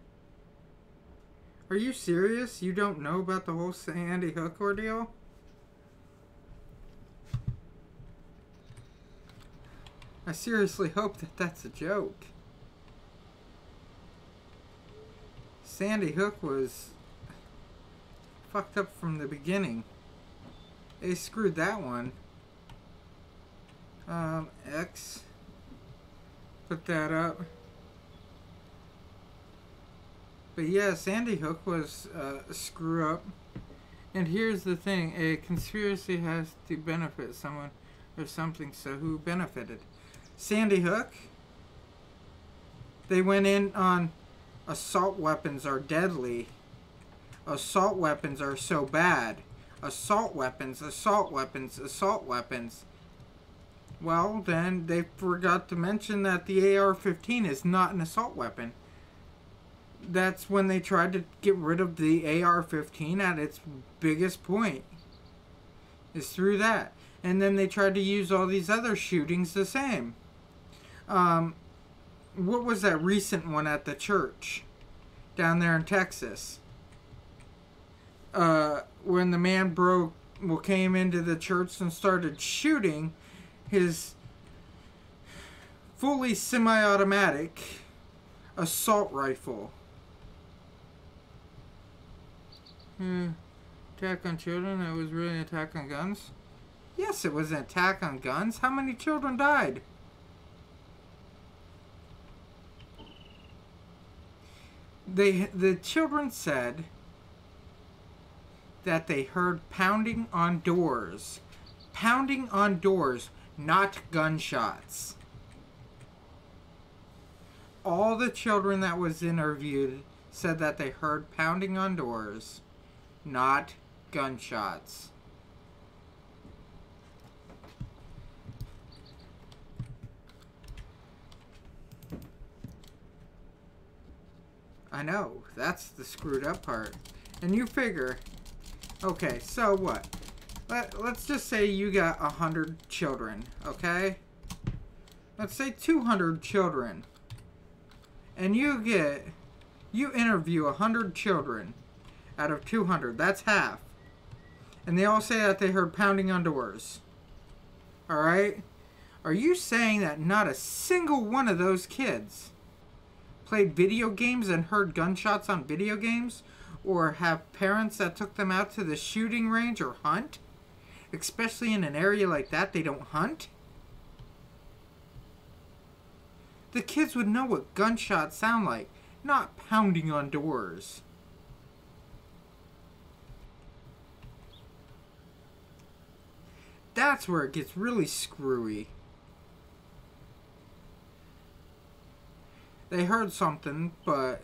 Are you serious? You don't know about the whole Sandy Hook ordeal? I seriously hope that that's a joke. Sandy Hook was fucked up from the beginning. They screwed that one. X. Put that up. But yeah, Sandy Hook was a screw up. And here's the thing. A conspiracy has to benefit someone or something, so who benefited? Sandy Hook? They went in on assault weapons are deadly. Assault weapons are so bad. Assault weapons, assault weapons, assault weapons. Well, then they forgot to mention that the AR-15 is not an assault weapon. That's when they tried to get rid of the AR-15 at its biggest point. Is through that. And then they tried to use all these other shootings the same. What was that recent one at the church? Down there in Texas. When the man came into the church and started shooting his fully semi-automatic assault rifle. Attack on children? That was really an attack on guns? Yes, it was an attack on guns. How many children died? The children said that they heard pounding on doors. Pounding on doors, not gunshots. All the children that was interviewed said that they heard pounding on doors, not gunshots. I know, that's the screwed up part. And you figure, okay, so what? Let's just say you got 100 children, okay? Let's say 200 children. And you interview 100 children out of 200. That's half. And they all say that they heard pounding on doors. Alright? Are you saying that not a single one of those kids played video games and heard gunshots on video games? Or have parents that took them out to the shooting range or hunt? Especially in an area like that, they don't hunt? The kids would know what gunshots sound like, not pounding on doors. That's where it gets really screwy. They heard something, but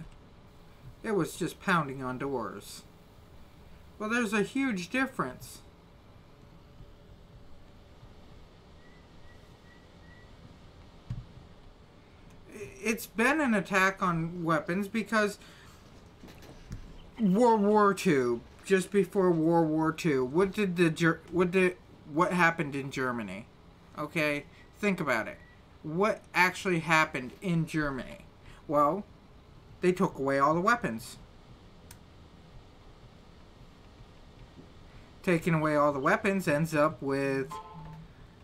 it was just pounding on doors. Well, there's a huge difference. It's been an attack on weapons because World War II, just before World War II, what happened in Germany? Okay, think about it. what actually happened in Germany? Well, they took away all the weapons. Taking away all the weapons ends up with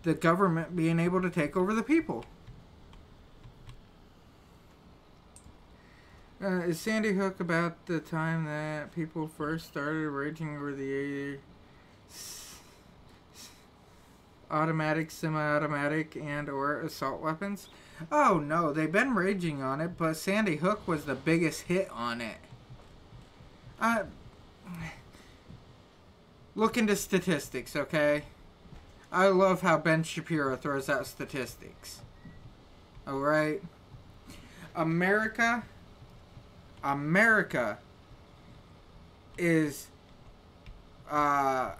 the government being able to take over the people. Is Sandy Hook about the time that people first started raging over the automatic, semi-automatic, and or assault weapons? Oh no, they've been raging on it, but Sandy Hook was the biggest hit on it. Look into statistics, okay? I love how Ben Shapiro throws out statistics. Alright? America is the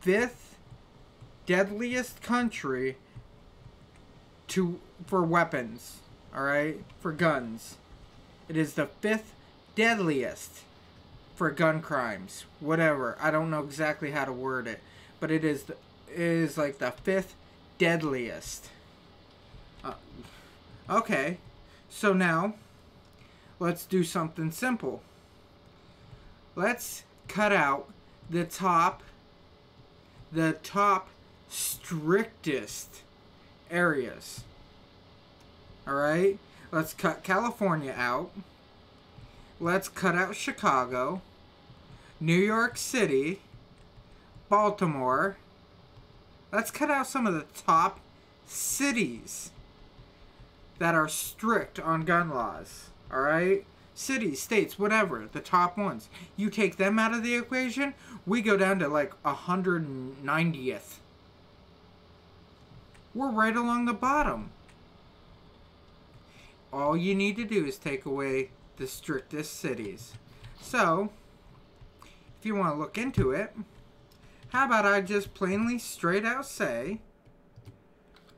5th deadliest country for weapons. Alright? For guns. It is the 5th deadliest for gun crimes. Whatever. I don't know exactly how to word it. But it is like the 5th deadliest. Okay. So now, let's do something simple. Let's cut out the top strictest areas. Alright? Let's cut California out. Let's cut out Chicago, New York City, Baltimore. Let's cut out some of the top cities that are strict on gun laws. Alright? Cities, states, whatever. The top ones. You take them out of the equation, we go down to like 190th. We're right along the bottom. All you need to do is take away the strictest cities. So, if you want to look into it, how about I just plainly straight out say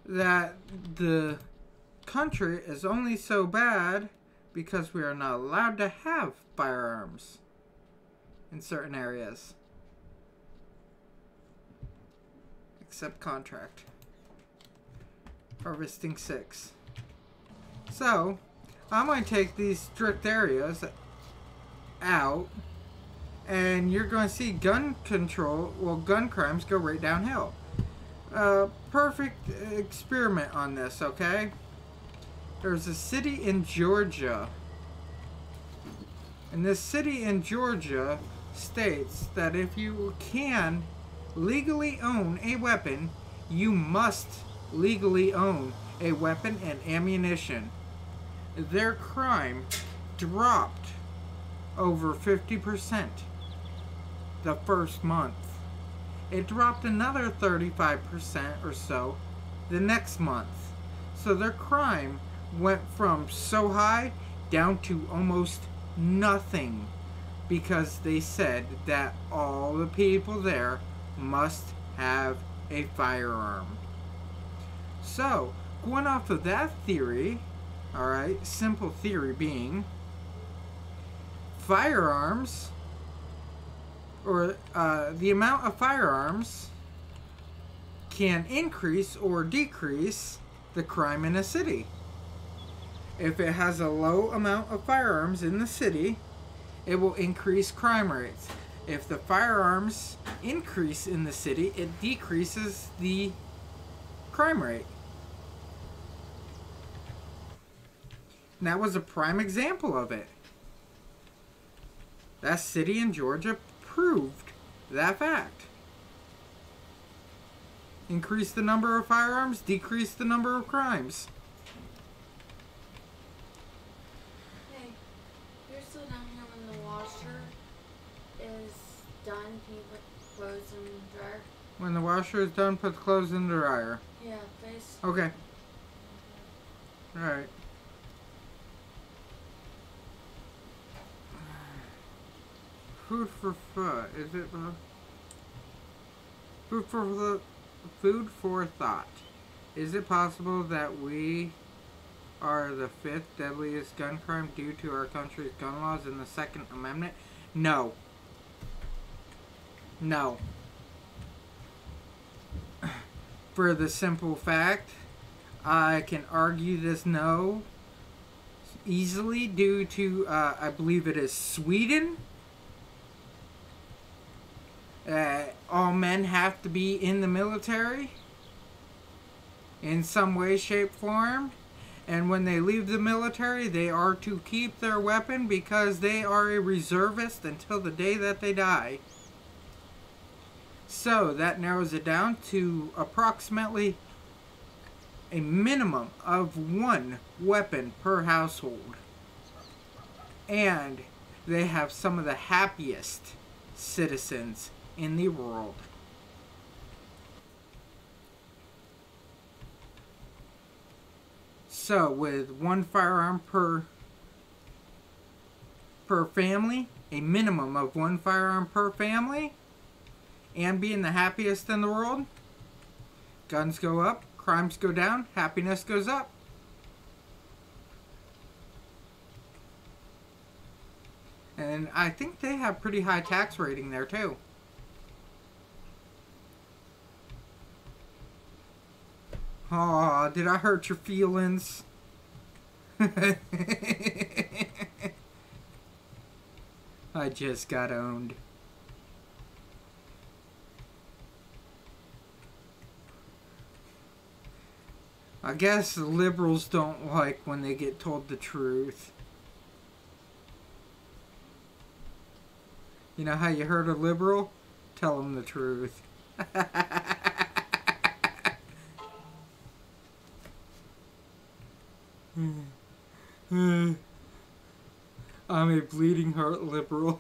that the country is only so bad because we are not allowed to have firearms in certain areas. Except contract. Harvesting 6. So, I'm going to take these strict areas out, and you're going to see gun crimes go right downhill. Perfect experiment on this, okay? There's a city in Georgia, and this city in Georgia states that if you can legally own a weapon, you must legally own a weapon and ammunition. Their crime dropped over 50% the first month. It dropped another 35% or so the next month. So their crime went from so high down to almost nothing because they said that all the people there must have a firearm. So, going off of that theory, alright, simple theory being, firearms, or the amount of firearms can increase or decrease the crime in a city. If it has a low amount of firearms in the city, it will increase crime rates. If the firearms increase in the city, it decreases the crime rate. And that was a prime example of it. That city in Georgia proved that fact. Increase the number of firearms, decrease the number of crimes. Hey, you're still down here when the washer is done. Can you put clothes in the dryer? When the washer is done, put the clothes in the dryer. Yeah, face. Okay. Alright. Food for thought. Is it food for thought? Is it possible that we are the 5th deadliest gun crime due to our country's gun laws in the Second Amendment? No. No. For the simple fact, I can argue this no easily due to, I believe it is Sweden. All men have to be in the military in some way, shape, form. And when they leave the military, they are to keep their weapon because they are a reservist until the day that they die. So that narrows it down to approximately a minimum of 1 weapon per household. And they have some of the happiest citizens in the world. So with 1 firearm per family, a minimum of 1 firearm per family, and being the happiest in the world, guns go up, crimes go down, happiness goes up. And I think they have pretty high tax rating there too. Oh, did I hurt your feelings? I just got owned. I guess the liberals don't like when they get told the truth. You know how you hurt a liberal? Tell them the truth. I'm a bleeding heart liberal.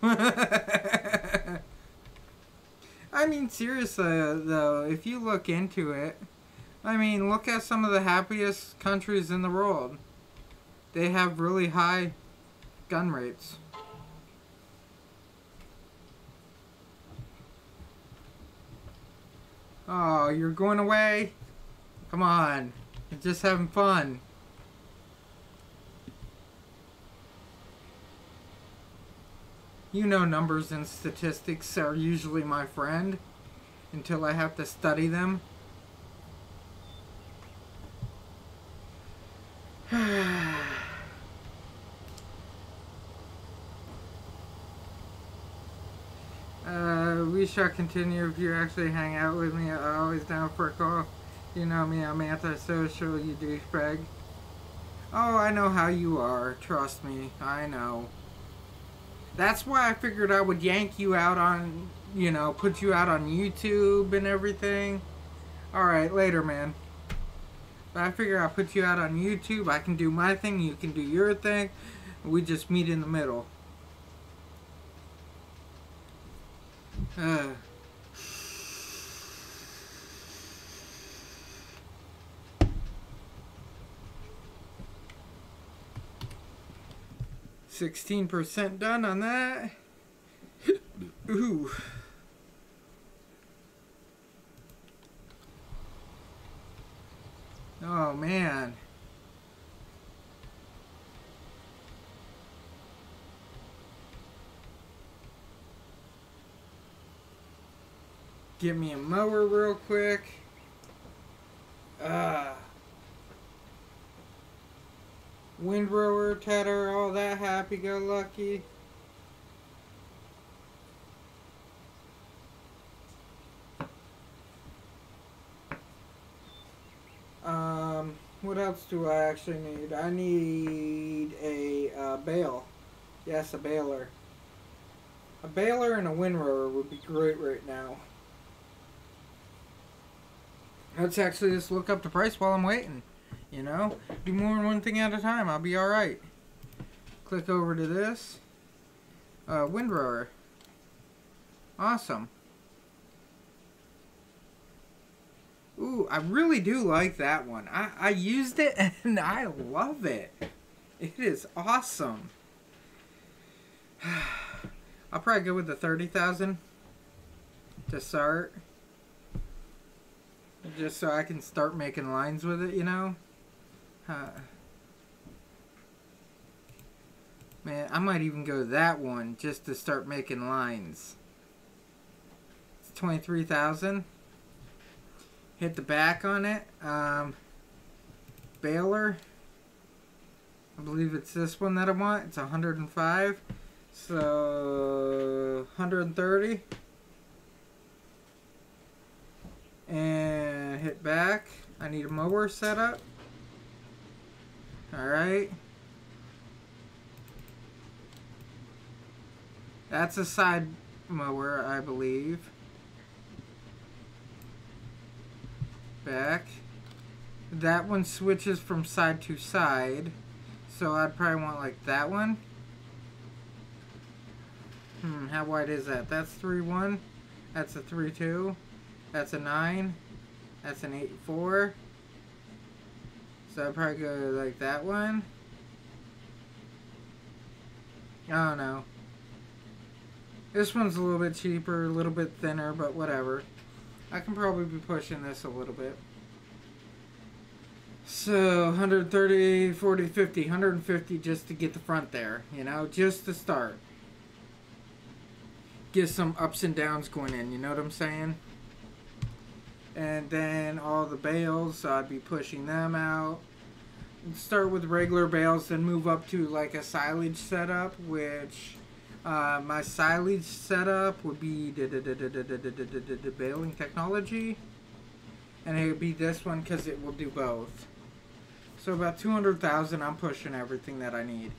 I mean, seriously, though, if you look into it, I mean, look at some of the happiest countries in the world. They have really high gun rates. Oh, you're going away? Come on. You're just having fun. You know, numbers and statistics are usually my friend until I have to study them. We shall continue if you actually hang out with me. I'm always down for a call. You know me, I'm antisocial, you douchebag. Oh, I know how you are. Trust me, I know. That's why I figured I would yank you out on, you know, put you out on YouTube and everything. Alright, later, man. But I figure I'll put you out on YouTube. I can do my thing, you can do your thing. We just meet in the middle. 16% done on that. Ooh. Oh, man. Get me a mower real quick. Windrower, tedder, all that happy-go-lucky. What else do I actually need? I need a bale. Yes, a baler. A baler and a windrower would be great right now. Let's actually just look up the price while I'm waiting. You know? Do more than one thing at a time. I'll be alright. Click over to this. Windrower. Awesome. Ooh, I really do like that one. I used it and I love it. It is awesome. I'll probably go with the 30,000 to start. Just so I can start making lines with it, you know? Man, I might even go that one just to start making lines. It's 23,000. Hit the back on it. baler. I believe it's this one that I want. It's 105. So 130. And hit back. I need a mower set up. Alright. That's a side mower, I believe. Back. That one switches from side to side. So I'd probably want like that one. How wide is that? That's 3.1. That's a 3.2. That's a 9. That's an 8.4. So I'd probably go like that one. I don't know. This one's a little bit cheaper, a little bit thinner, but whatever. I can probably be pushing this a little bit. So 130, 40, 50, 150 just to get the front there, you know, just to start. Get some ups and downs going in, you know what I'm saying? And then all the bales, so I'd be pushing them out. Start with regular bales, then move up to like a silage setup, which my silage setup would be the baling technology. And it would be this one because it will do both. So about 200,000, I'm pushing everything that I need.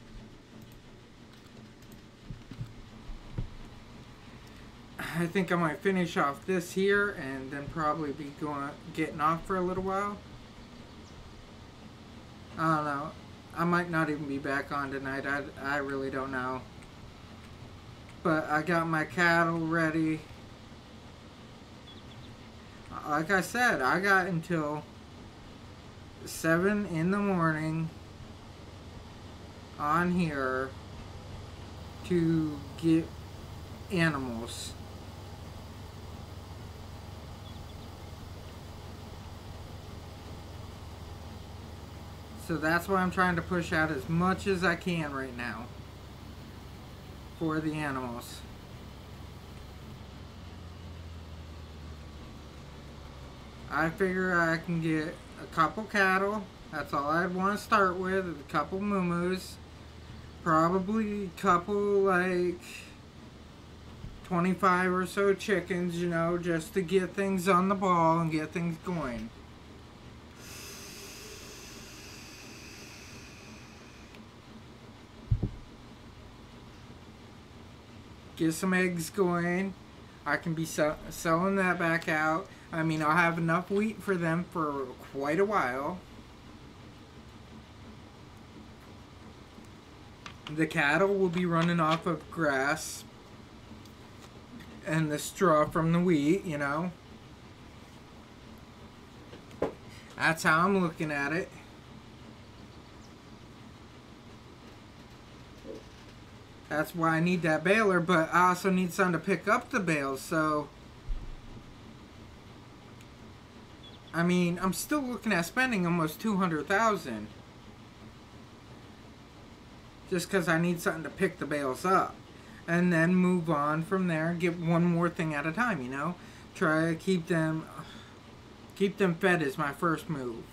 I think I might finish off this here and then probably be getting off for a little while. I don't know. I might not even be back on tonight. I really don't know. But I got my cattle ready. Like I said, I got until 7 in the morning on here to get animals. So that's why I'm trying to push out as much as I can right now for the animals. I figure I can get a couple cattle. That's all I'd want to start with. A couple moo-moos. Probably a couple like 25 or so chickens, you know, just to get things on the ball and get things going. Get some eggs going. I can be selling that back out. I mean, I'll have enough wheat for them for quite a while. The cattle will be running off of grass and the straw from the wheat, you know. That's how I'm looking at it. That's why I need that baler, but I also need someone to pick up the bales, so I mean, I'm still looking at spending almost 200,000 just because I need something to pick the bales up and then move on from there and get one more thing at a time, you know. Try to keep them fed is my first move.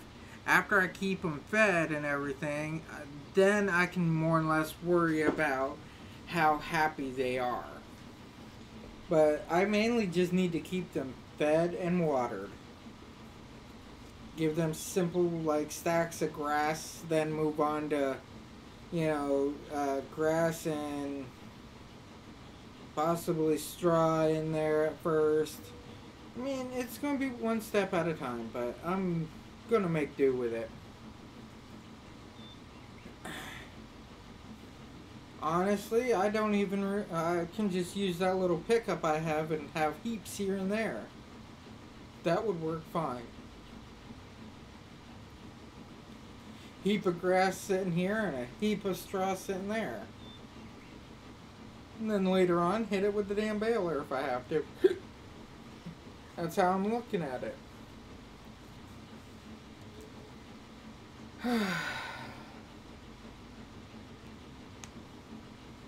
After I keep them fed and everything, then I can more or less worry about how happy they are. But I mainly just need to keep them fed and watered. Give them simple like stacks of grass, then move on to, you know, grass and possibly straw in there at first. I mean, it's going to be one step at a time, but I'm going to make do with it. Honestly, I don't even, I can just use that little pickup I have and have heaps here and there. That would work fine. Heap of grass sitting here and a heap of straw sitting there. And then later on, hit it with the damn baler if I have to. That's how I'm looking at it.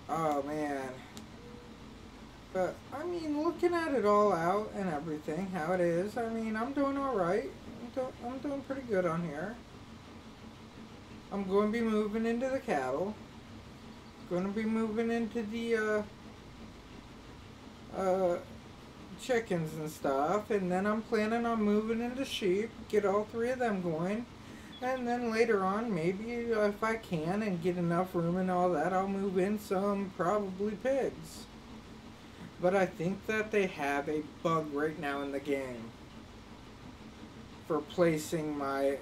Oh man. But I mean, looking at it all out and everything, how it is, I mean, I'm doing alright. I'm doing pretty good on here. I'm going to be moving into the cattle. Going to be moving into the chickens and stuff, and then I'm planning on moving into sheep, get all three of them going, and then later on, maybe if I can and get enough room and all that, I'll move in some probably pigs. But I think that they have a bug right now in the game for placing my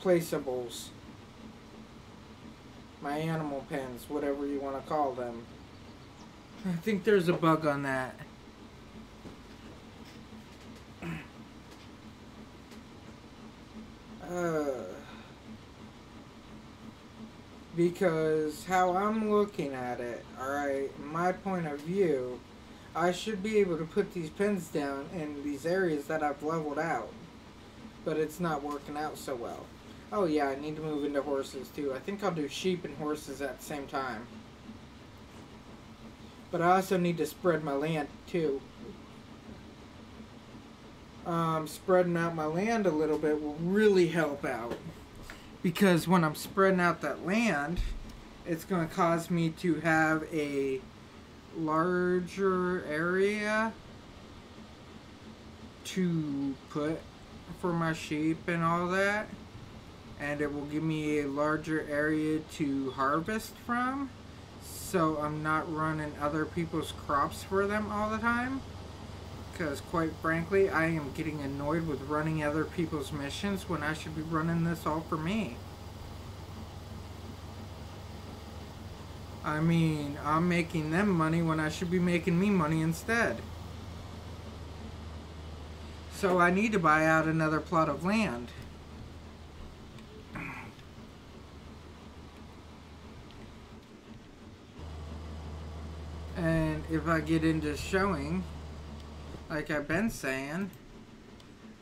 placeables, my animal pens, whatever you want to call them. I think there's a bug on that. Because how I'm looking at it, alright, my point of view, I should be able to put these pens down in these areas that I've leveled out. But it's not working out so well. Oh yeah, I need to move into horses too. I think I'll do sheep and horses at the same time. But I also need to spread my land too. Spreading out my land a little bit will really help out. Because when I'm spreading out that land, it's going to cause me to have a larger area to put for my sheep and all that. And it will give me a larger area to harvest from. So I'm not running other people's crops for them all the time. Because quite frankly, I am getting annoyed with running other people's missions when I should be running this all for me. I mean, I'm making them money when I should be making me money instead. So I need to buy out another plot of land. And if I get into showing, like I've been saying,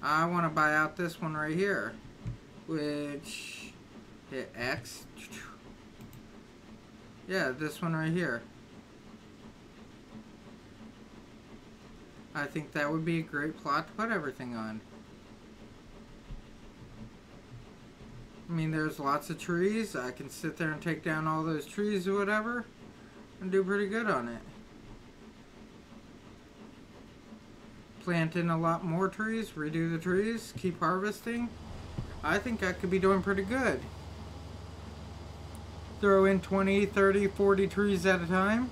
I want to buy out this one right here, which hit X. Yeah, this one right here. I think that would be a great plot to put everything on. I mean, there's lots of trees. I can sit there and take down all those trees or whatever and do pretty good on it. Plant in a lot more trees, redo the trees, keep harvesting. I think I could be doing pretty good. Throw in 20, 30, 40 trees at a time.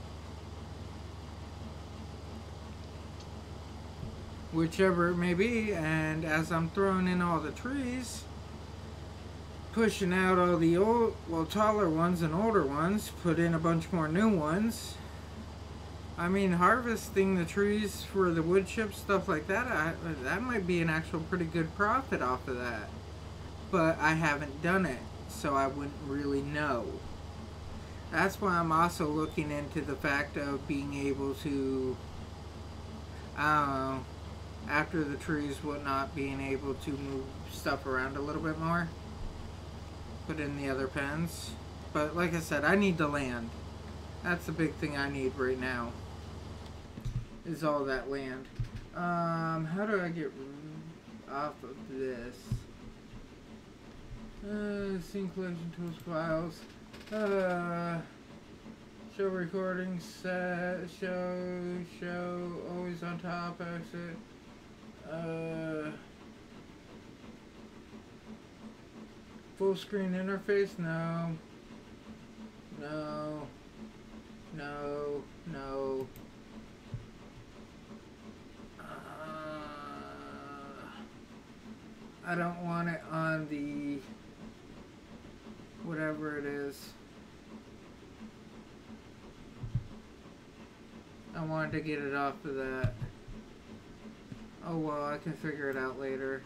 Whichever it may be, and as I'm throwing in all the trees, pushing out all the old, well, taller ones and older ones, put in a bunch more new ones. I mean, harvesting the trees for the wood chips, stuff like that, that might be an actual pretty good profit off of that. But I haven't done it, so I wouldn't really know. That's why I'm also looking into the fact of being able to, I don't know, after the trees, whatnot, being able to move stuff around a little bit more. Put in the other pens. But like I said, I need the land. That's the big thing I need right now. Is all that land. How do I get off of this? Scene collection tools files. Show recordings, set, show, always on top, exit. Full screen interface, no. No. No. No. I don't want it on the whatever it is. I wanted to get it off of that. Oh well, I can figure it out later.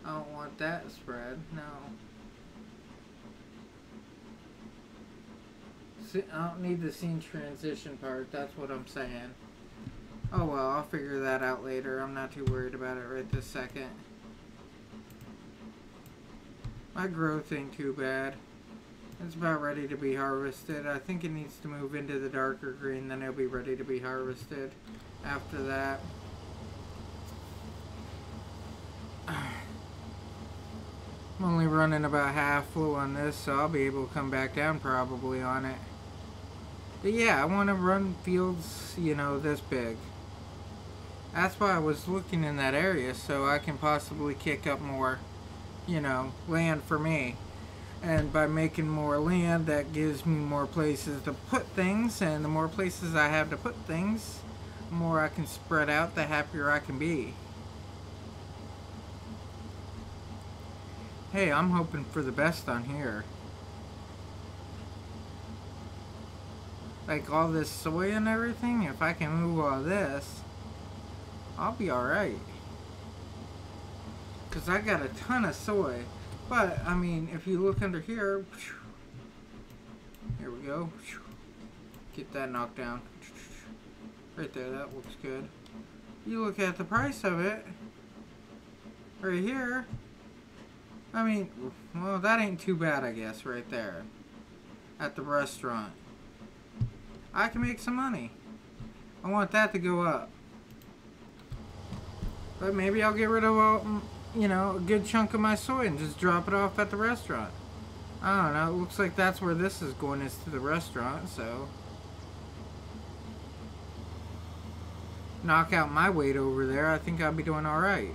I don't want that spread, no. See, I don't need the scene transition part, that's what I'm saying. Oh well, I'll figure that out later. I'm not too worried about it right this second. My growth ain't too bad. It's about ready to be harvested. I think it needs to move into the darker green, then it'll be ready to be harvested after that. I'm only running about half full on this, so I'll be able to come back down probably on it. But yeah, I want to run fields, you know, this big. That's why I was looking in that area, so I can possibly kick up more, you know, land for me. And by making more land, that gives me more places to put things, and the more places I have to put things, the more I can spread out, the happier I can be. Hey, I'm hoping for the best on here. Like all this soy and everything, if I can move all this, I'll be alright. Because I got a ton of soy. But, I mean, if you look under here, here we go. Get that knocked down. Right there, that looks good. You look at the price of it, right here. I mean, well, that ain't too bad, I guess, right there. At the restaurant. I can make some money. I want that to go up. But maybe I'll get rid of all, you know, a good chunk of my soy and just drop it off at the restaurant. I don't know. It looks like that's where this is going, is to the restaurant, so. Knock out my weight over there, I think I'll be doing alright.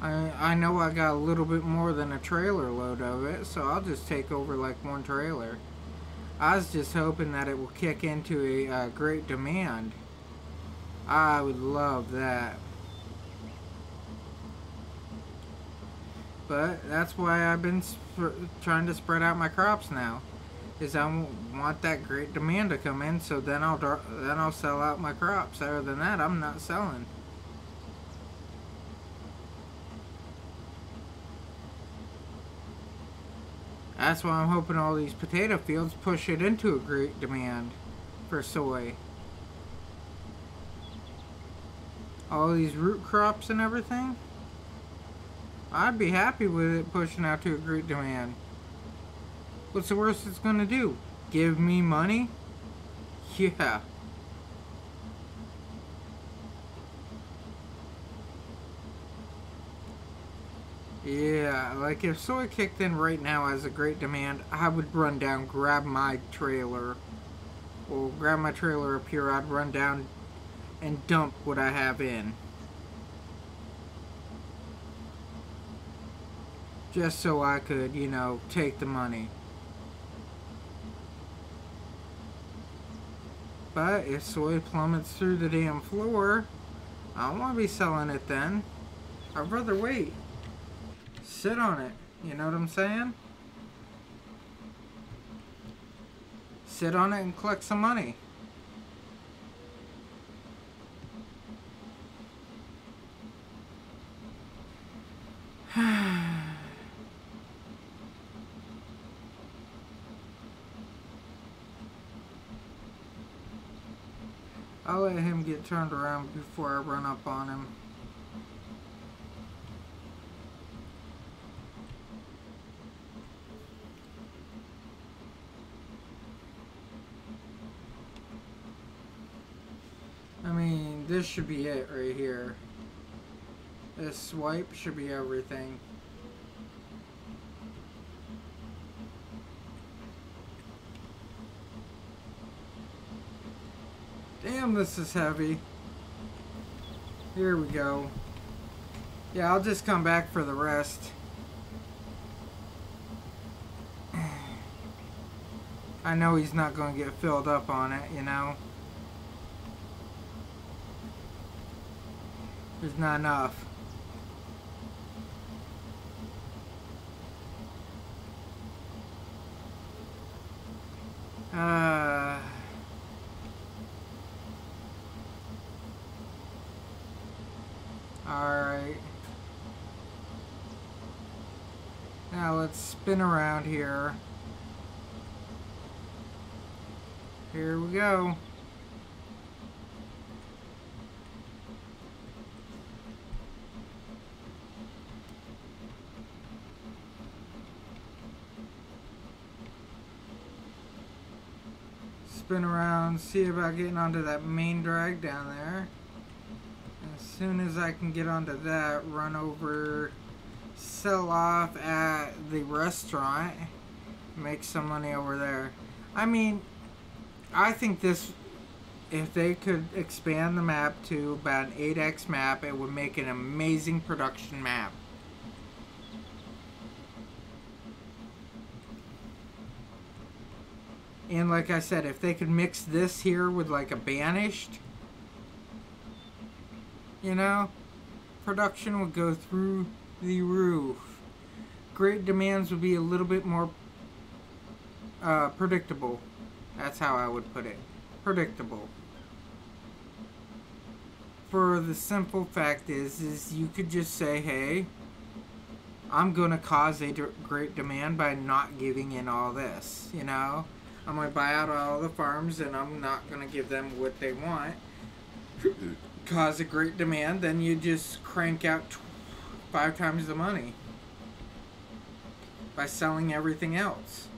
I know I got a little bit more than a trailer load of it, so I'll just take over like one trailer. I was just hoping that it will kick into a great demand. I would love that. But that's why I've been trying to spread out my crops now. Is I want that great demand to come in, so then I'll sell out my crops. Other than that, I'm not selling. That's why I'm hoping all these potato fields push it into a great demand for soy. All these root crops and everything. I'd be happy with it pushing out to a great demand. What's the worst it's gonna do? Give me money? Yeah. Yeah, like if soy kicked in right now as a great demand, I would run down, grab my trailer. Or grab my trailer up here, I'd run down and dump what I have in. Just so I could, you know, take the money. But if soy plummets through the damn floor, I don't want to be selling it then. I'd rather wait. Sit on it. You know what I'm saying? Sit on it and collect some money. I'll let him get turned around before I run up on him. I mean, this should be it right here. This swipe should be everything. Damn, this is heavy. Here we go. Yeah, I'll just come back for the rest. I know he's not going to get filled up on it, you know. There's not enough. Alright. Now let's spin around here. Here we go. Spin around, see about getting onto that main drag down there. soon as I can get onto that, run over, sell off at the restaurant, make some money over there. I mean, I think this, if they could expand the map to about an 8x map, it would make an amazing production map. And like I said, if they could mix this here with like a Banished, you know, production would go through the roof. Great Demands would be a little bit more predictable. That's how I would put it. Predictable. For the simple fact is you could just say, hey, I'm going to cause a great demand by not giving in all this, you know? I'm going to buy out all the farms and I'm not going to give them what they want. Cause a great demand, then you just crank out 5 times the money by selling everything else.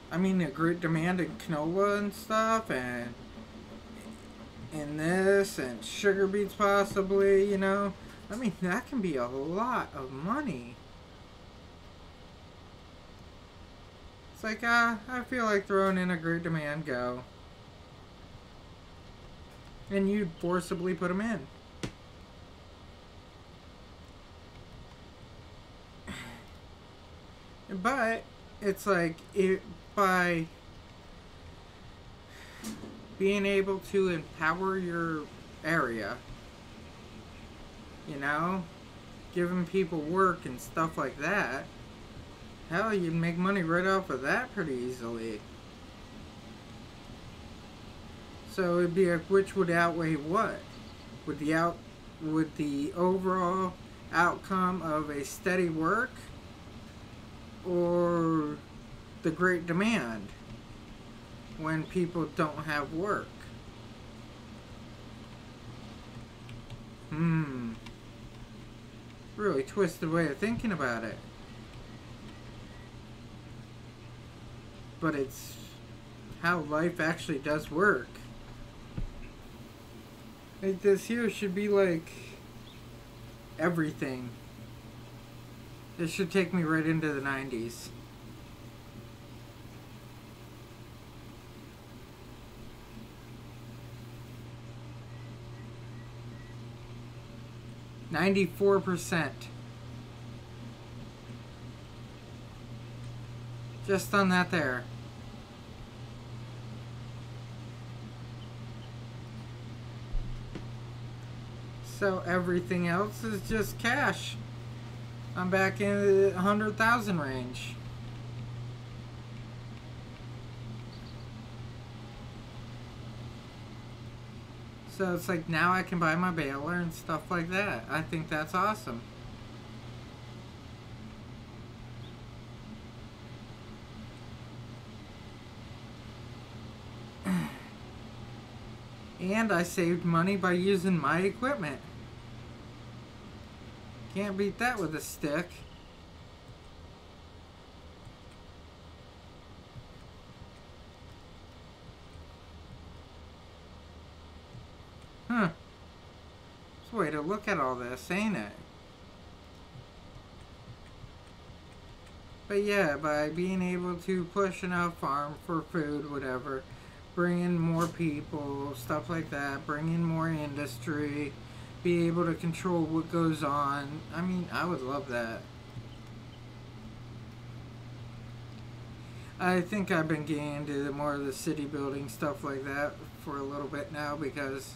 I mean, a great demand in canola and stuff, and in this, and sugar beets possibly, you know. I mean, that can be a lot of money. It's like, I feel like throwing in a great demand, go. And you'd forcibly put them in. But it's like, by being able to empower your area, you know, giving people work and stuff like that, hell, you'd make money right off of that pretty easily. So it'd be like, which would outweigh what? Would the overall outcome of a steady work, or the great demand when people don't have work? Really twisted way of thinking about it. But it's how life actually does work. Like, this here should be like everything. This should take me right into the 90s. %. Just on that there. So everything else is just cash. I'm back in the 100,000 range. So it's like, now I can buy my baler and stuff like that. I think that's awesome. And I saved money by using my equipment. Can't beat that with a stick. Huh. It's a way to look at all this, ain't it? But yeah, by being able to push enough farm for food, whatever, bring in more people, stuff like that, bring in more industry, be able to control what goes on. I mean, I would love that. I think I've been getting into more of the city building stuff like that for a little bit now because,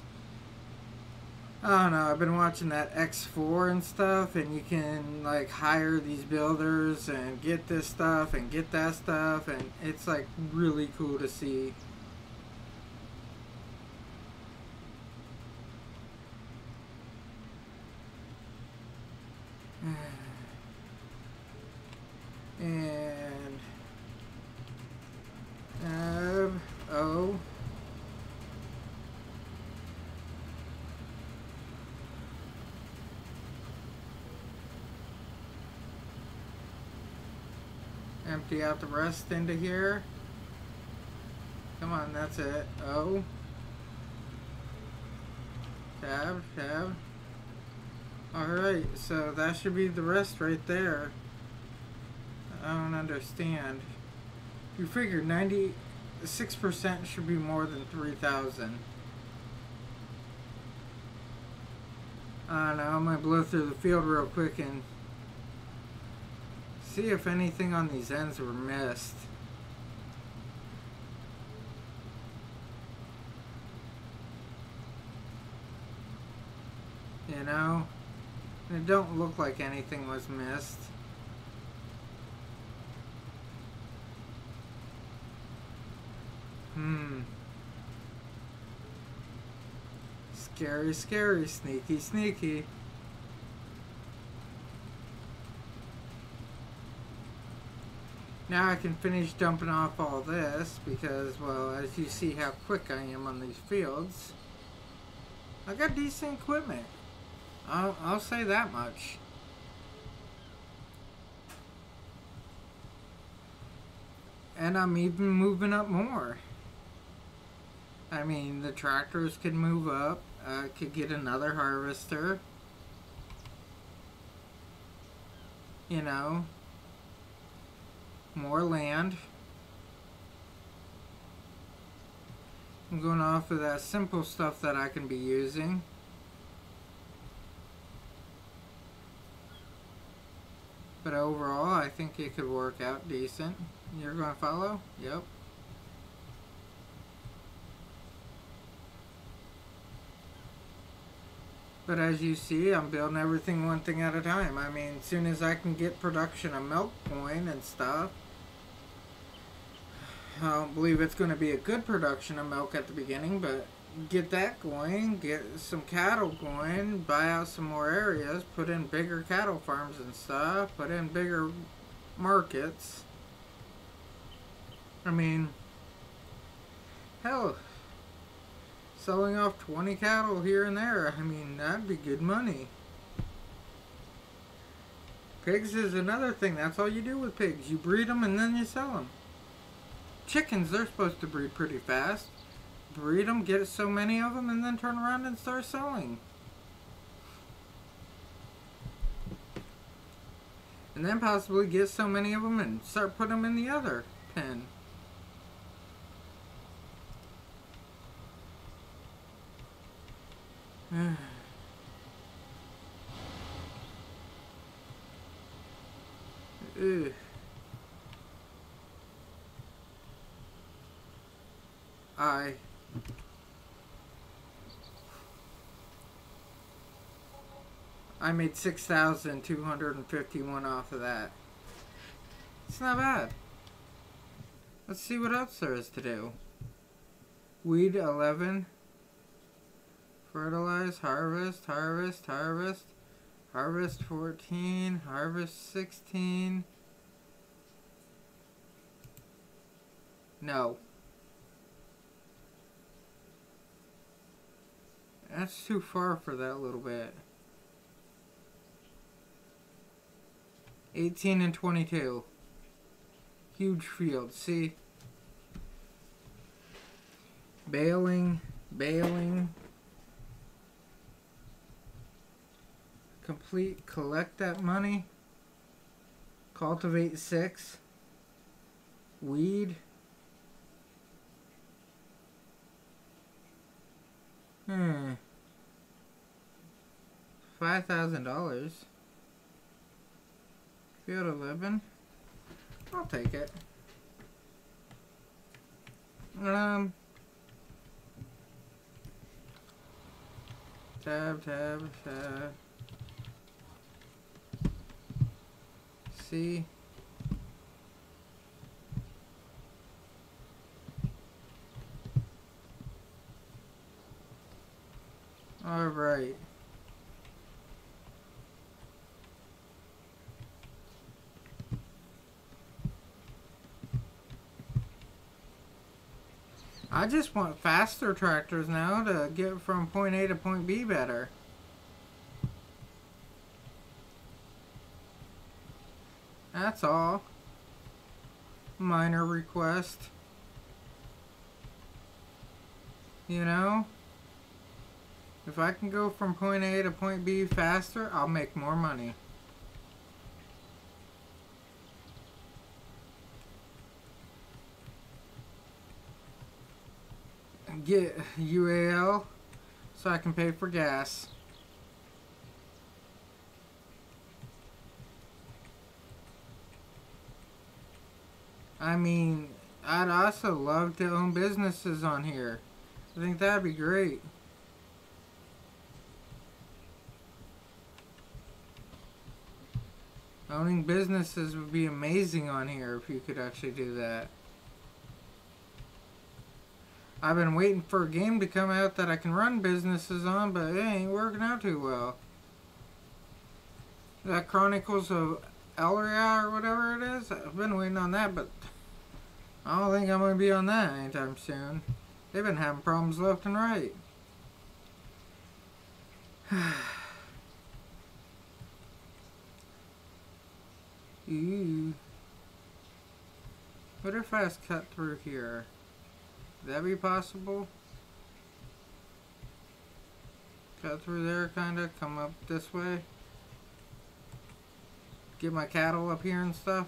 I don't know, I've been watching that X4 and stuff, and you can like hire these builders and get this stuff and get that stuff, and it's like really cool to see. And oh, empty out the rest into here. Come on, that's it. Oh, tab. Alright, so that should be the rest right there. I don't understand. You figure 96% should be more than 3,000. I don't know, I'm gonna blow through the field real quick and see if anything on these ends were missed. You know? It don't look like anything was missed. Scary, scary, sneaky, sneaky. Now I can finish dumping off all this because, well, as you see how quick I am on these fields, I got decent equipment. I'll say that much. And I'm even moving up more. I mean, the tractors could move up. I could get another harvester. You know, more land. I'm going off of that simple stuff that I can be using. But overall, I think it could work out decent. You're going to follow? Yep. But as you see, I'm building everything one thing at a time. I mean, as soon as I can get production of milk going and stuff, I don't believe it's going to be a good production of milk at the beginning, but get that going, get some cattle going, buy out some more areas, put in bigger cattle farms and stuff, put in bigger markets. I mean, hell, selling off 20 cattle here and there, I mean, that'd be good money. Pigs is another thing. That's all you do with pigs. You breed them and then you sell them. Chickens, they're supposed to breed pretty fast. Breed them, get so many of them, and then turn around and start selling. And then possibly get so many of them and start putting them in the other pen. Ugh. I made 6,251 off of that. It's not bad. Let's see what else there is to do. Weed 11. Fertilize, harvest, harvest, harvest. Harvest 14, harvest 16. No. That's too far for that little bit. 18 and 22. Huge field. See? Baling, baling. Complete, collect that money. Cultivate 6. Weed. $5,000. Field 11. I'll take it. Tab. See. All right. I just want faster tractors now to get from point A to point B better. That's all. Minor request. You know? If I can go from point A to point B faster, I'll make more money. Get UAL so I can pay for gas. I mean, I'd also love to own businesses on here. I think that'd be great. Owning businesses would be amazing on here if you could actually do that. I've been waiting for a game to come out that I can run businesses on, but it ain't working out too well. That Chronicles of Elria or whatever it is, I've been waiting on that, but I don't think I'm going to be on that anytime soon. They've been having problems left and right. Ooh. What if I just cut through here? Would that be possible? Cut through there, kinda, come up this way. Get my cattle up here and stuff.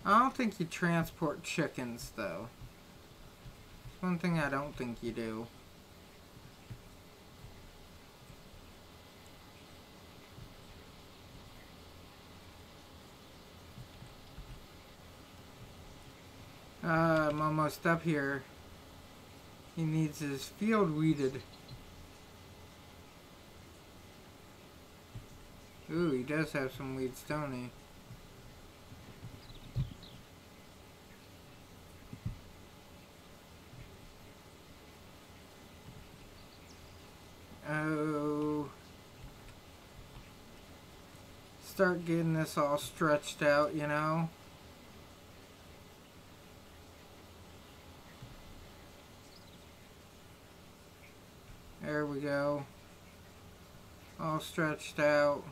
I don't think you transport chickens, though. It's one thing I don't think you do. I'm almost up here. He needs his field weeded. Ooh, he does have some weeds, don't he? Oh. Start getting this all stretched out, you know? There we go. All stretched out.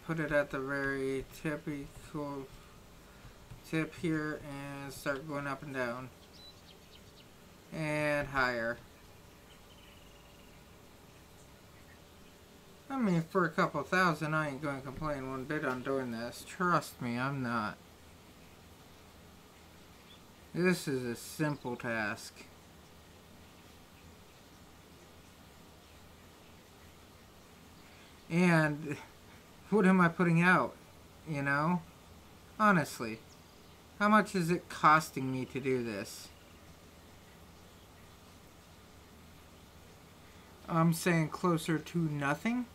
Put it at the very typical tip here and start going up and down. And higher. I mean, for a couple thousand, I ain't going to complain one bit on doing this. Trust me, I'm not. This is a simple task. And what am I putting out? You know? Honestly. How much is it costing me to do this? I'm saying closer to nothing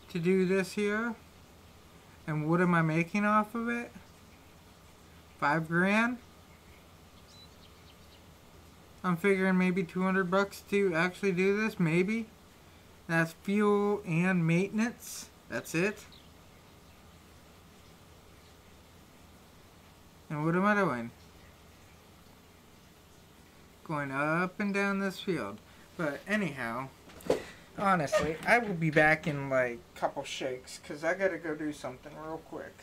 to do this here. And what am I making off of it? 5 grand? I'm figuring maybe 200 bucks to actually do this, maybe. That's fuel and maintenance. That's it. And what am I doing? Going up and down this field. But anyhow, honestly, I will be back in like a couple shakes because I gotta go do something real quick.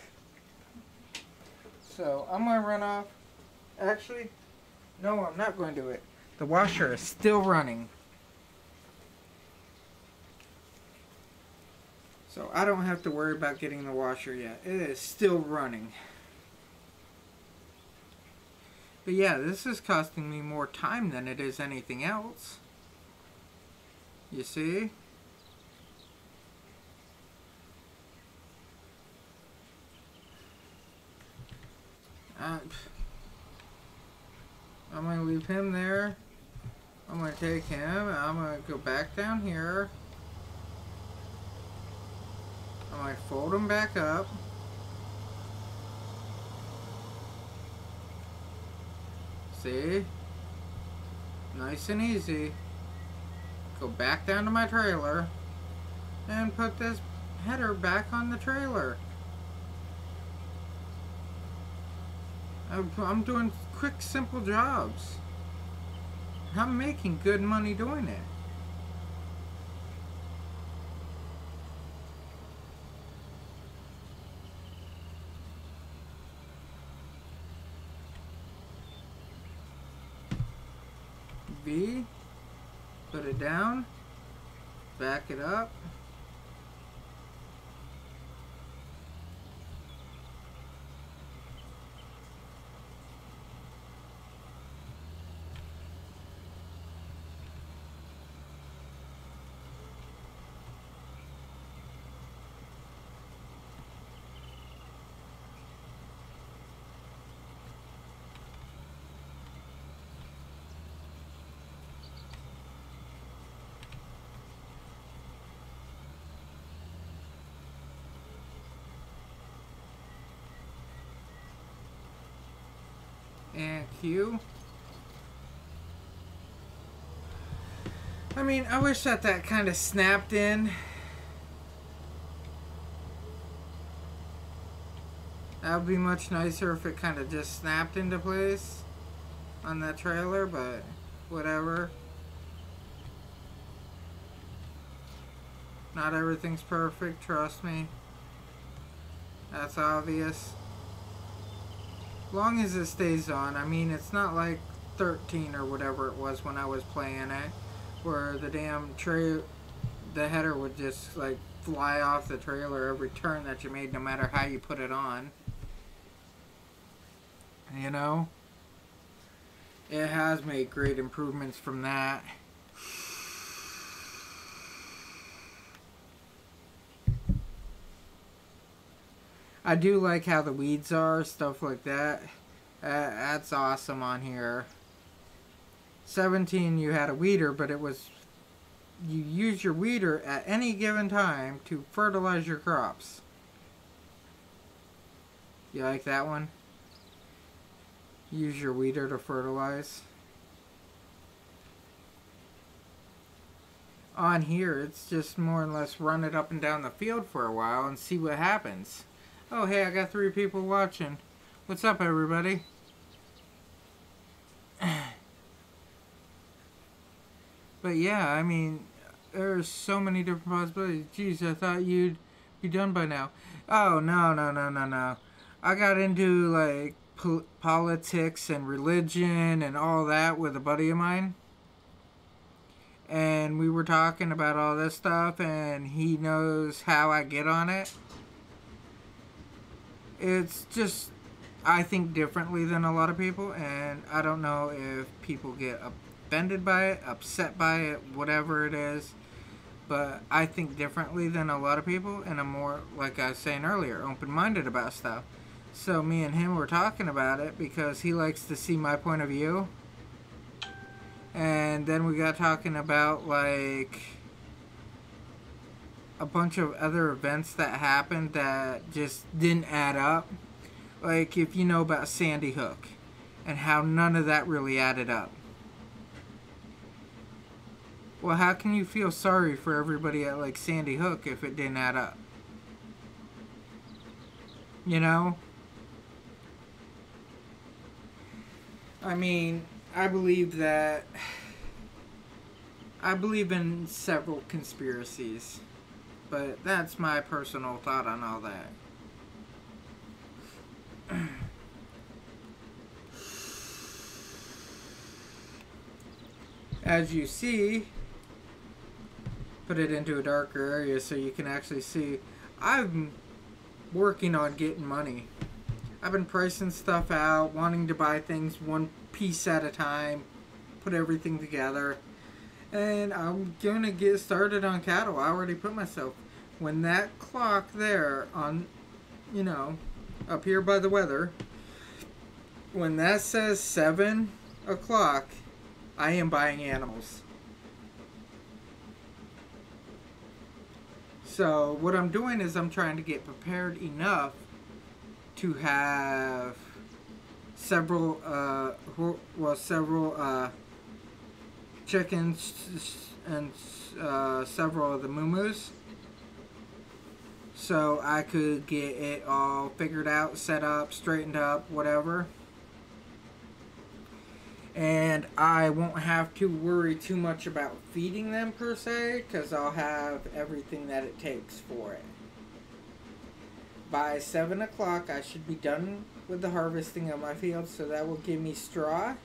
So I'm gonna run off. Actually, no, I'm not going to do it. The washer is still running. So I don't have to worry about getting the washer yet. It is still running. But yeah, this is costing me more time than it is anything else. You see? I'm going to leave him there. I'm going to take him. I'm going to go back down here. I'm going to fold him back up. See? Nice and easy. Go back down to my trailer and put this header back on the trailer. I'm doing quick, simple jobs. I'm making good money doing it. V, put it down, back it up. And Q. I mean, I wish that kind of snapped in. That would be much nicer if it kind of just snapped into place on that trailer, but whatever. Not everything's perfect, trust me. That's obvious. Long as it stays on. I mean, it's not like 13 or whatever it was when I was playing it, where the damn the header would just like fly off the trailer every turn that you made, no matter how you put it on. You know? It has made great improvements from that. I do like how the weeds are, stuff like that. That's awesome on here. 17, you had a weeder, but it was... You use your weeder at any given time to fertilize your crops. You like that one? Use your weeder to fertilize. On here, it's just more or less run it up and down the field for a while and see what happens. Oh, hey, I got 3 people watching. What's up, everybody? But yeah, I mean, there's so many different possibilities. Jeez, I thought you'd be done by now. Oh, no. I got into, like, politics and religion and all that with a buddy of mine. And we were talking about all this stuff, and he knows how I get on it. It's just, I think differently than a lot of people, and I don't know if people get offended by it, upset by it, whatever it is, but I think differently than a lot of people, and I'm more, like I was saying earlier, open-minded about stuff. So me and him were talking about it because he likes to see my point of view, and then we got talking about, like, a bunch of other events that happened that just didn't add up. Like, if you know about Sandy Hook and how none of that really added up. Well, how can you feel sorry for everybody at, like, Sandy Hook if it didn't add up? You know? I mean, I believe in several conspiracies. But that's my personal thought on all that. As you see, put it into a darker area so you can actually see. I'm working on getting money. I've been pricing stuff out, wanting to buy things one piece at a time, put everything together. And I'm going to get started on cattle. I already put myself. When that clock there on, you know, up here by the weather, when that says 7 o'clock, I am buying animals. So what I'm doing is I'm trying to get prepared enough to have several chickens and several of the moo-moos, so I could get it all figured out, set up, straightened up, whatever. And I won't have to worry too much about feeding them per se, because I'll have everything that it takes for it. By 7 o'clock I should be done with the harvesting of my field, so that will give me straw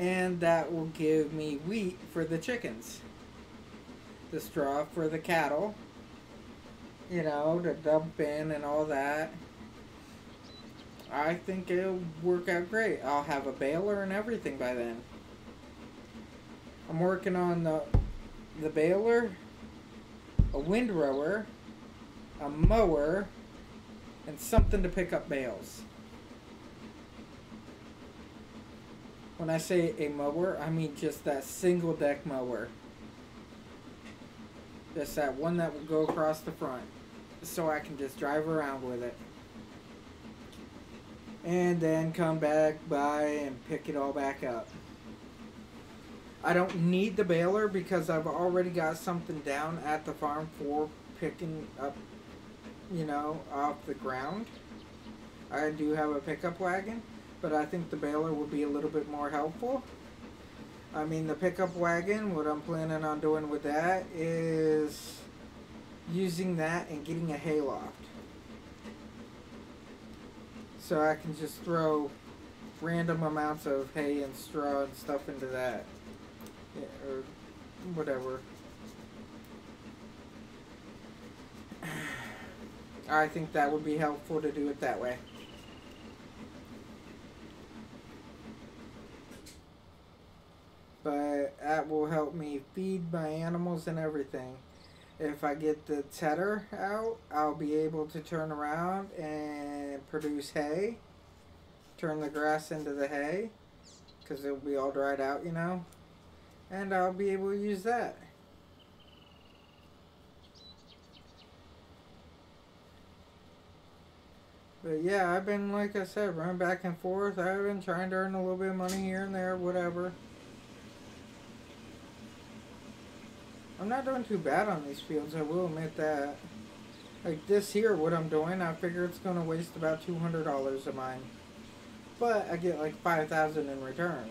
And that will give me wheat for the chickens. The straw for the cattle. You know, to dump in and all that. I think it'll work out great. I'll have a baler and everything by then. I'm working on the baler, a windrower, a mower, and something to pick up bales. When I say a mower, I mean just that single deck mower. Just that one that will go across the front. So I can just drive around with it. And then come back by and pick it all back up. I don't need the baler because I've already got something down at the farm for picking up, you know, off the ground. I do have a pickup wagon, but I think the baler would be a little bit more helpful. I mean, the pickup wagon, what I'm planning on doing with that is using that and getting a hayloft. So I can just throw random amounts of hay and straw and stuff into that. Yeah, or whatever. I think that would be helpful to do it that way. But that will help me feed my animals and everything. If I get the tedder out, I'll be able to turn around and produce hay. Turn the grass into the hay. Because it'll be all dried out, you know. And I'll be able to use that. But yeah, I've been, like I said, running back and forth. I've been trying to earn a little bit of money here and there, whatever. I'm not doing too bad on these fields, I will admit that. Like this here, what I'm doing, I figure it's going to waste about $200 of mine. But I get like $5,000 in return.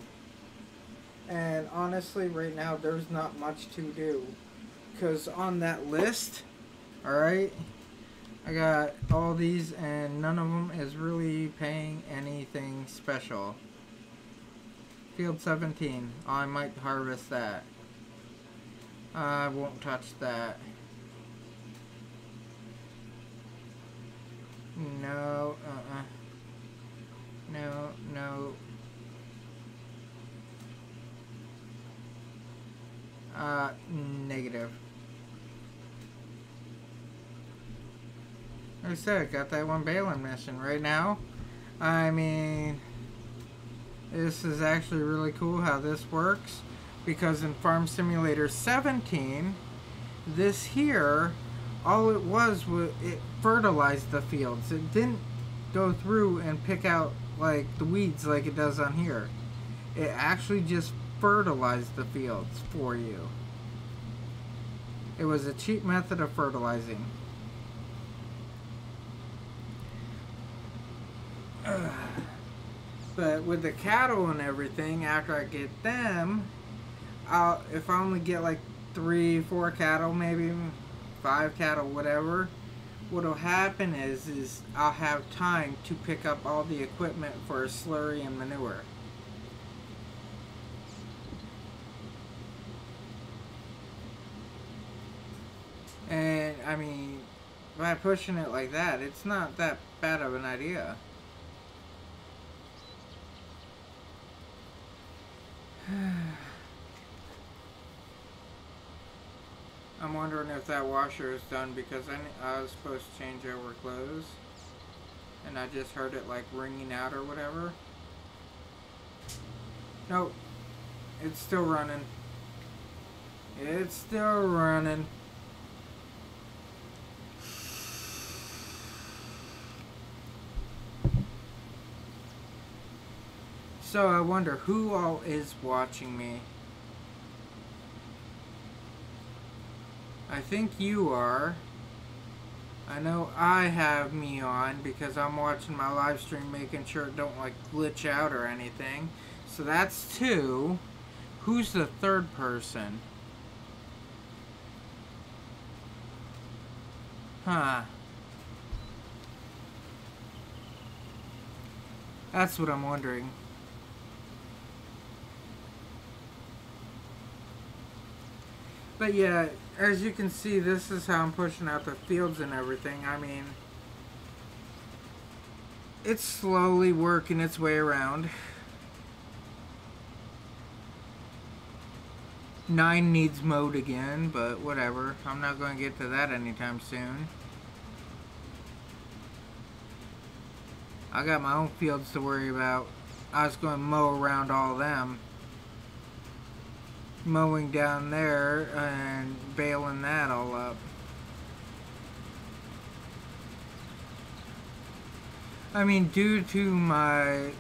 And honestly, right now, there's not much to do. Because on that list, alright, I got all these and none of them is really paying anything special. Field 17, I might harvest that. I won't touch that. No, No, no. Negative. Like I said, got that one baling mission right now. I mean, this is actually really cool how this works, because in Farm Simulator 17, this here, all it was it fertilized the fields. It didn't go through and pick out like the weeds like it does on here. It actually just fertilized the fields for you. It was a cheap method of fertilizing. But with the cattle and everything, after I get them, if I only get like 3-4 cattle, maybe 5 cattle, whatever, what'll happen is I'll have time to pick up all the equipment for slurry and manure. And I mean, by pushing it like that, it's not that bad of an idea. I'm wondering if that washer is done, because I was supposed to change over clothes and I just heard it like ringing out or whatever. Nope, it's still running. It's still running. So I wonder who all is watching me. I think you are. I know I have me on because I'm watching my live stream, making sure it don't like glitch out or anything. So that's 2. Who's the third person? Huh. That's what I'm wondering. But yeah, as you can see, this is how I'm pushing out the fields and everything. I mean, it's slowly working its way around. 9 needs mowed again, but whatever. I'm not going to get to that anytime soon. I got my own fields to worry about. I was going to mow around all them. Mowing down there and baling that all up. I mean, due to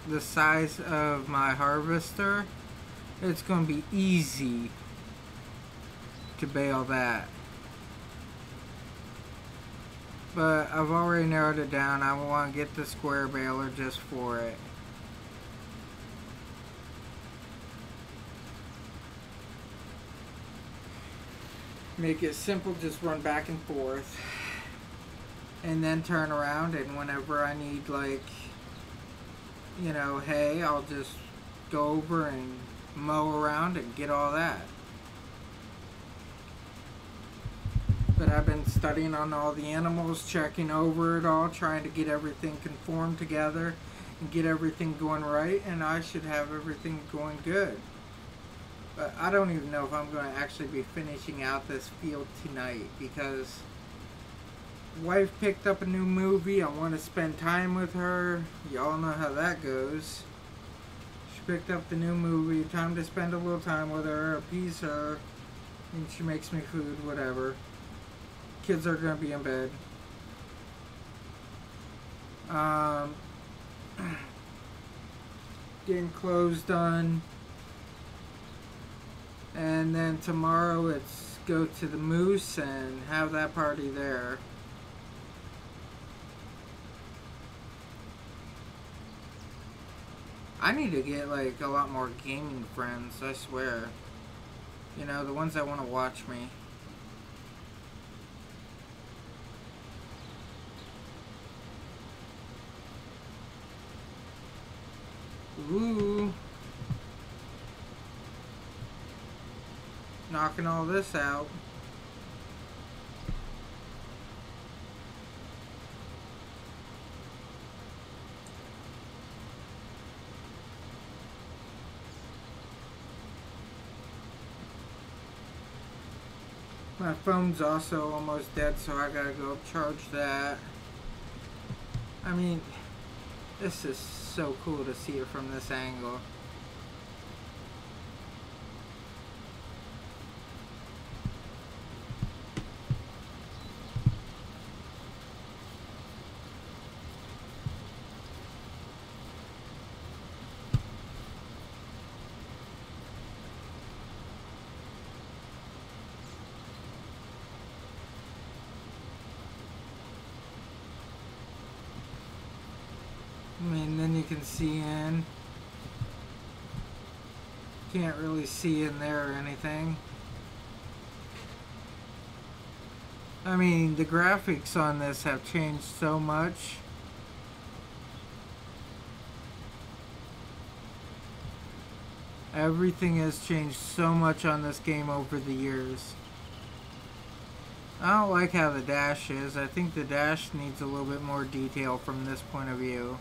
the size of my harvester, it's going to be easy to bale that. But I've already narrowed it down. I want to get the square baler just for it. Make it simple, just run back and forth. And then turn around, and whenever I need, like, you know, hay, I'll just go over and mow around and get all that. But I've been studying on all the animals, checking over it all, trying to get everything conformed together and get everything going right, and I should have everything going good. But I don't even know if I'm going to actually be finishing out this field tonight, because wife picked up a new movie. I want to spend time with her. Y'all know how that goes. She picked up the new movie. Time to spend a little time with her, appease her, and she makes me food, whatever. Kids are going to be in bed. Getting clothes done. And then tomorrow it's go to the Moose and have that party there. I need to get like a lot more gaming friends, I swear. You know, the ones that want to watch me. Ooh. Knocking all this out. My phone's also almost dead, so I gotta go charge that. I mean, this is so cool to see it from this angle. I mean, then you can see in. Can't really see in there or anything. I mean, the graphics on this have changed so much. Everything has changed so much on this game over the years. I don't like how the dash is. I think the dash needs a little bit more detail from this point of view.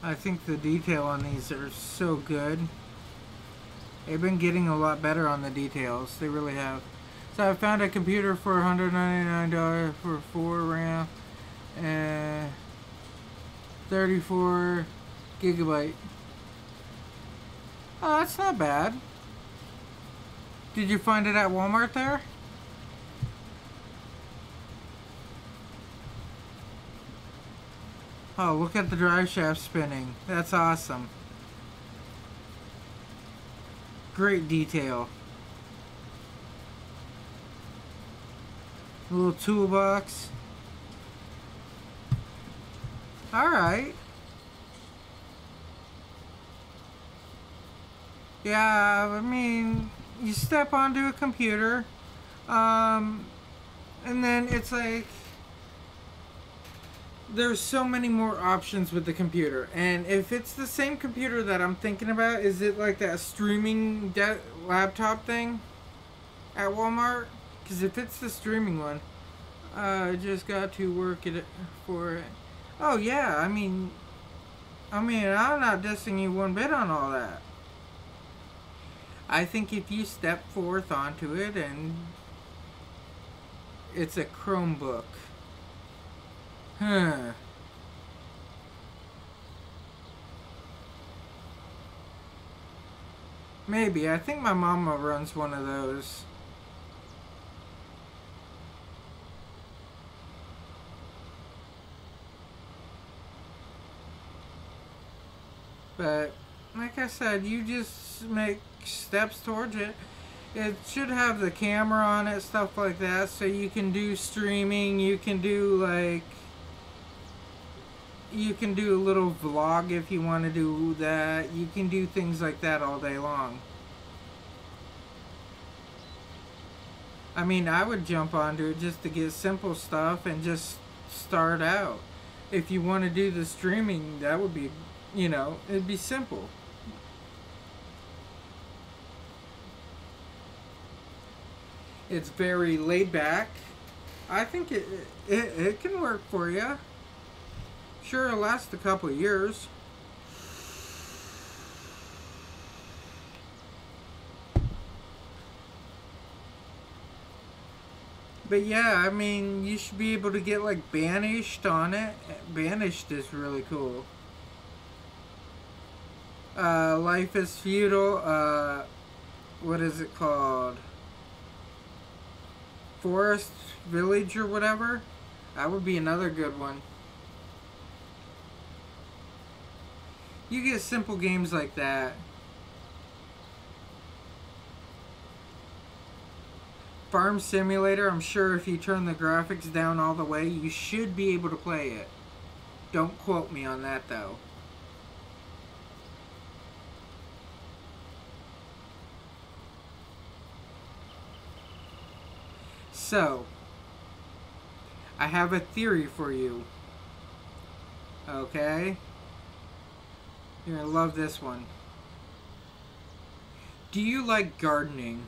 I think the detail on these are so good. They've been getting a lot better on the details. They really have. So I found a computer for $199 for 4 RAM and 34 gigabyte. Oh, that's not bad. Did you find it at Walmart there? Oh, look at the drive shaft spinning. That's awesome. Great detail. A little toolbox. Alright. Yeah, I mean, you step onto a computer, and then it's like there's so many more options with the computer. And if it's the same computer that I'm thinking about, is it like that streaming laptop thing at Walmart? Because if it's the streaming one, I just got to work it for it. Oh yeah, I mean, I'm not dissing you one bit on all that. I think if you step forth onto it and it's a Chromebook. Huh. Maybe. I think my mama runs one of those. But, like I said, you just make steps towards it. It should have the camera on it, stuff like that, so you can do streaming, you can do like... You can do a little vlog if you want to do that. You can do things like that all day long. I mean, I would jump onto it just to get simple stuff and just start out. If you want to do the streaming, that would be, you know, it'd be simple. It's very laid back. I think it can work for you. Sure, it'll last a couple of years. But yeah, I mean, you should be able to get like Banished on it. Banished is really cool. Life is Futile. What is it called? Forest Village or whatever. That would be another good one. You get simple games like that. Farm Simulator, I'm sure if you turn the graphics down all the way, you should be able to play it. Don't quote me on that though. So, I have a theory for you. Okay? You're gonna love this one. Do you like gardening?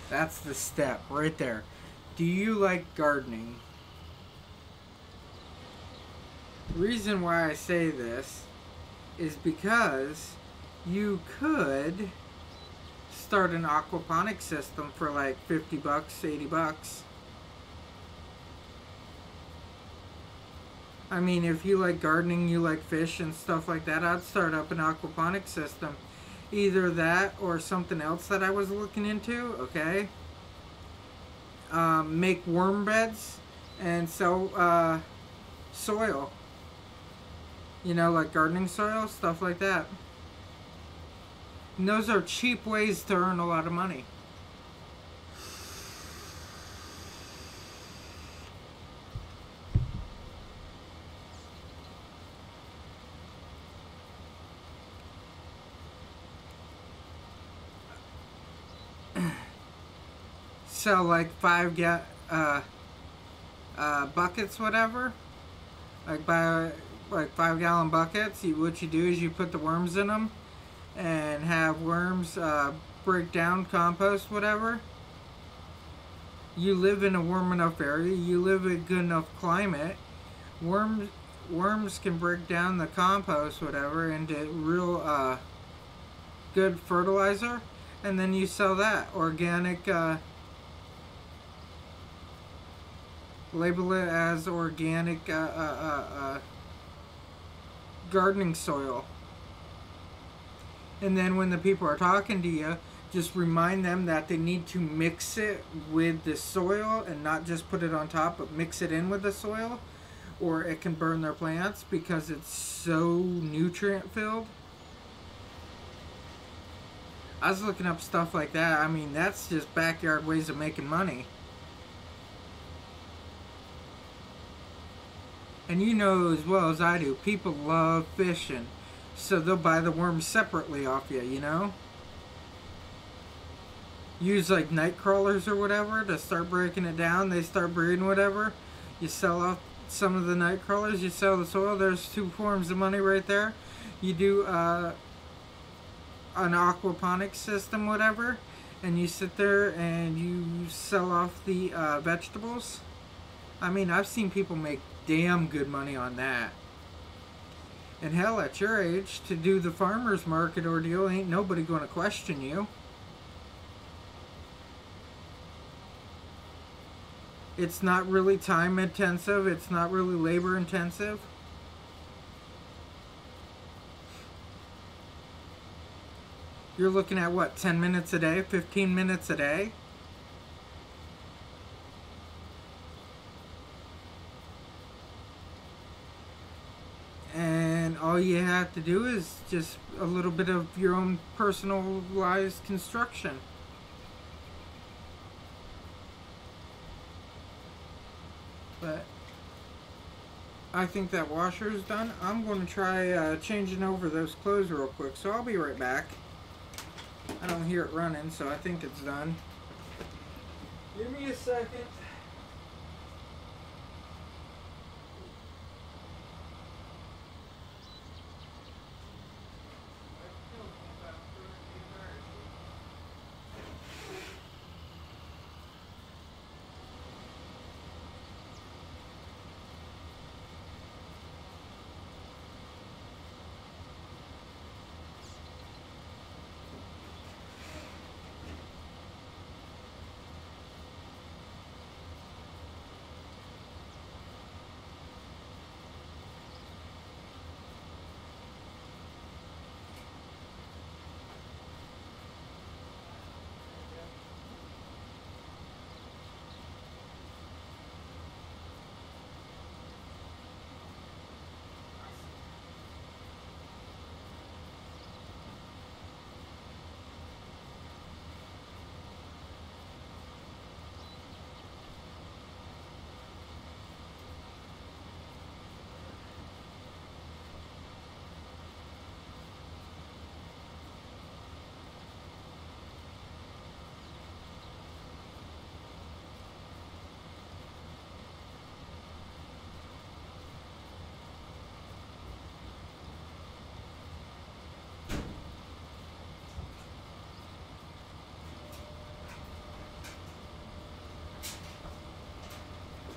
That's the step right there. Do you like gardening? The reason why I say this is because you could start an aquaponics system for like 50 bucks, 80 bucks. I mean, if you like gardening, you like fish and stuff like that, I'd start up an aquaponics system. Either that or something else that I was looking into, okay? Make worm beds and sell soil. You know, like gardening soil, stuff like that. And those are cheap ways to earn a lot of money. Sell like 5 buckets, whatever. Like buy like 5-gallon buckets. What you do is you put the worms in them and have worms break down, compost, whatever. You live in a warm enough area. You live in a good enough climate. Worms can break down the compost, whatever, into real good fertilizer, and then you sell that organic. Label it as organic gardening soil. And then when the people are talking to you, just remind them that they need to mix it with the soil and not just put it on top, but mix it in with the soil, or it can burn their plants because it's so nutrient filled. I was looking up stuff like that. I mean, that's just backyard ways of making money. And you know as well as I do, people love fishing. So they'll buy the worms separately off you, you know? Use like night crawlers or whatever to start breaking it down. They start breeding whatever. You sell off some of the night crawlers, you sell the soil. There's two forms of money right there. You do an aquaponics system, whatever, and you sit there and you sell off the vegetables. I mean, I've seen people make damn good money on that. And hell, at your age, to do the farmer's market ordeal, ain't nobody going to question you. It's not really time intensive. It's not really labor intensive. You're looking at what, 10 minutes a day, 15 minutes a day? And all you have to do is just a little bit of your own personalized construction. But I think that washer is done. I'm going to try changing over those clothes real quick, so I'll be right back. I don't hear it running, so I think it's done. Give me a second.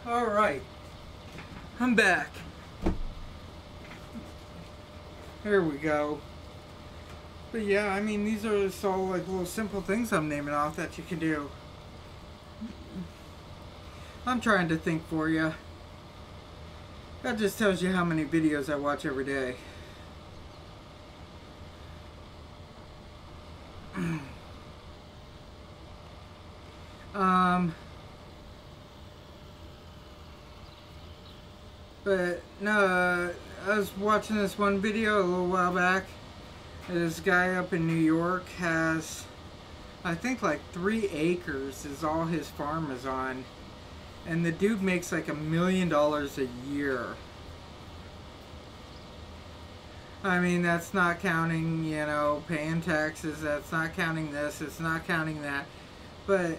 Alright, I'm back. There we go. But yeah, I mean, these are just all like little simple things I'm naming off that you can do. I'm trying to think for you. That just tells you how many videos I watch every day. But no, I was watching this one video a little while back. This guy up in New York has, I think, like 3 acres is all his farm is on. And the dude makes like $1 million a year. I mean, that's not counting, you know, paying taxes. That's not counting this. It's not counting that. But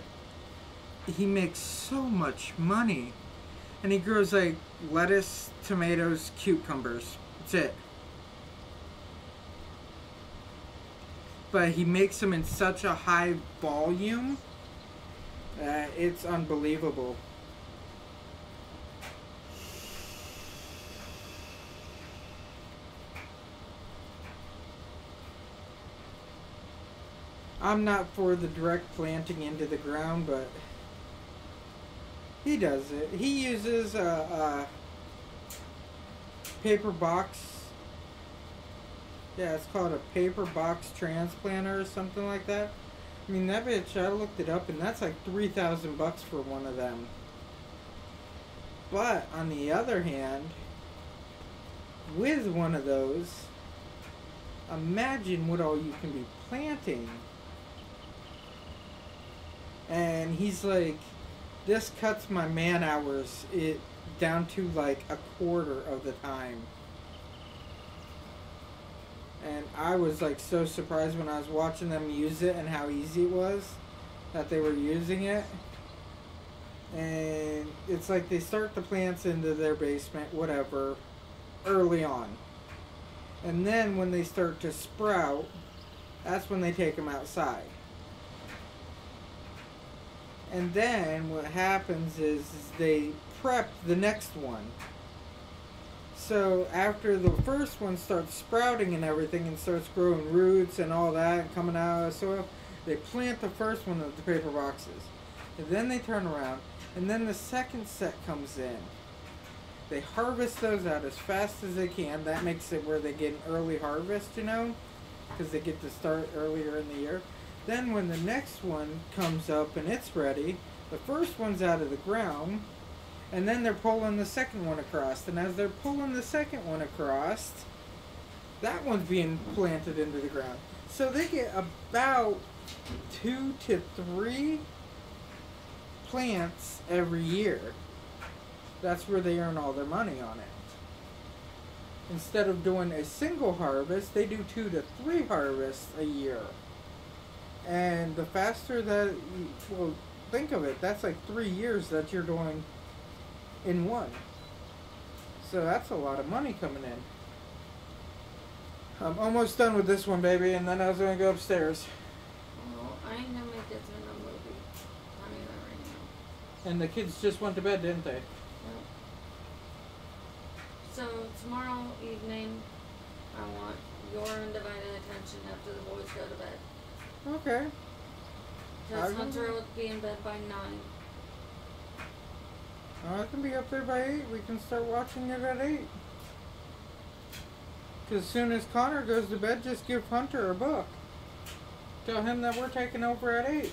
he makes so much money. And he grows like lettuce, tomatoes, cucumbers. That's it. But he makes them in such a high volume that it's unbelievable. I'm not for the direct planting into the ground, but he does it. He uses a paper box. Yeah, it's called a paper box transplanter or something like that. I mean, that bitch, I looked it up, and that's like $3,000 for one of them. But on the other hand, with one of those, imagine what all you can be planting. And he's like, this cuts my man hours down to like 1/4 of the time. I was like so surprised when I was watching them use it and how easy it was that they were using it. And it's like they start the plants into their basement, whatever, early on. And then when they start to sprout, that's when they take them outside. And then what happens is they prep the next one. So after the first one starts sprouting and everything and starts growing roots and all that and coming out of the soil, they plant the first one of the paper boxes. And then they turn around and then the second set comes in. They harvest those out as fast as they can. That makes it where they get an early harvest, you know, because they get to start earlier in the year. Then when the next one comes up and it's ready, the first one's out of the ground, and then they're pulling the second one across. And as they're pulling the second one across, that one's being planted into the ground. So they get about 2 to 3 plants every year. That's where they earn all their money on it. Instead of doing a single harvest, they do 2 to 3 harvests a year. And the faster that, well, think of it, that's like 3 years that you're doing in one. So that's a lot of money coming in. I'm almost done with this one, baby, and then I was going to go upstairs. Well, I ain't gonna make it through no movie. I mean that right now. And the kids just went to bed, didn't they? Yep. So tomorrow evening, I want your undivided attention after the boys go to bed. Okay. Because Hunter will be in bed by 9. I can be up there by 8. We can start watching it at 8. Because as soon as Connor goes to bed, just give Hunter a book. Tell him that we're taking over at 8.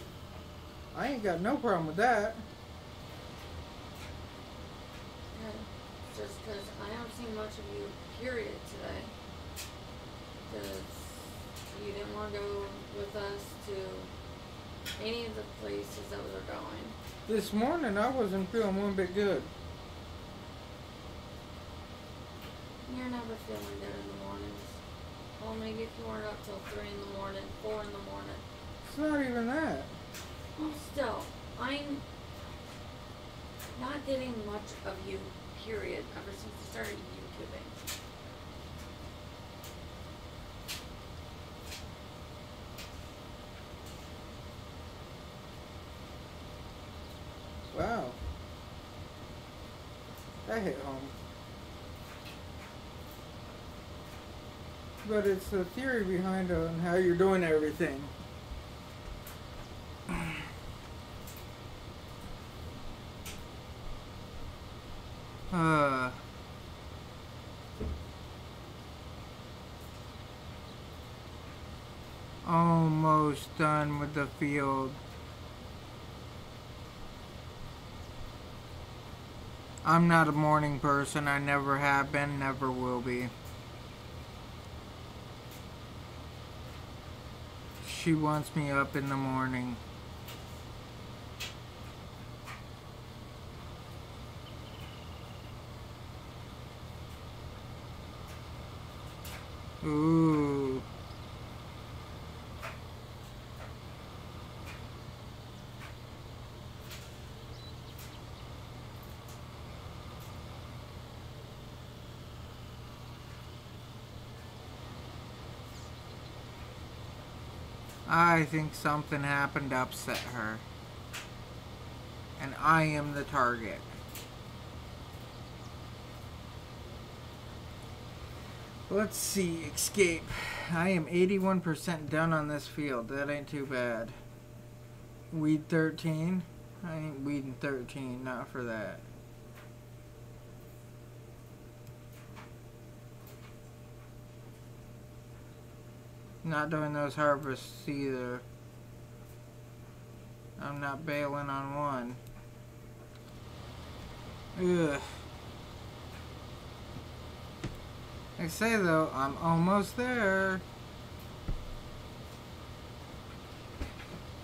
I ain't got no problem with that. Yeah, just because I haven't seen much of you, period, today. Because you didn't want to go with us to any of the places that we were going. This morning, I wasn't feeling one bit good. You're never feeling good in the mornings. Well, maybe if you weren't up till 3 in the morning, 4 in the morning. It's not even that. Well, still, I'm not getting much of you, period, ever since you started YouTubing. Wow. That hit home. But it's the theory behind it and how you're doing everything. Almost done with the field. I'm not a morning person. I never have been, never will be. She wants me up in the morning. Ooh. I think something happened to upset her. And I am the target. Let's see, escape. I am 81% done on this field. That ain't too bad. Weed 13? I ain't weeding 13, not for that. Not doing those harvests either. I'm not bailing on one. Ugh. Like I say though, I'm almost there.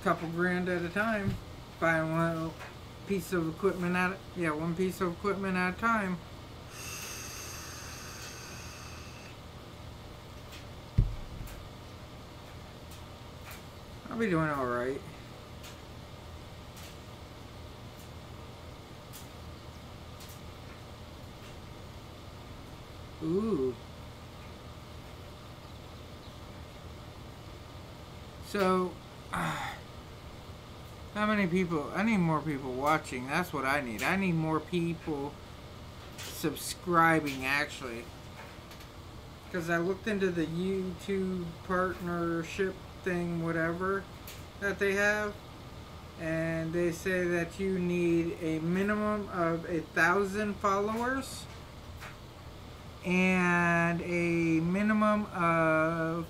Couple grand at a time. Buying one piece of equipment at one piece of equipment at a time. I'll be doing alright. Ooh. So, how many people? I need more people watching. That's what I need. I need more people subscribing, actually. Because I looked into the YouTube partnership thing, whatever, that they have. And they say that you need a minimum of 1,000 followers. And a minimum of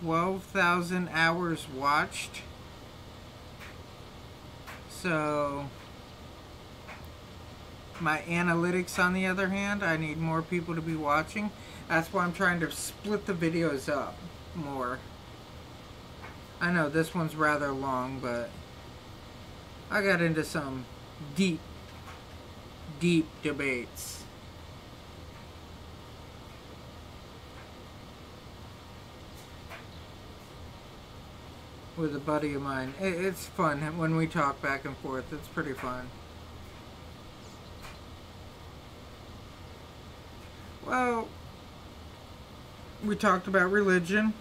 12,000 hours watched. So my analytics, on the other hand, I need more people to be watching. That's why I'm trying to split the videos up more. I know this one's rather long, but I got into some deep debates. With a buddy of mine. It's fun when we talk back and forth. It's pretty fun. Well, we talked about religion.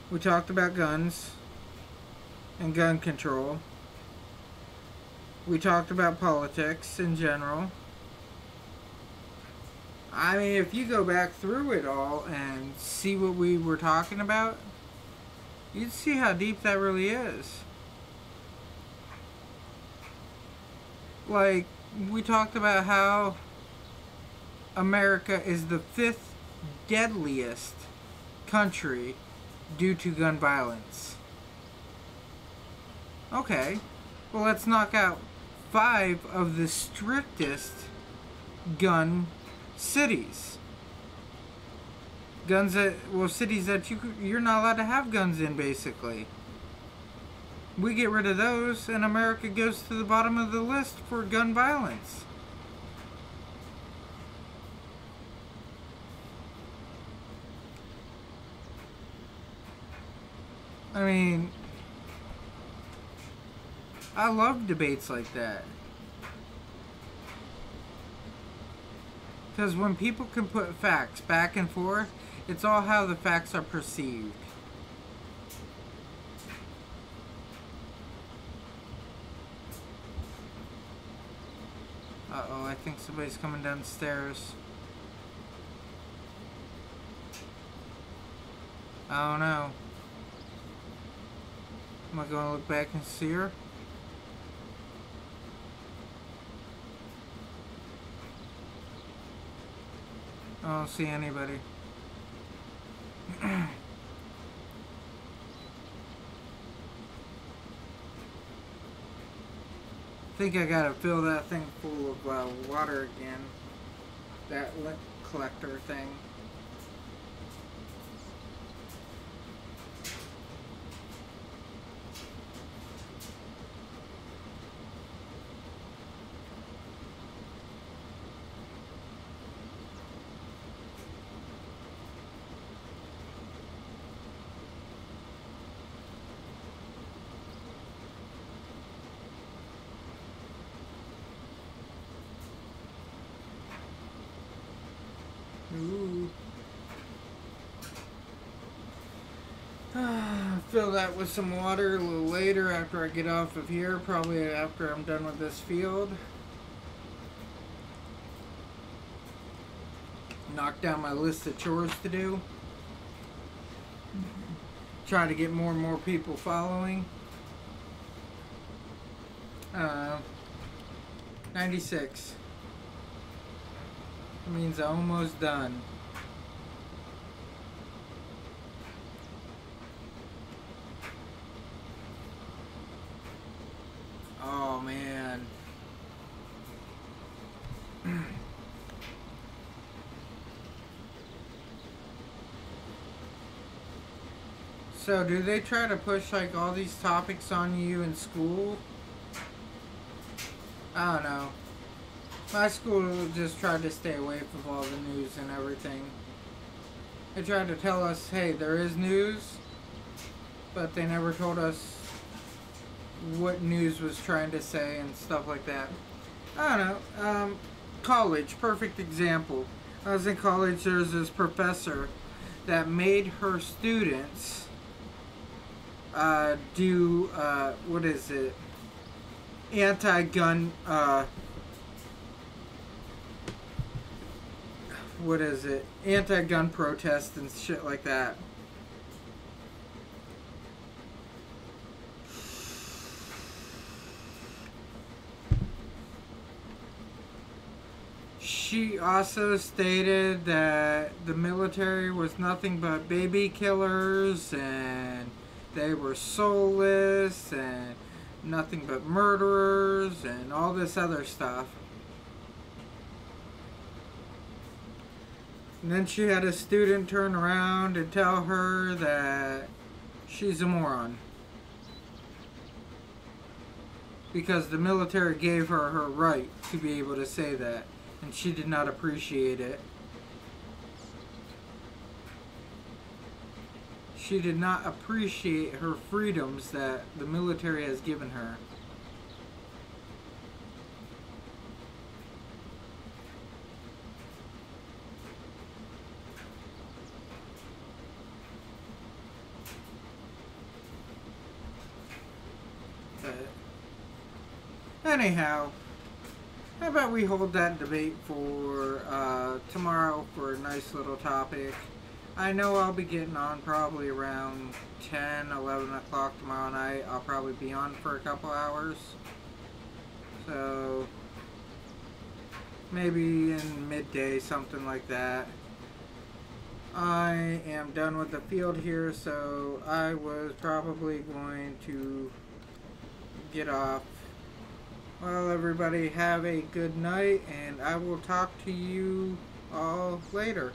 We talked about guns and gun control. We talked about politics in general. I mean, if you go back through it all and see what we were talking about, you'd see how deep that really is. Like, we talked about how America is the 5th deadliest country due to gun violence. Okay, well, let's knock out 5 of the strictest gun cities. Guns that, well, cities that you're not allowed to have guns in, basically. We get rid of those, and America goes to the bottom of the list for gun violence. I mean, I love debates like that. Because when people can put facts back and forth, it's all how the facts are perceived. Uh-oh, I think somebody's coming downstairs. I don't know. Am I going to look back and see her? I don't see anybody. I think I gotta fill that thing full of water again. That lint collector thing. Ooh. Fill that with some water a little later after I get off of here, probably after I'm done with this field. Knock down my list of chores to do. Try to get more and more people following. 96. That means I'm almost done. Oh man. So do they try to push like all these topics on you in school? I don't know. My school just tried to stay away from all the news and everything. They tried to tell us, hey, there is news, but they never told us what news was trying to say and stuff like that. I don't know. College, perfect example. I was in college, there's this professor that made her students do, what is it? Anti-gun, what is it? Anti-gun protests and shit like that. She also stated that the military was nothing but baby killers and they were soulless and nothing but murderers and all this other stuff. And then she had a student turn around and tell her that she's a moron. Because the military gave her her right to be able to say that. And she did not appreciate it. She did not appreciate her freedoms that the military has given her. But anyhow, how about we hold that debate for tomorrow for a nice little topic. I know I'll be getting on probably around 10, 11 o'clock tomorrow night. I'll probably be on for a couple hours. So, maybe in midday, something like that. I am done with the field here, so I was probably going to get off. Well, everybody have a good night, and I will talk to you all later.